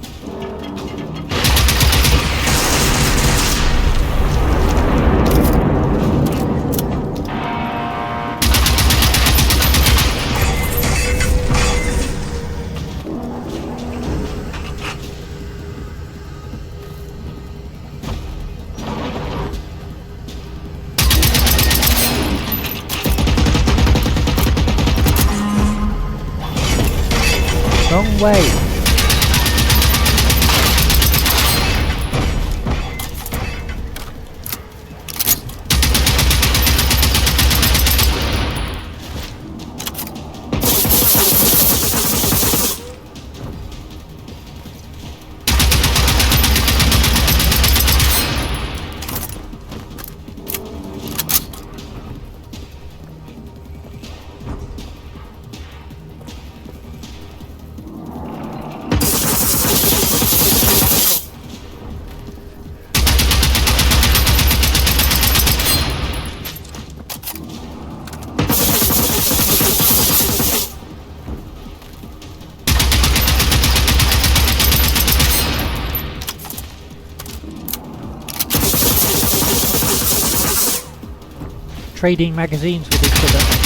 Wrong way. Trading magazines with each other.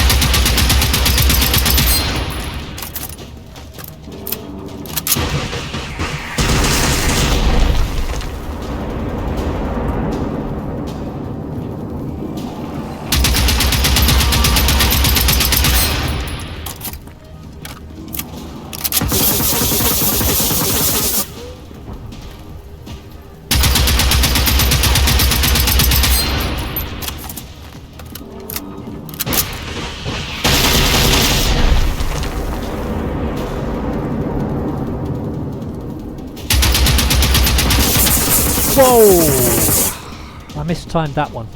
Whoa! I mistimed that one.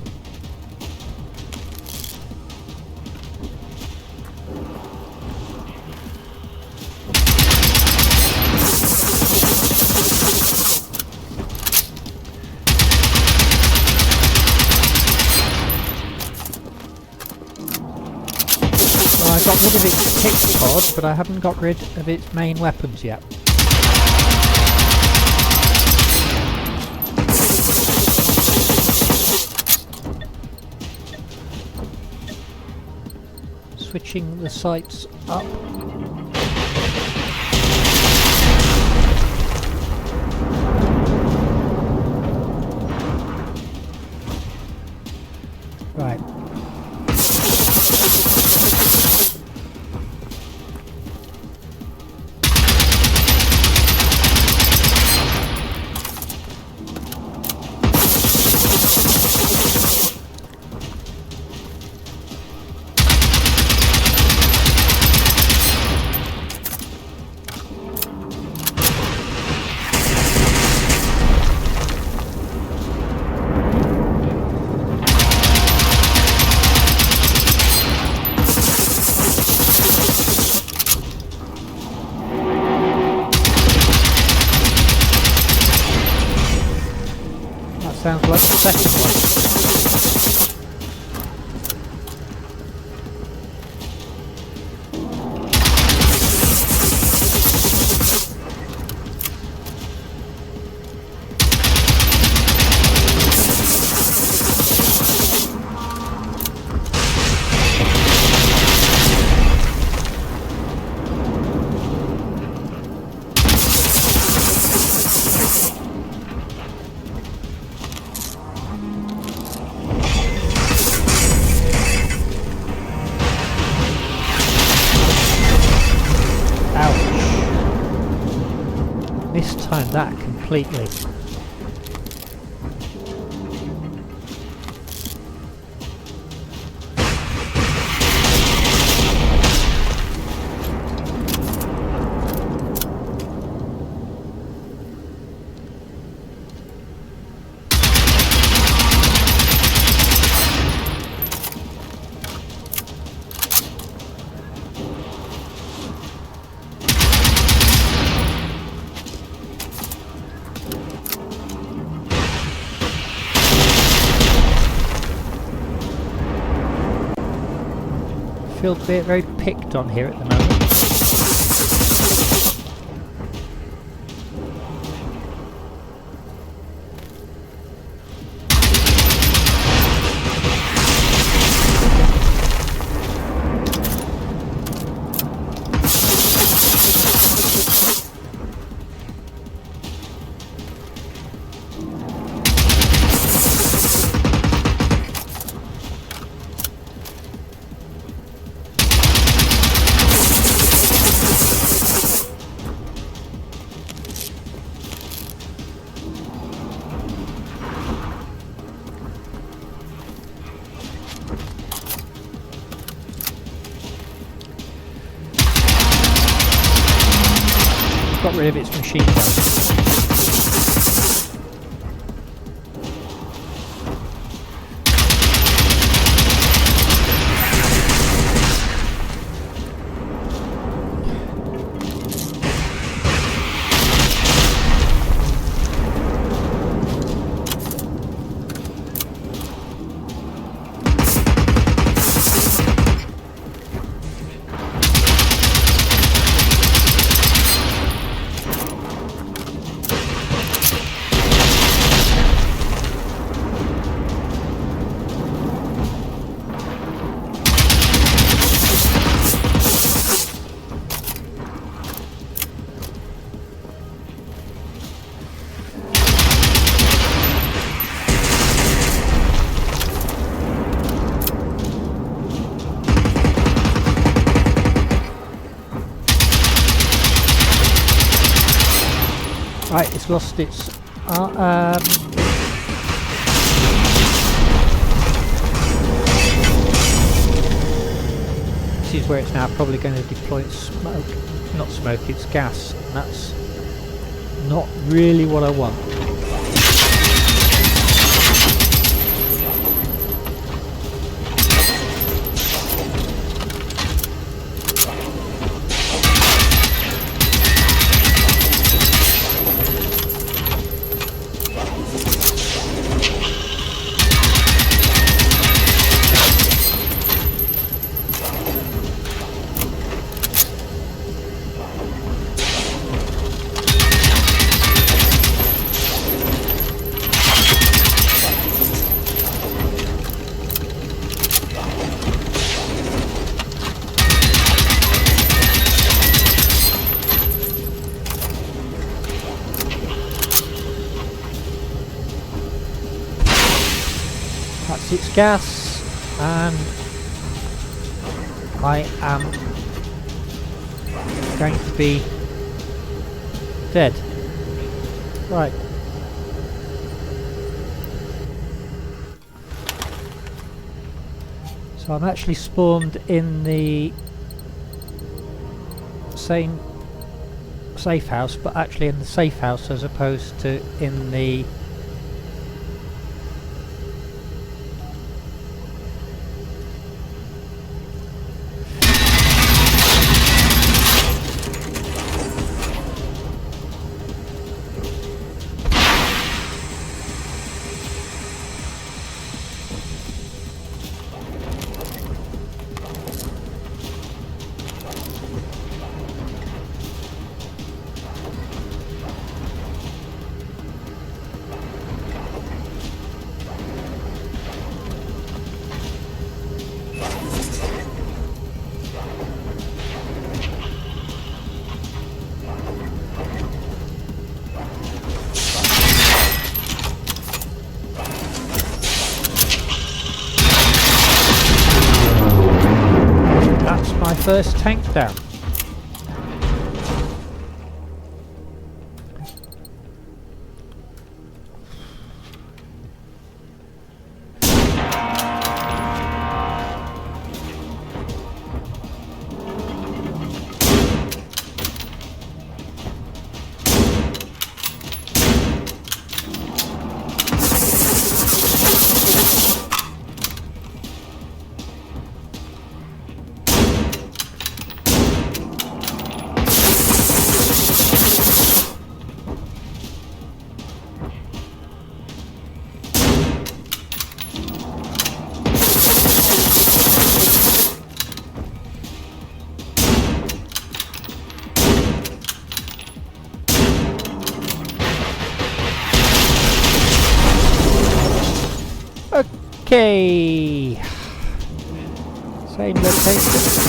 Well, I got rid of its kick pod, but I haven't got rid of its main weapons yet. Switching the sights up. Right. Sounds like the second one. Mistimed that completely. Feel very picked on here at the moment. Got rid of its machine gun. Right, it's lost its... this is where it's now probably going to deploy its smoke. Not smoke, it's gas. And that's not really what I want. That's its gas, and I am going to be dead. Right. So I'm actually spawned in the same safe house, but actually in the safe house as opposed to in the first tank down. Okay. Same location.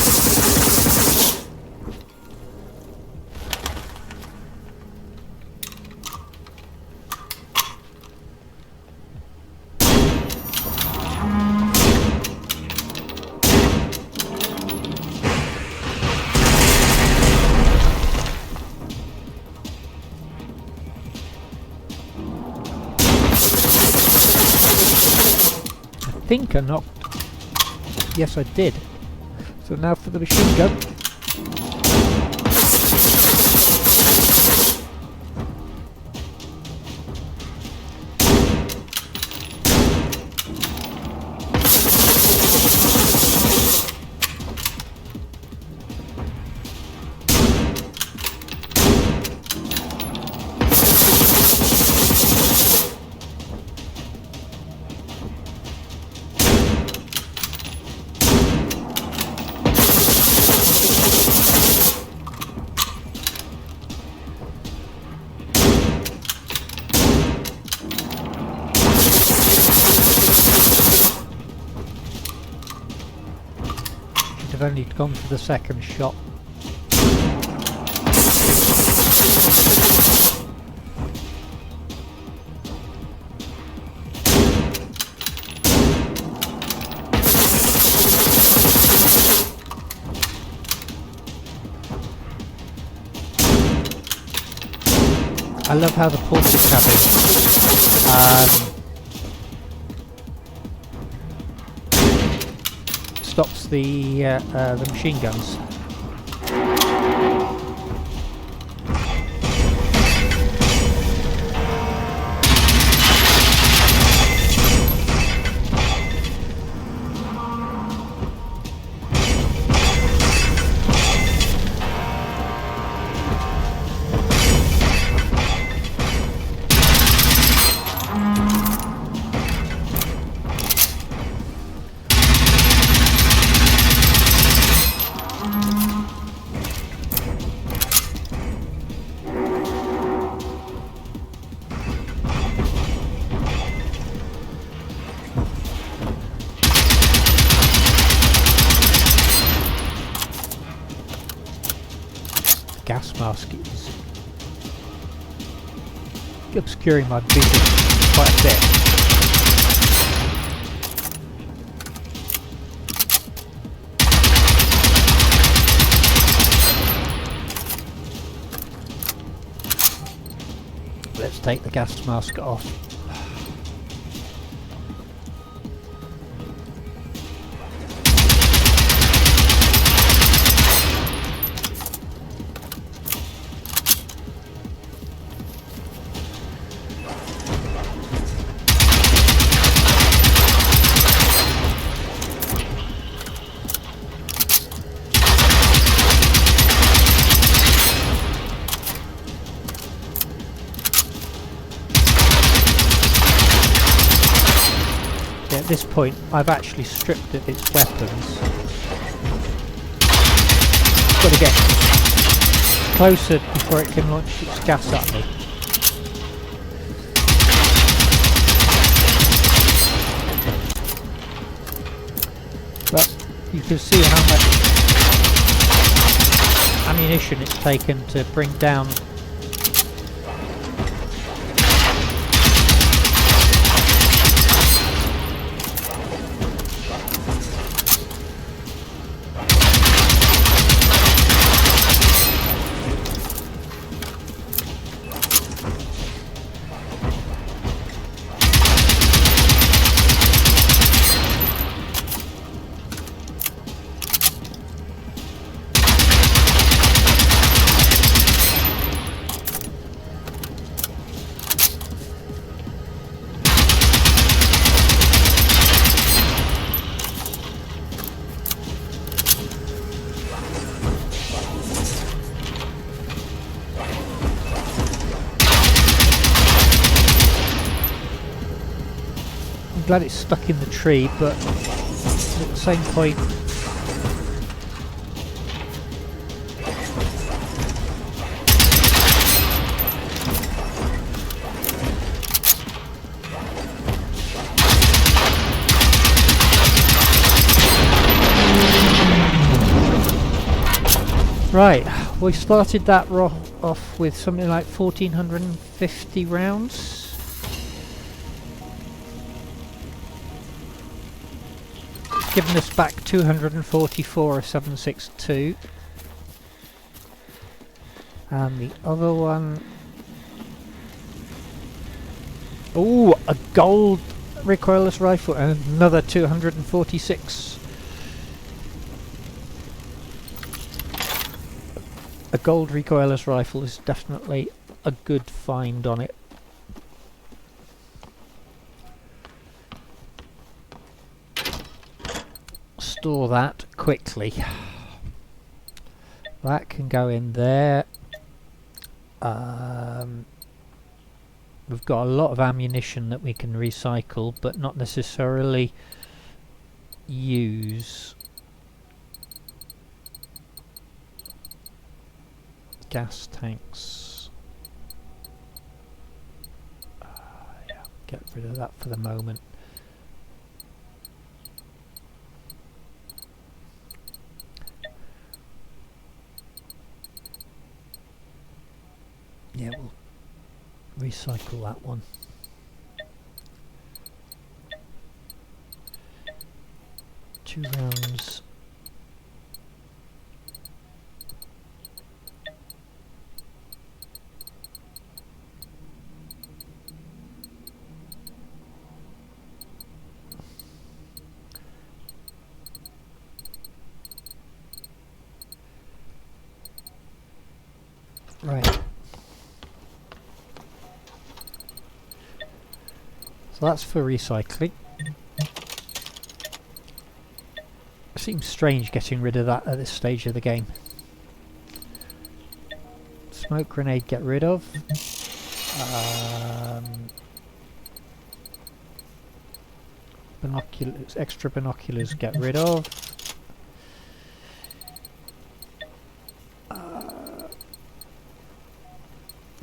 I think I knocked. Yes, I did. So now for the machine gun. I've only gone for the second shot. I love how the portal cabin stops the machine guns. Gas mask is obscuring my vision quite a bit. Let's take the gas mask off. At this point, I've actually stripped of its weapons. Got to get closer before it can launch its gas at me. But you can see how much ammunition it's taken to bring down glad it's stuck in the tree, but at the same point, right, we started that off with something like 1450 rounds. It's given us back 244 of 7.62. And the other one... Ooh, a gold recoilless rifle and another 246. A gold recoilless rifle is definitely a good find on it. Store that quickly. That can go in there. We've got a lot of ammunition that we can recycle, but not necessarily use. Gas tanks. Yeah, get rid of that for the moment. Yeah, we'll recycle that one. Two rounds. Right. So that's for recycling. It seems strange getting rid of that at this stage of the game. Smoke grenade, get rid of. Binoculars, extra binoculars, get rid of.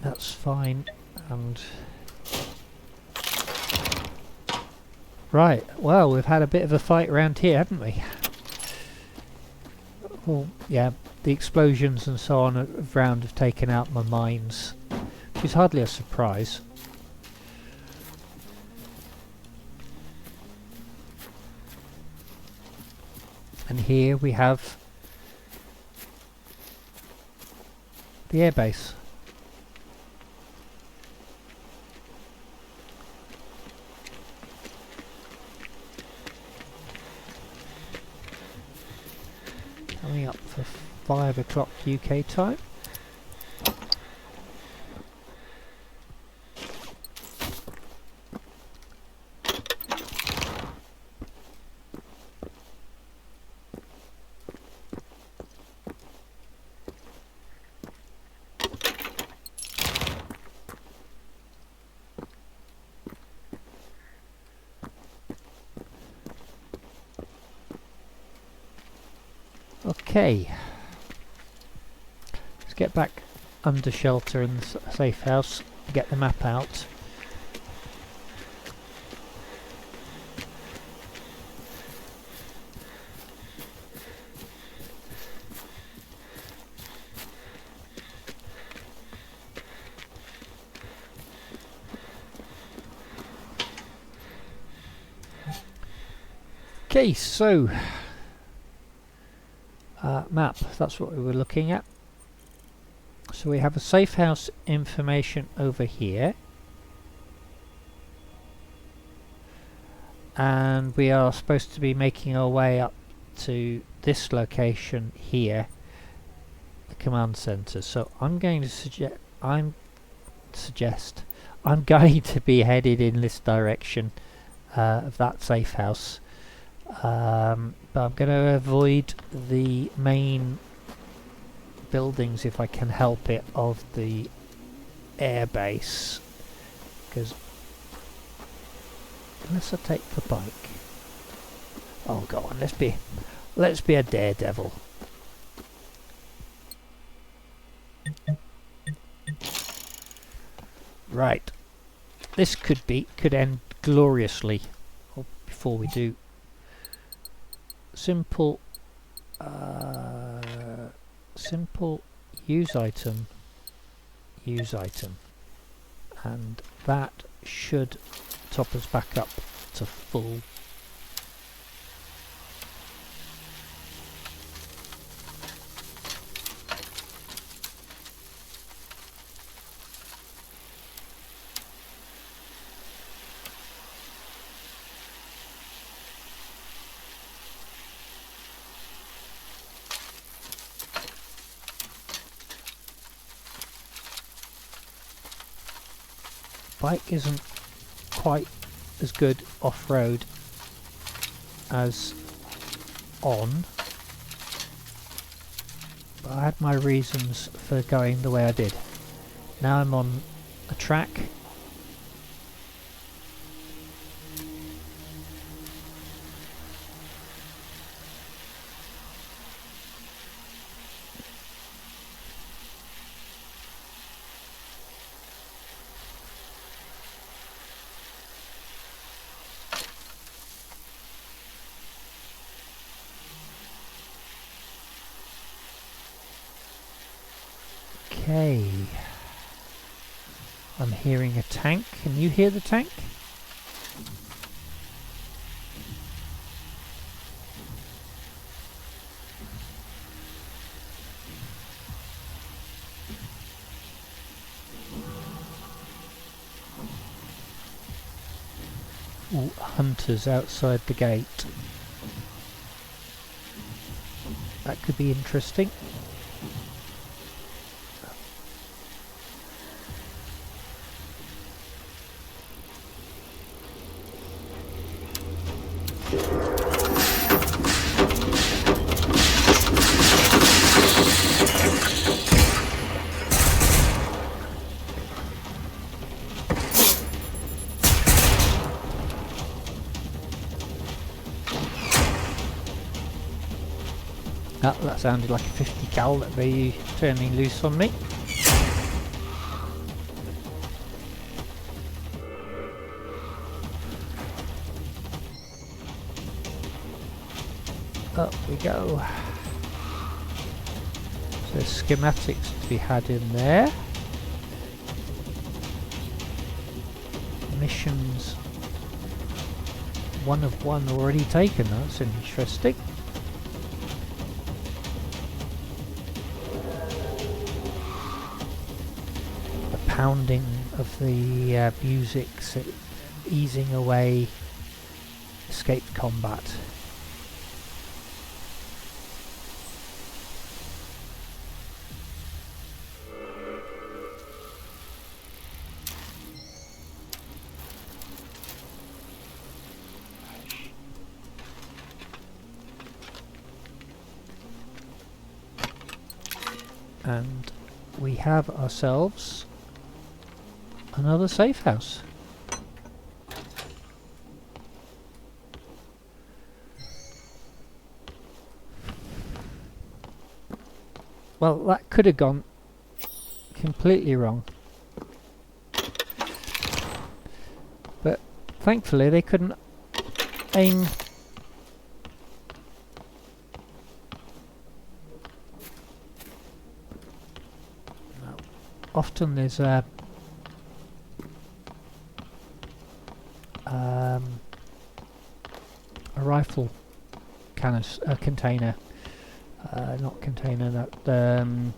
That's fine. And right, well, we've had a bit of a fight around here, haven't we? Well, yeah, the explosions and so on around have taken out my mines, which is hardly a surprise. And here we have the airbase. Coming up for 5 o'clock UK time. Okay, let's get back under shelter in the safe house, get the map out. Okay, so map, that's what we were looking at. So we have a safe house information over here, and we are supposed to be making our way up to this location here, the command center. So I'm going to suggest I'm going to be headed in this direction of that safe house. But I'm going to avoid the main buildings if I can help it of the airbase, because Unless I take the bike. Oh, go on, let's be a daredevil. Right. This could end gloriously. Oh, before we do. Simple use item, and that should top us back up to full. Bike isn't quite as good off-road as on, but I had my reasons for going the way I did. Now I'm on a track. Okay, I'm hearing a tank. Can you hear the tank? Ooh, hunters outside the gate. That could be interesting. That sounded like a 50 cal that they turning loose on me. Up we go. So schematics to be had in there. Missions 1 of 1 already taken. That's interesting. Pounding of the music, easing away, escape combat. And we have ourselves another safe house. Well, that could have gone completely wrong. But thankfully they couldn't aim. No. Often there's a rifle container, not container, that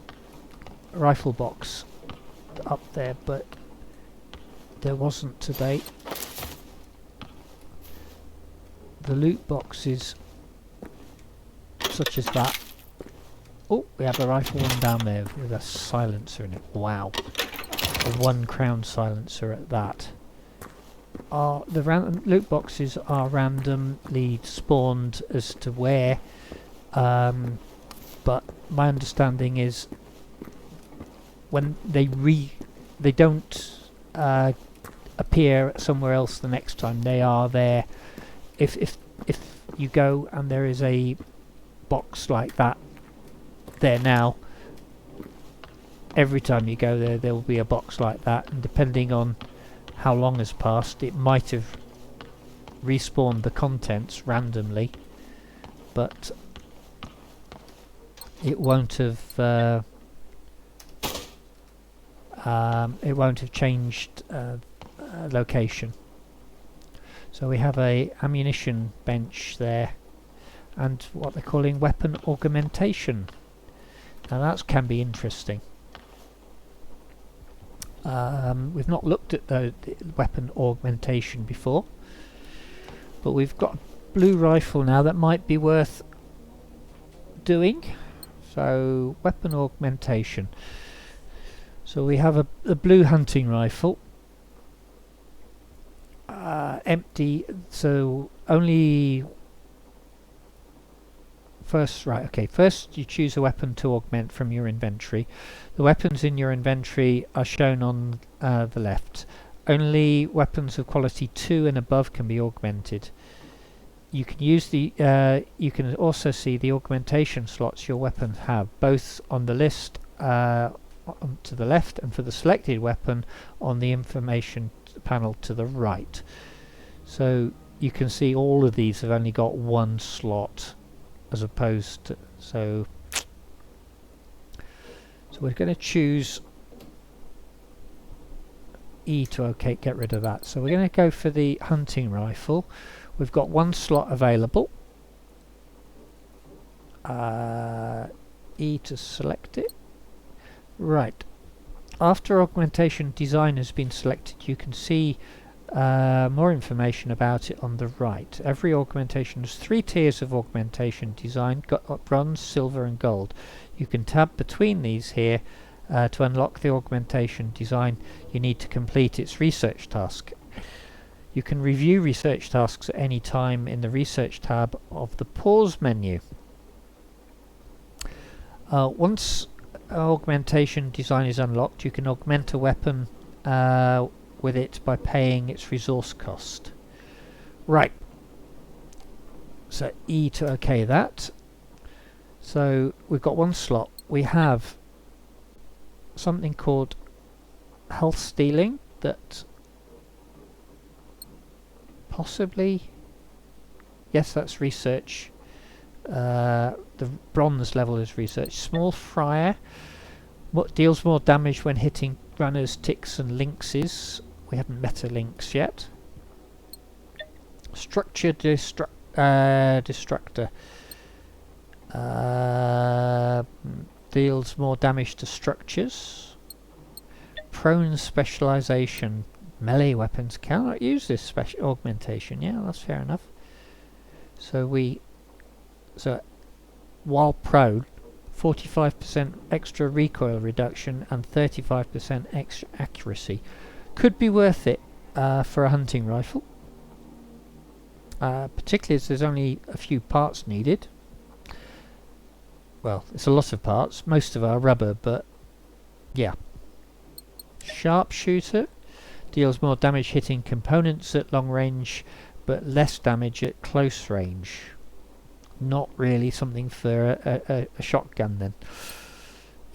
rifle box up there, but there wasn't today. The loot boxes such as that. Oh, we have a rifle one down there with a silencer in it. Wow, a 1 crown silencer at that. The loot boxes are randomly spawned as to where, but my understanding is when they don't appear somewhere else the next time. They are there. If you go and there is a box like that there now, every time you go there will be a box like that, and depending on how long has passed, it might have respawned the contents randomly, but it won't have changed location. So we have a ammunition bench there, and what they're calling weapon augmentation. Now that can be interesting. We've not looked at the weapon augmentation before, but we've got a blue rifle now that might be worth doing. So weapon augmentation. So we have a blue hunting rifle, empty, so only first you choose a weapon to augment from your inventory. The weapons in your inventory are shown on the left. Only weapons of quality 2 and above can be augmented. You can use the you can also see the augmentation slots your weapons have, both on the list to the left, and for the selected weapon on the information panel to the right. So you can see all of these have only got one slot, as opposed to so we're going to choose E to get rid of that. So we're going to go for the hunting rifle. We've got one slot available. E to select it. Right. After augmentation design has been selected, you can see more information about it on the right. Every augmentation has 3 tiers of augmentation design: bronze, silver and gold. You can tab between these here to unlock the augmentation design. You need to complete its research task. You can review research tasks at any time in the research tab of the pause menu. Once augmentation design is unlocked, you can augment a weapon with it by paying its resource cost. Right, so E to OK that. So we've got one slot. We have something called health stealing that possibly, yes, that's research. The bronze level is research. Small fryer, what deals more damage when hitting runners, ticks and lynxes. We haven't met a lynx yet. Structure destructor deals more damage to structures. Prone specialization, melee weapons cannot use this special augmentation. Yeah, that's fair enough. So while prone, 45% extra recoil reduction and 35% extra accuracy. Could be worth it for a hunting rifle, particularly as there's only a few parts needed. Well, it's a lot of parts, most of our rubber, but yeah. Sharpshooter deals more damage hitting components at long range, but less damage at close range. Not really something for a shotgun then.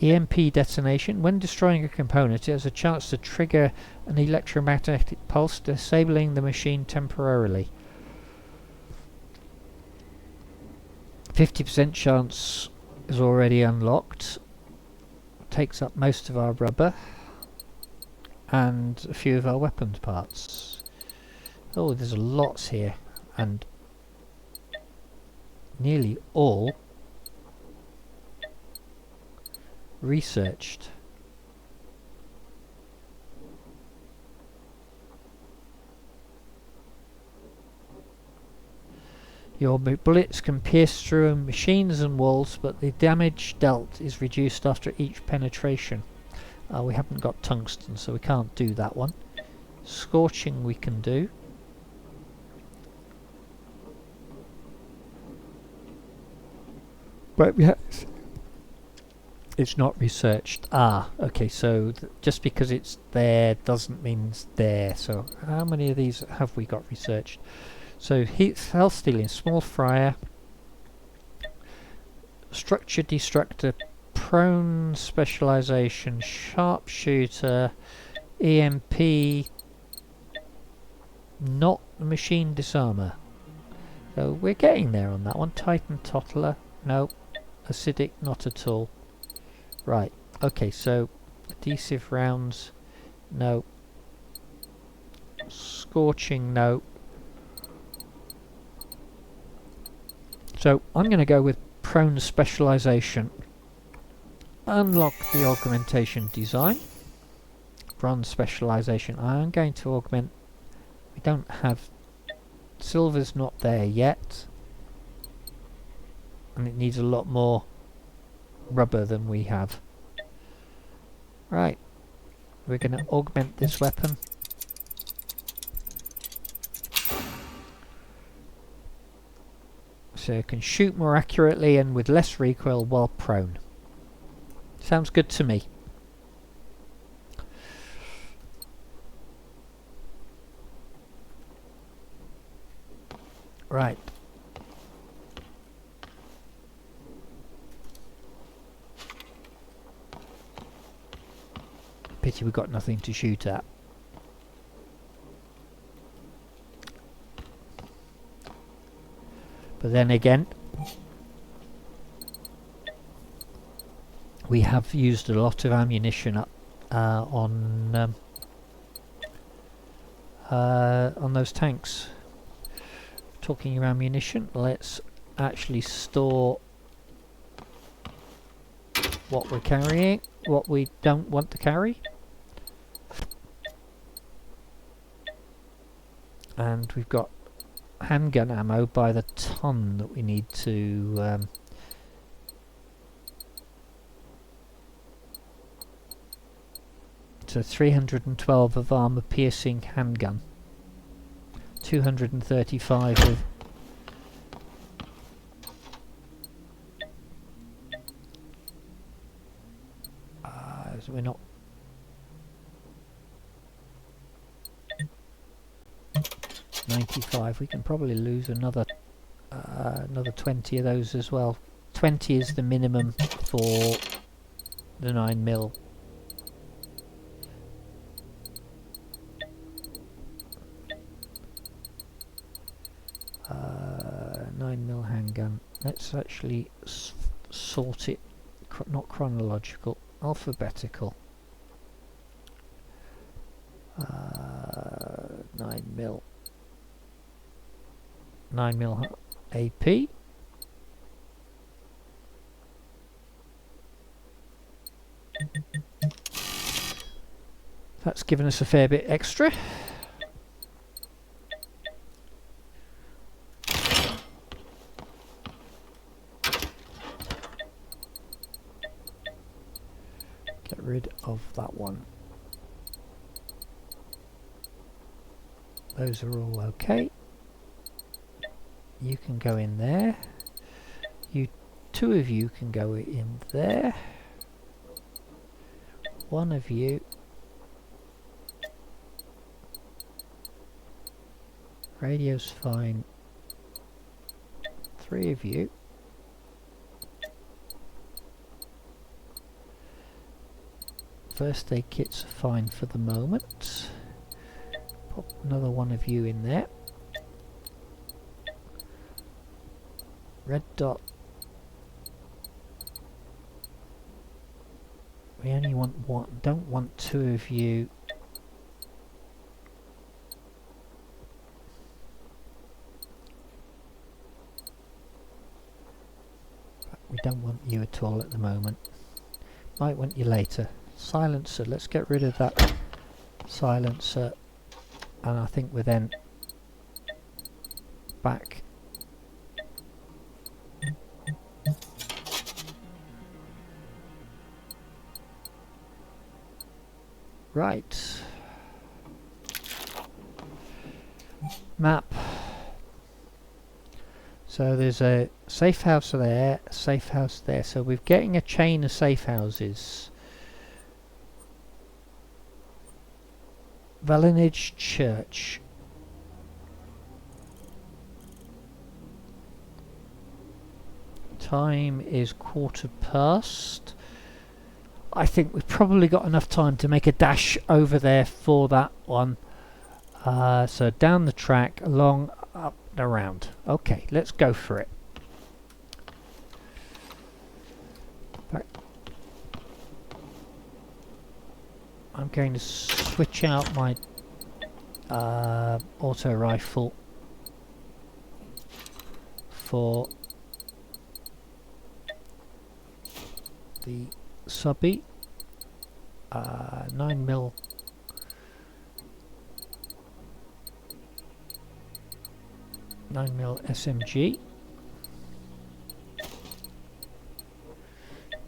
EMP detonation. When destroying a component, it has a chance to trigger an electromagnetic pulse, disabling the machine temporarily. 50% chance is already unlocked. Takes up most of our rubber and a few of our weapons parts. Oh, there's lots here, and nearly all researched. Your bullets can pierce through machines and walls, but the damage dealt is reduced after each penetration. We haven't got tungsten, so we can't do that one. Scorching we can do. But It's not researched. Ah, okay, so just because it's there doesn't mean it's there. So how many of these have we got researched? So health stealing, small fryer, structure destructor, prone specialization, sharpshooter, EMP, not machine disarmer. So we're getting there on that one. Titan toddler, no. Acidic, not at all. Right, okay, so adhesive rounds, no. Scorching, no. So I'm going to go with prone specialization. Unlock the augmentation design. Bronze specialization. I'm going to augment. We don't have. Silver's not there yet. And it needs a lot more rubber than we have. Right. We're going to augment this weapon. So it can shoot more accurately and with less recoil while prone. Sounds good to me. Right. Pity we've got nothing to shoot at. But then again, we have used a lot of ammunition up on those tanks. Talking of ammunition, let's actually store what we're carrying, what we don't want to carry. And we've got handgun ammo by the ton that we need to so 312 of armor piercing handgun, 235 of so we're not 95. We can probably lose another 20 of those as well. 20 is the minimum for the 9mm. Uh, 9mm handgun. Let's actually sort it, not chronological, alphabetical. 9mm. 9mm AP. That's given us a fair bit extra. Get rid of that one. Those are all okay. You can go in there. You two of you can go in there. One of you. Radio's fine. 3 of you. First aid kits are fine for the moment. Pop another one of you in there. Red dot. We only want one. Don't want 2 of you. We don't want you at all at the moment. Might want you later. Silencer. Let's get rid of that silencer. And I think we're then back. Right. Map. So there's a safe house there, a safe house there. So we're getting a chain of safe houses. Vallenage Church. Time is 1:15. I think we've probably got enough time to make a dash over there for that one. So down the track, along, up and around. Okay, let's go for it. Back. I'm going to switch out my auto rifle for the subby. 9mm SMG.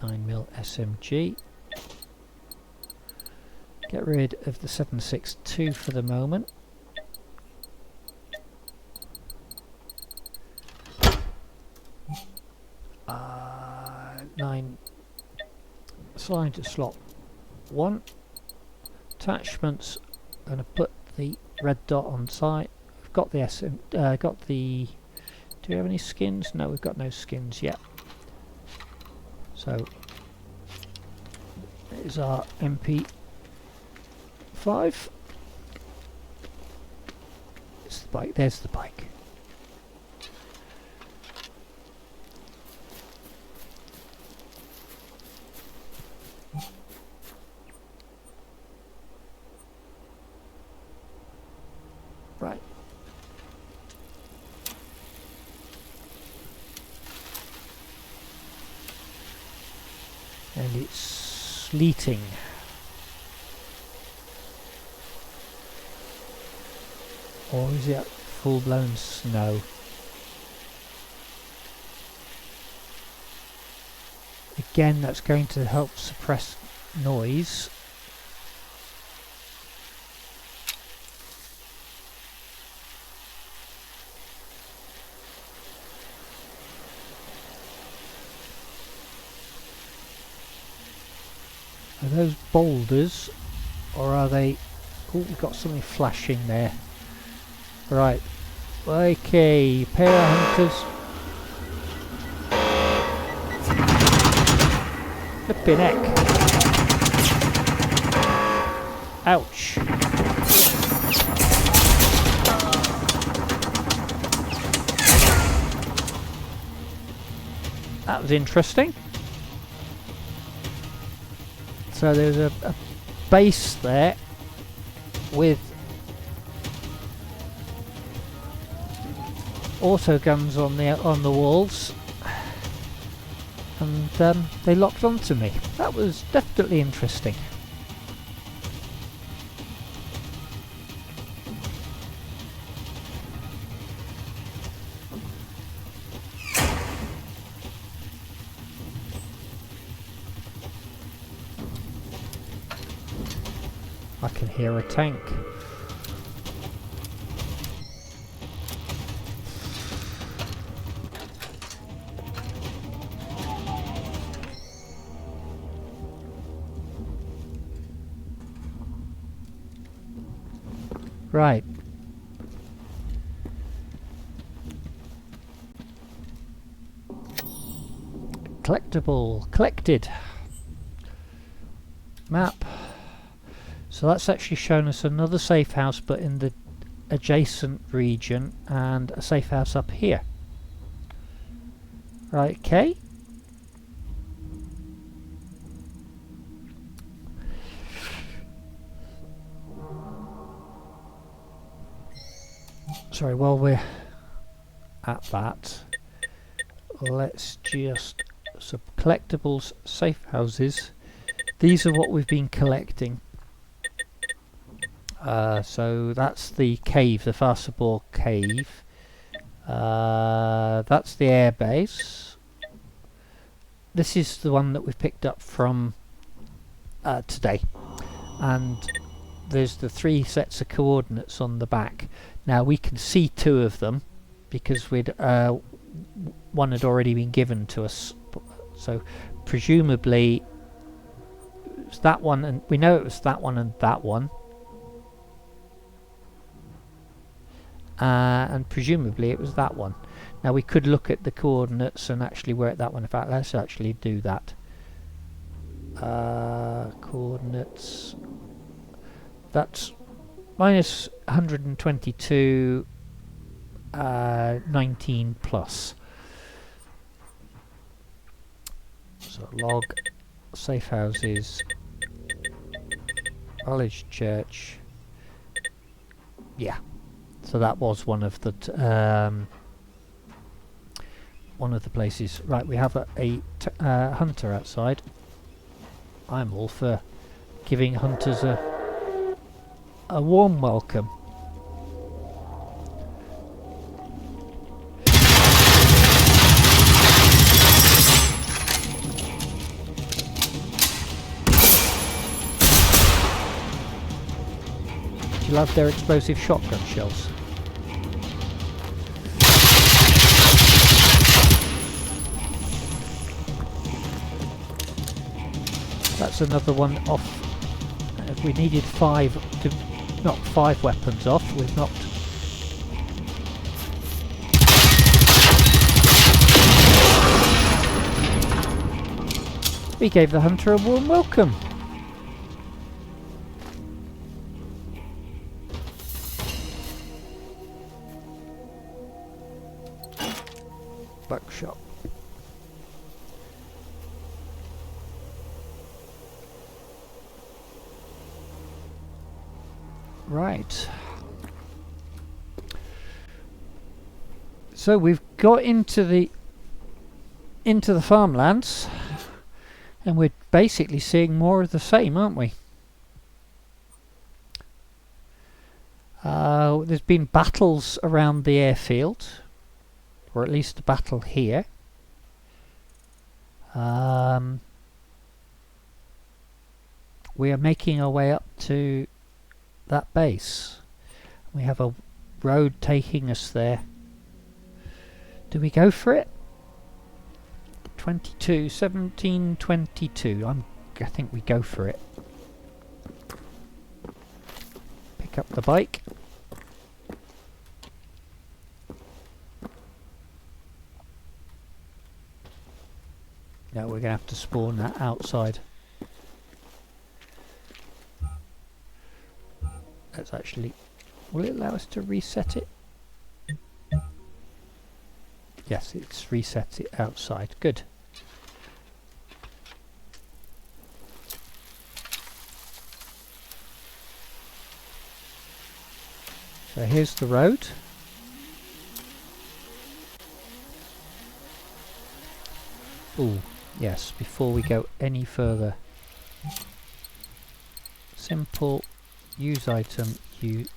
9mm SMG. Get rid of the 7.62 for the moment. Nine. Slide to slot 1. Attachments. I'm going to put the red dot on site. We've got the got the. Do we have any skins? No, we've got no skins yet. So there's our MP5. It's the bike. There's the bike. Right. And it's sleeting. Or is it full-blown snow? Again, that's going to help suppress noise. Are those boulders, or are they... Oh, we've got something flashing there. Right. Okay, pair of hunters. Flipping heck. Ouch. That was interesting. So there's a base there with auto guns on the walls, and they locked onto me. That was definitely interesting. I can hear a tank. Right. Collectible. Collected. Map. So that's actually shown us another safe house, but in the adjacent region, and a safe house up here. Right, okay. Sorry, while we're at that, let's just... So collectibles, safe houses. These are what we've been collecting. So that's the cave, the Farsabor cave. That's the airbase. This is the one that we've picked up from today. And there's the 3 sets of coordinates on the back. Now we can see 2 of them because one had already been given to us. So presumably it was that one, and we know it was that one and that one. And presumably it was that one. Now we could look at the coordinates and actually work that one. In fact, let's actually do that. Coordinates. That's minus 122, 19 plus. So log safe houses, college church. Yeah. So that was one of the places. Right, we have a hunter outside. I'm all for giving hunters a warm welcome. Do you love their explosive shotgun shells? That's another one off. If we needed 5 to knock 5 weapons off, we've knocked. We gave the hunter a warm welcome. Buckshot. Right. So we've got into the farmlands, and we're basically seeing more of the same, aren't we? There's been battles around the airfield, or at least a battle here. We are making our way up to that base. We have a road taking us there. Do we go for it? 1722. I think we go for it. Pick up the bike. No, we're gonna have to spawn that outside. Let's actually... Will it allow us to reset it? Yes, it's reset it outside. Good. So here's the road. Oh, yes, before we go any further. Simple. Use item, use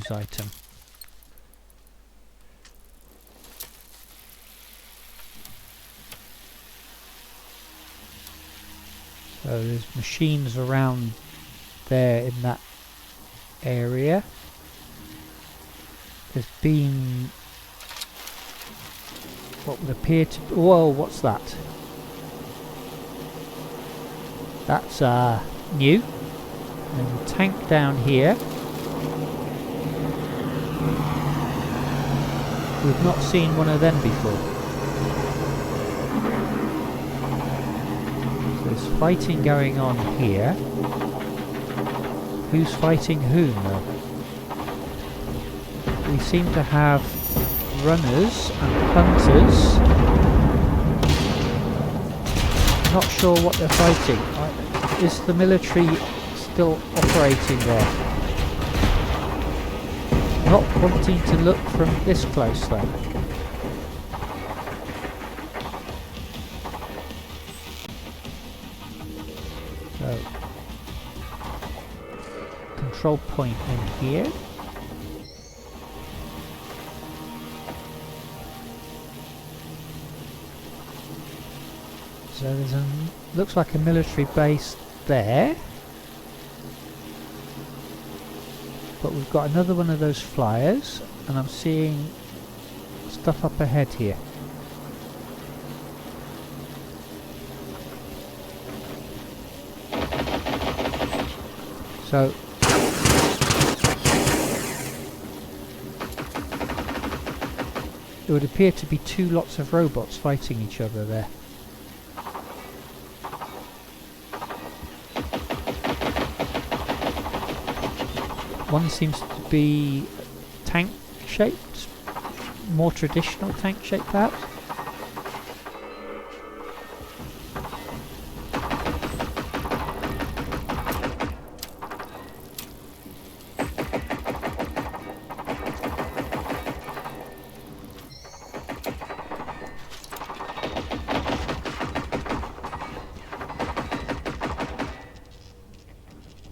item. So there's machines around there in that area. There's been what would appear to... Whoa, what's that? That's new. And a tank down here. We've not seen one of them before. So there's fighting going on here. Who's fighting whom though? We seem to have runners and hunters. Not sure what they're fighting. Is the military still operating there? Not wanting to look from this close though. So, control point in here. So there's a... looks like a military base there. But we've got another one of those flyers, and I'm seeing stuff up ahead here. So there would appear to be two lots of robots fighting each other there. One seems to be tank shaped, more traditional tank shaped perhaps.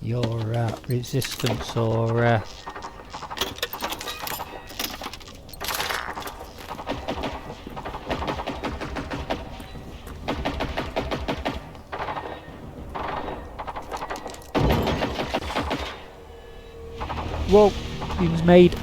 Your resistance or whoa, he was made.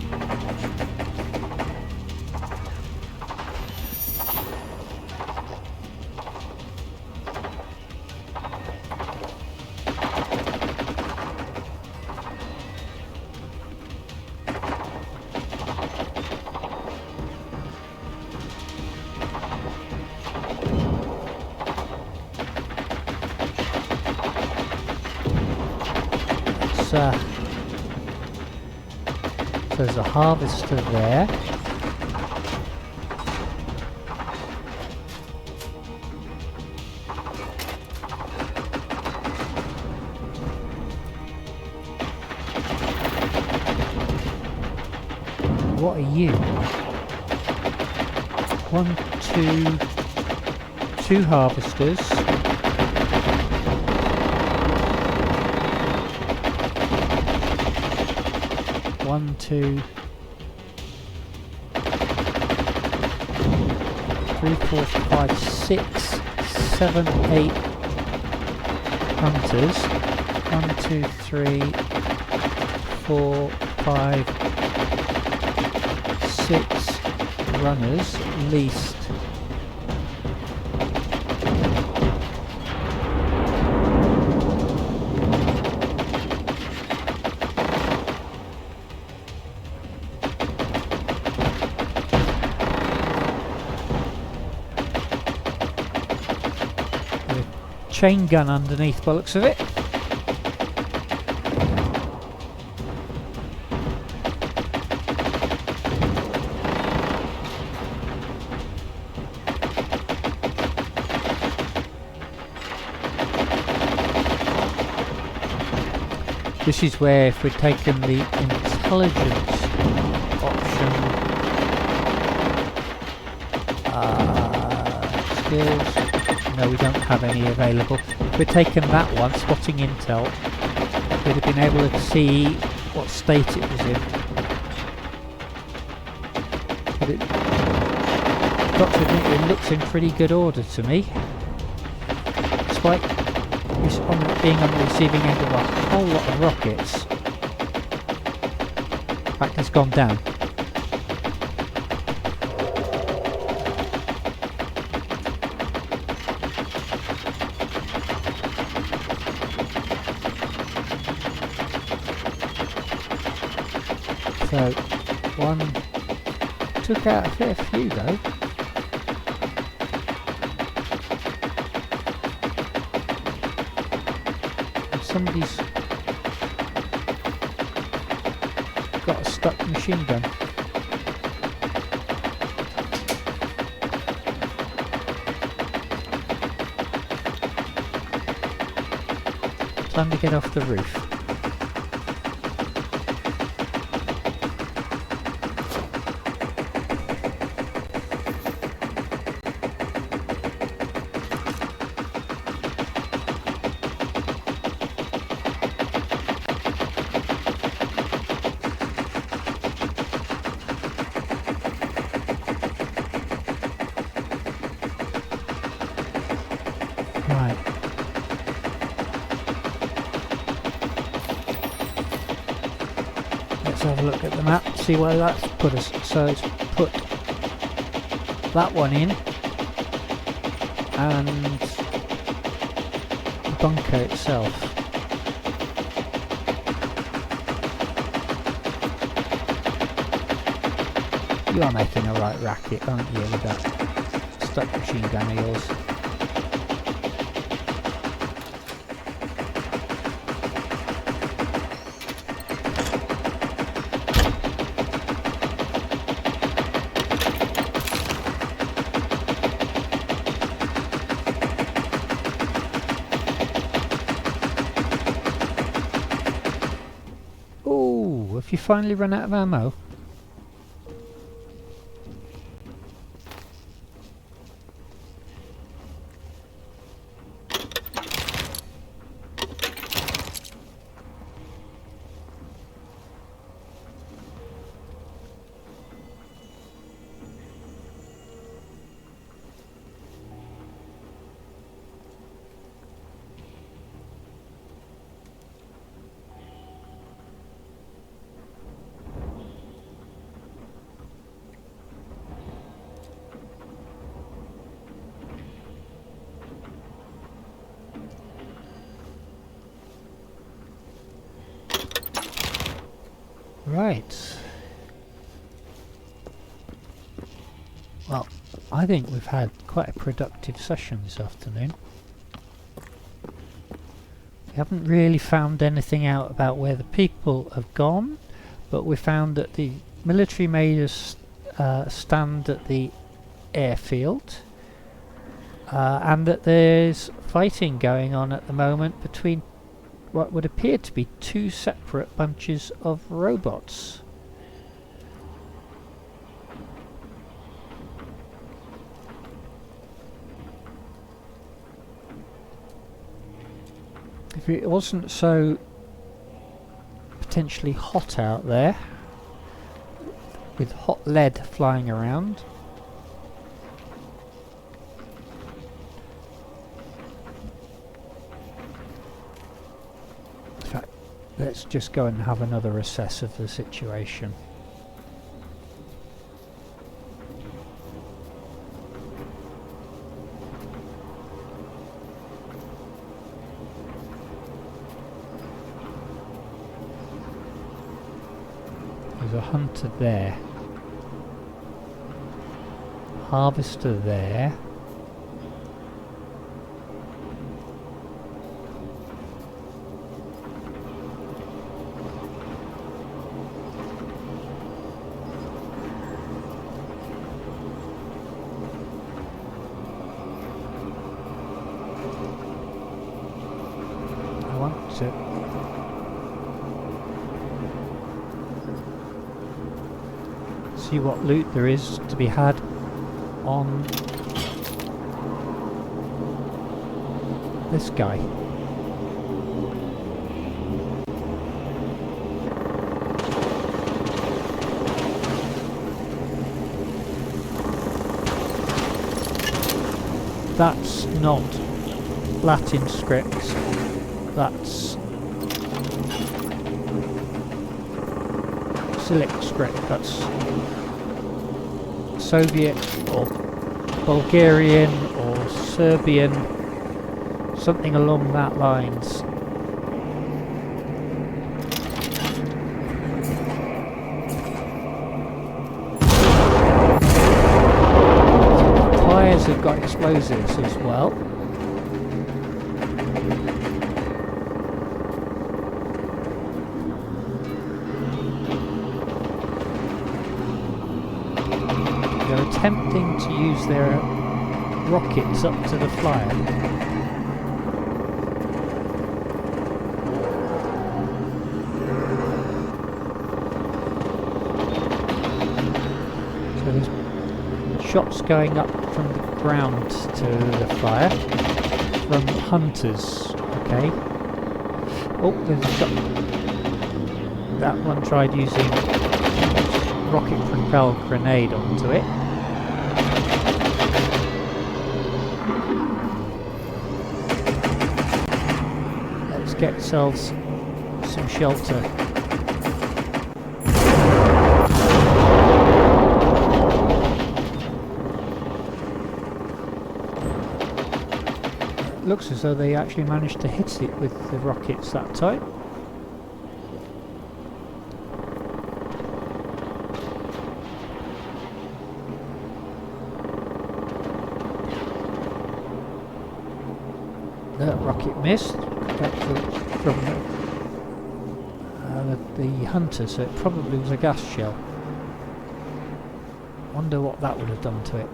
So there's a harvester there. What are you? Two harvesters. One, two, 3, 4, 5, 6, 7, 8 hunters. 1, 2, 3, 4, 5, 6 runners at least. Chain gun underneath by the looks of it. This is where if we'd taken the intelligence option, skills. No, we don't have any available. If we'd taken that one, spotting intel, we'd have been able to see what state it was in. But it, got to admit, it looks in pretty good order to me. Despite being on the receiving end of a whole lot of rockets. In fact, it's gone down. So, one took out a fair few though. And somebody's got a stuck machine gun. Time to get off the roof. Right. Let's have a look at the map, see where that's put us. So it's put that one in, and the bunker itself. You are making a right racket, aren't you, with that stuck machine gun of yours? Ooh, have you finally run out of ammo? Right. Well, I think we've had quite a productive session this afternoon. We haven't really found anything out about where the people have gone, but we found that the military made us stand at the airfield, and that there's fighting going on at the moment between what would appear to be two separate bunches of robots. If it wasn't so potentially hot out there, with hot lead flying around, let's just go and have another assess of the situation. There's a hunter there. Harvester there. See what loot there is to be had on this guy. That's not Latin script, that's Cyrillic script, that's Soviet or Bulgarian or Serbian, something along that lines. Tyres have got explosives as well. They're attempting to use their rockets up to the flyer. So there's shots going up from the ground to the flyer from hunters. Okay. Oh, there's a shot. That one tried using rocket propelled grenade onto it. Let's get ourselves some shelter. looks as though they actually managed to hit it with the rockets that time. The rocket missed from the hunter, so it probably was a gas shell. Wonder what that would have done to it.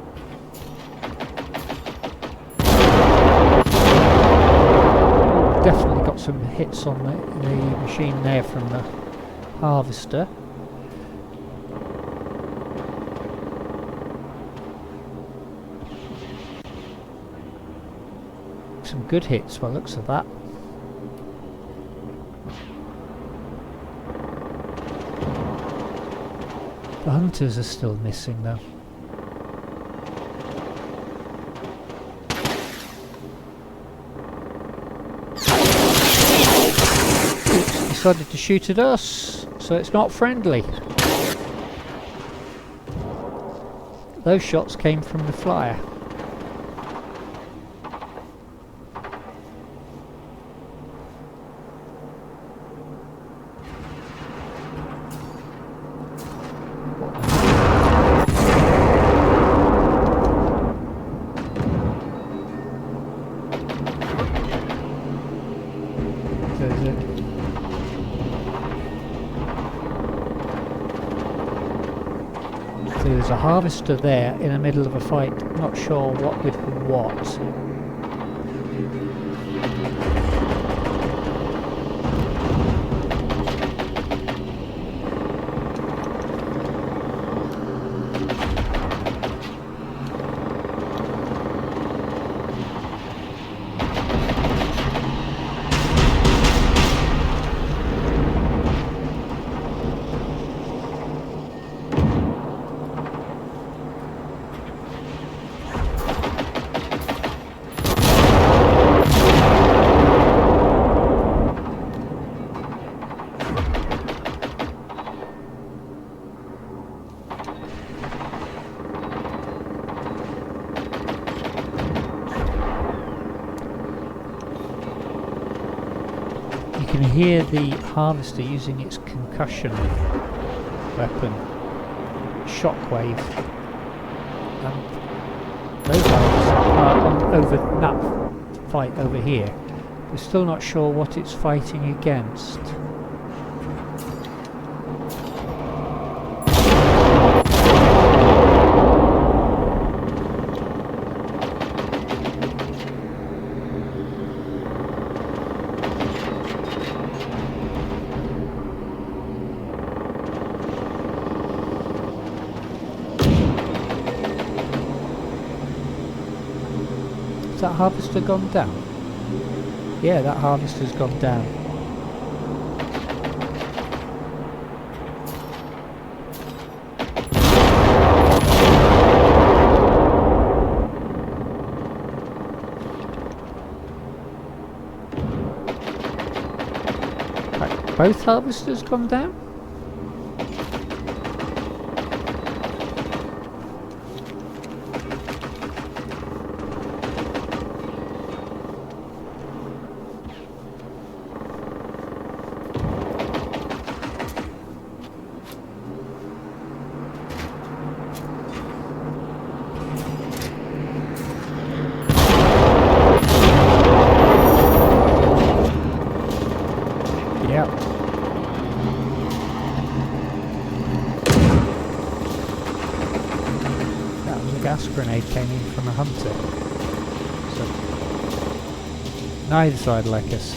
Definitely got some hits on the machine there from the harvester. Some good hits by the looks of that. The hunters are still missing though. Oops, decided to shoot at us, so it's not friendly. Those shots came from the flyer. There's a harvester there in the middle of a fight, not sure what with what. You can hear the harvester using its concussion weapon, shockwave, and those harvesters are over that fight over here. We're still not sure what it's fighting against. Has that harvester gone down? Yeah, that harvester's gone down. Right, both harvesters gone down? Gas grenade came in from a hunter. So neither side like us.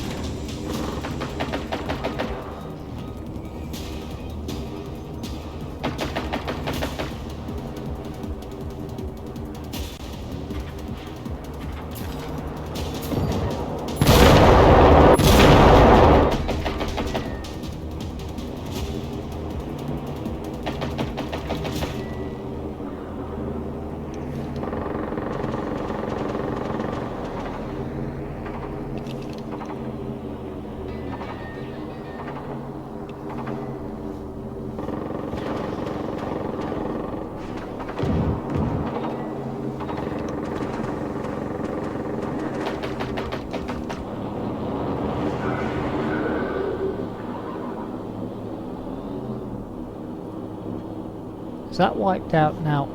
Is that wiped out now?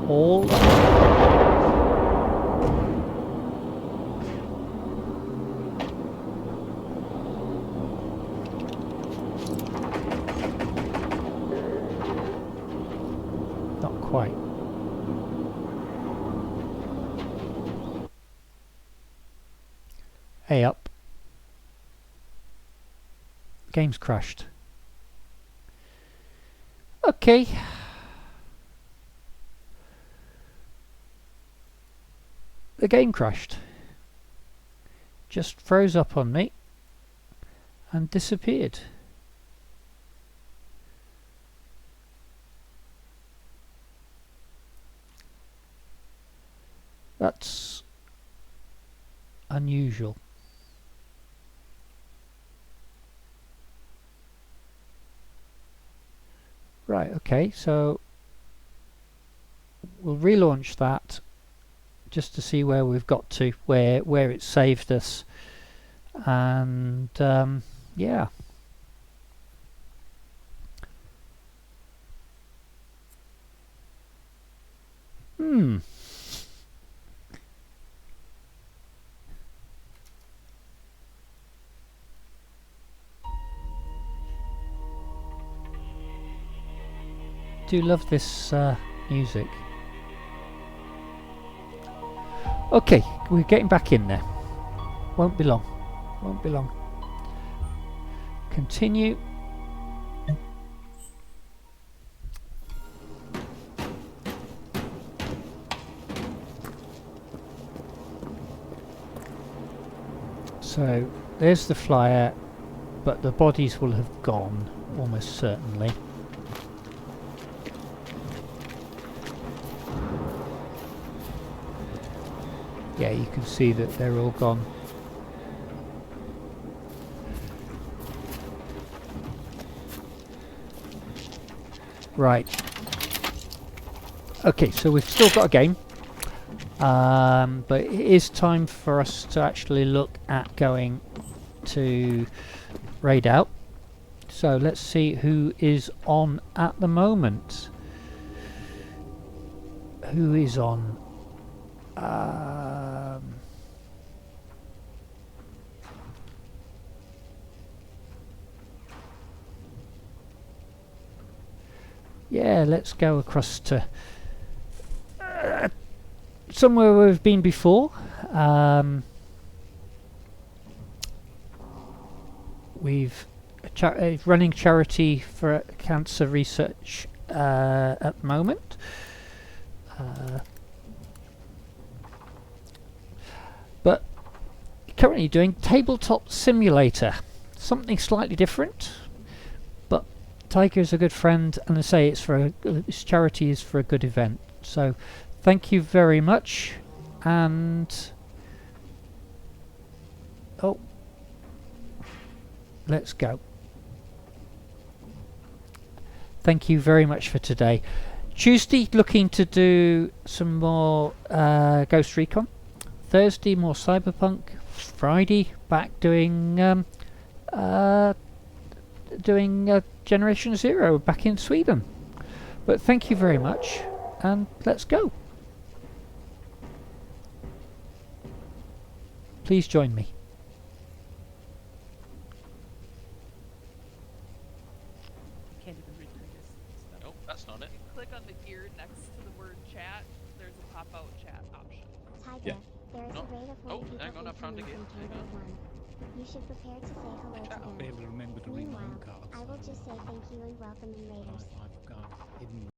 All? Not quite. Hey up. Game's crashed. Okay. The game crashed. Just froze up on me and disappeared. That's unusual. Right, okay, so we'll relaunch that just to see where we've got to, where it saved us, and yeah. Do love this music. Okay, we're getting back in there. Won't be long. Won't be long. Continue. So there's the flyer, but the bodies will have gone almost certainly. Yeah, you can see that they're all gone. Right. Okay, so we've still got a game. But it is time for us to actually look at going to raid out. So let's see who is on at the moment. Who is on? Yeah, let's go across to somewhere we've been before. We've running charity for cancer research at the moment. But currently doing tabletop simulator, something slightly different. But Tiger is a good friend, and I say it's for this charity is for a good event. So thank you very much, and oh, let's go. Thank you very much for today. Tuesday, looking to do some more Ghost Recon. Thursday, more Cyberpunk. Friday, back doing Generation Zero back in Sweden. But thank you very much, and let's go. Please join me. Can't even read through this stuff. Nope, that's not it. If you click on the gear next to the word chat, there's a pop-out chat option. Tiger, Yeah. there is No. a raid of Oh, people hang on, I found it incoming again. from Hang Chamber on. 1. You should prepare to say hello to Chat. them. Be able to remember to read my own Meanwhile, cards. I will just say thank you and welcome in raiders. I've got hidden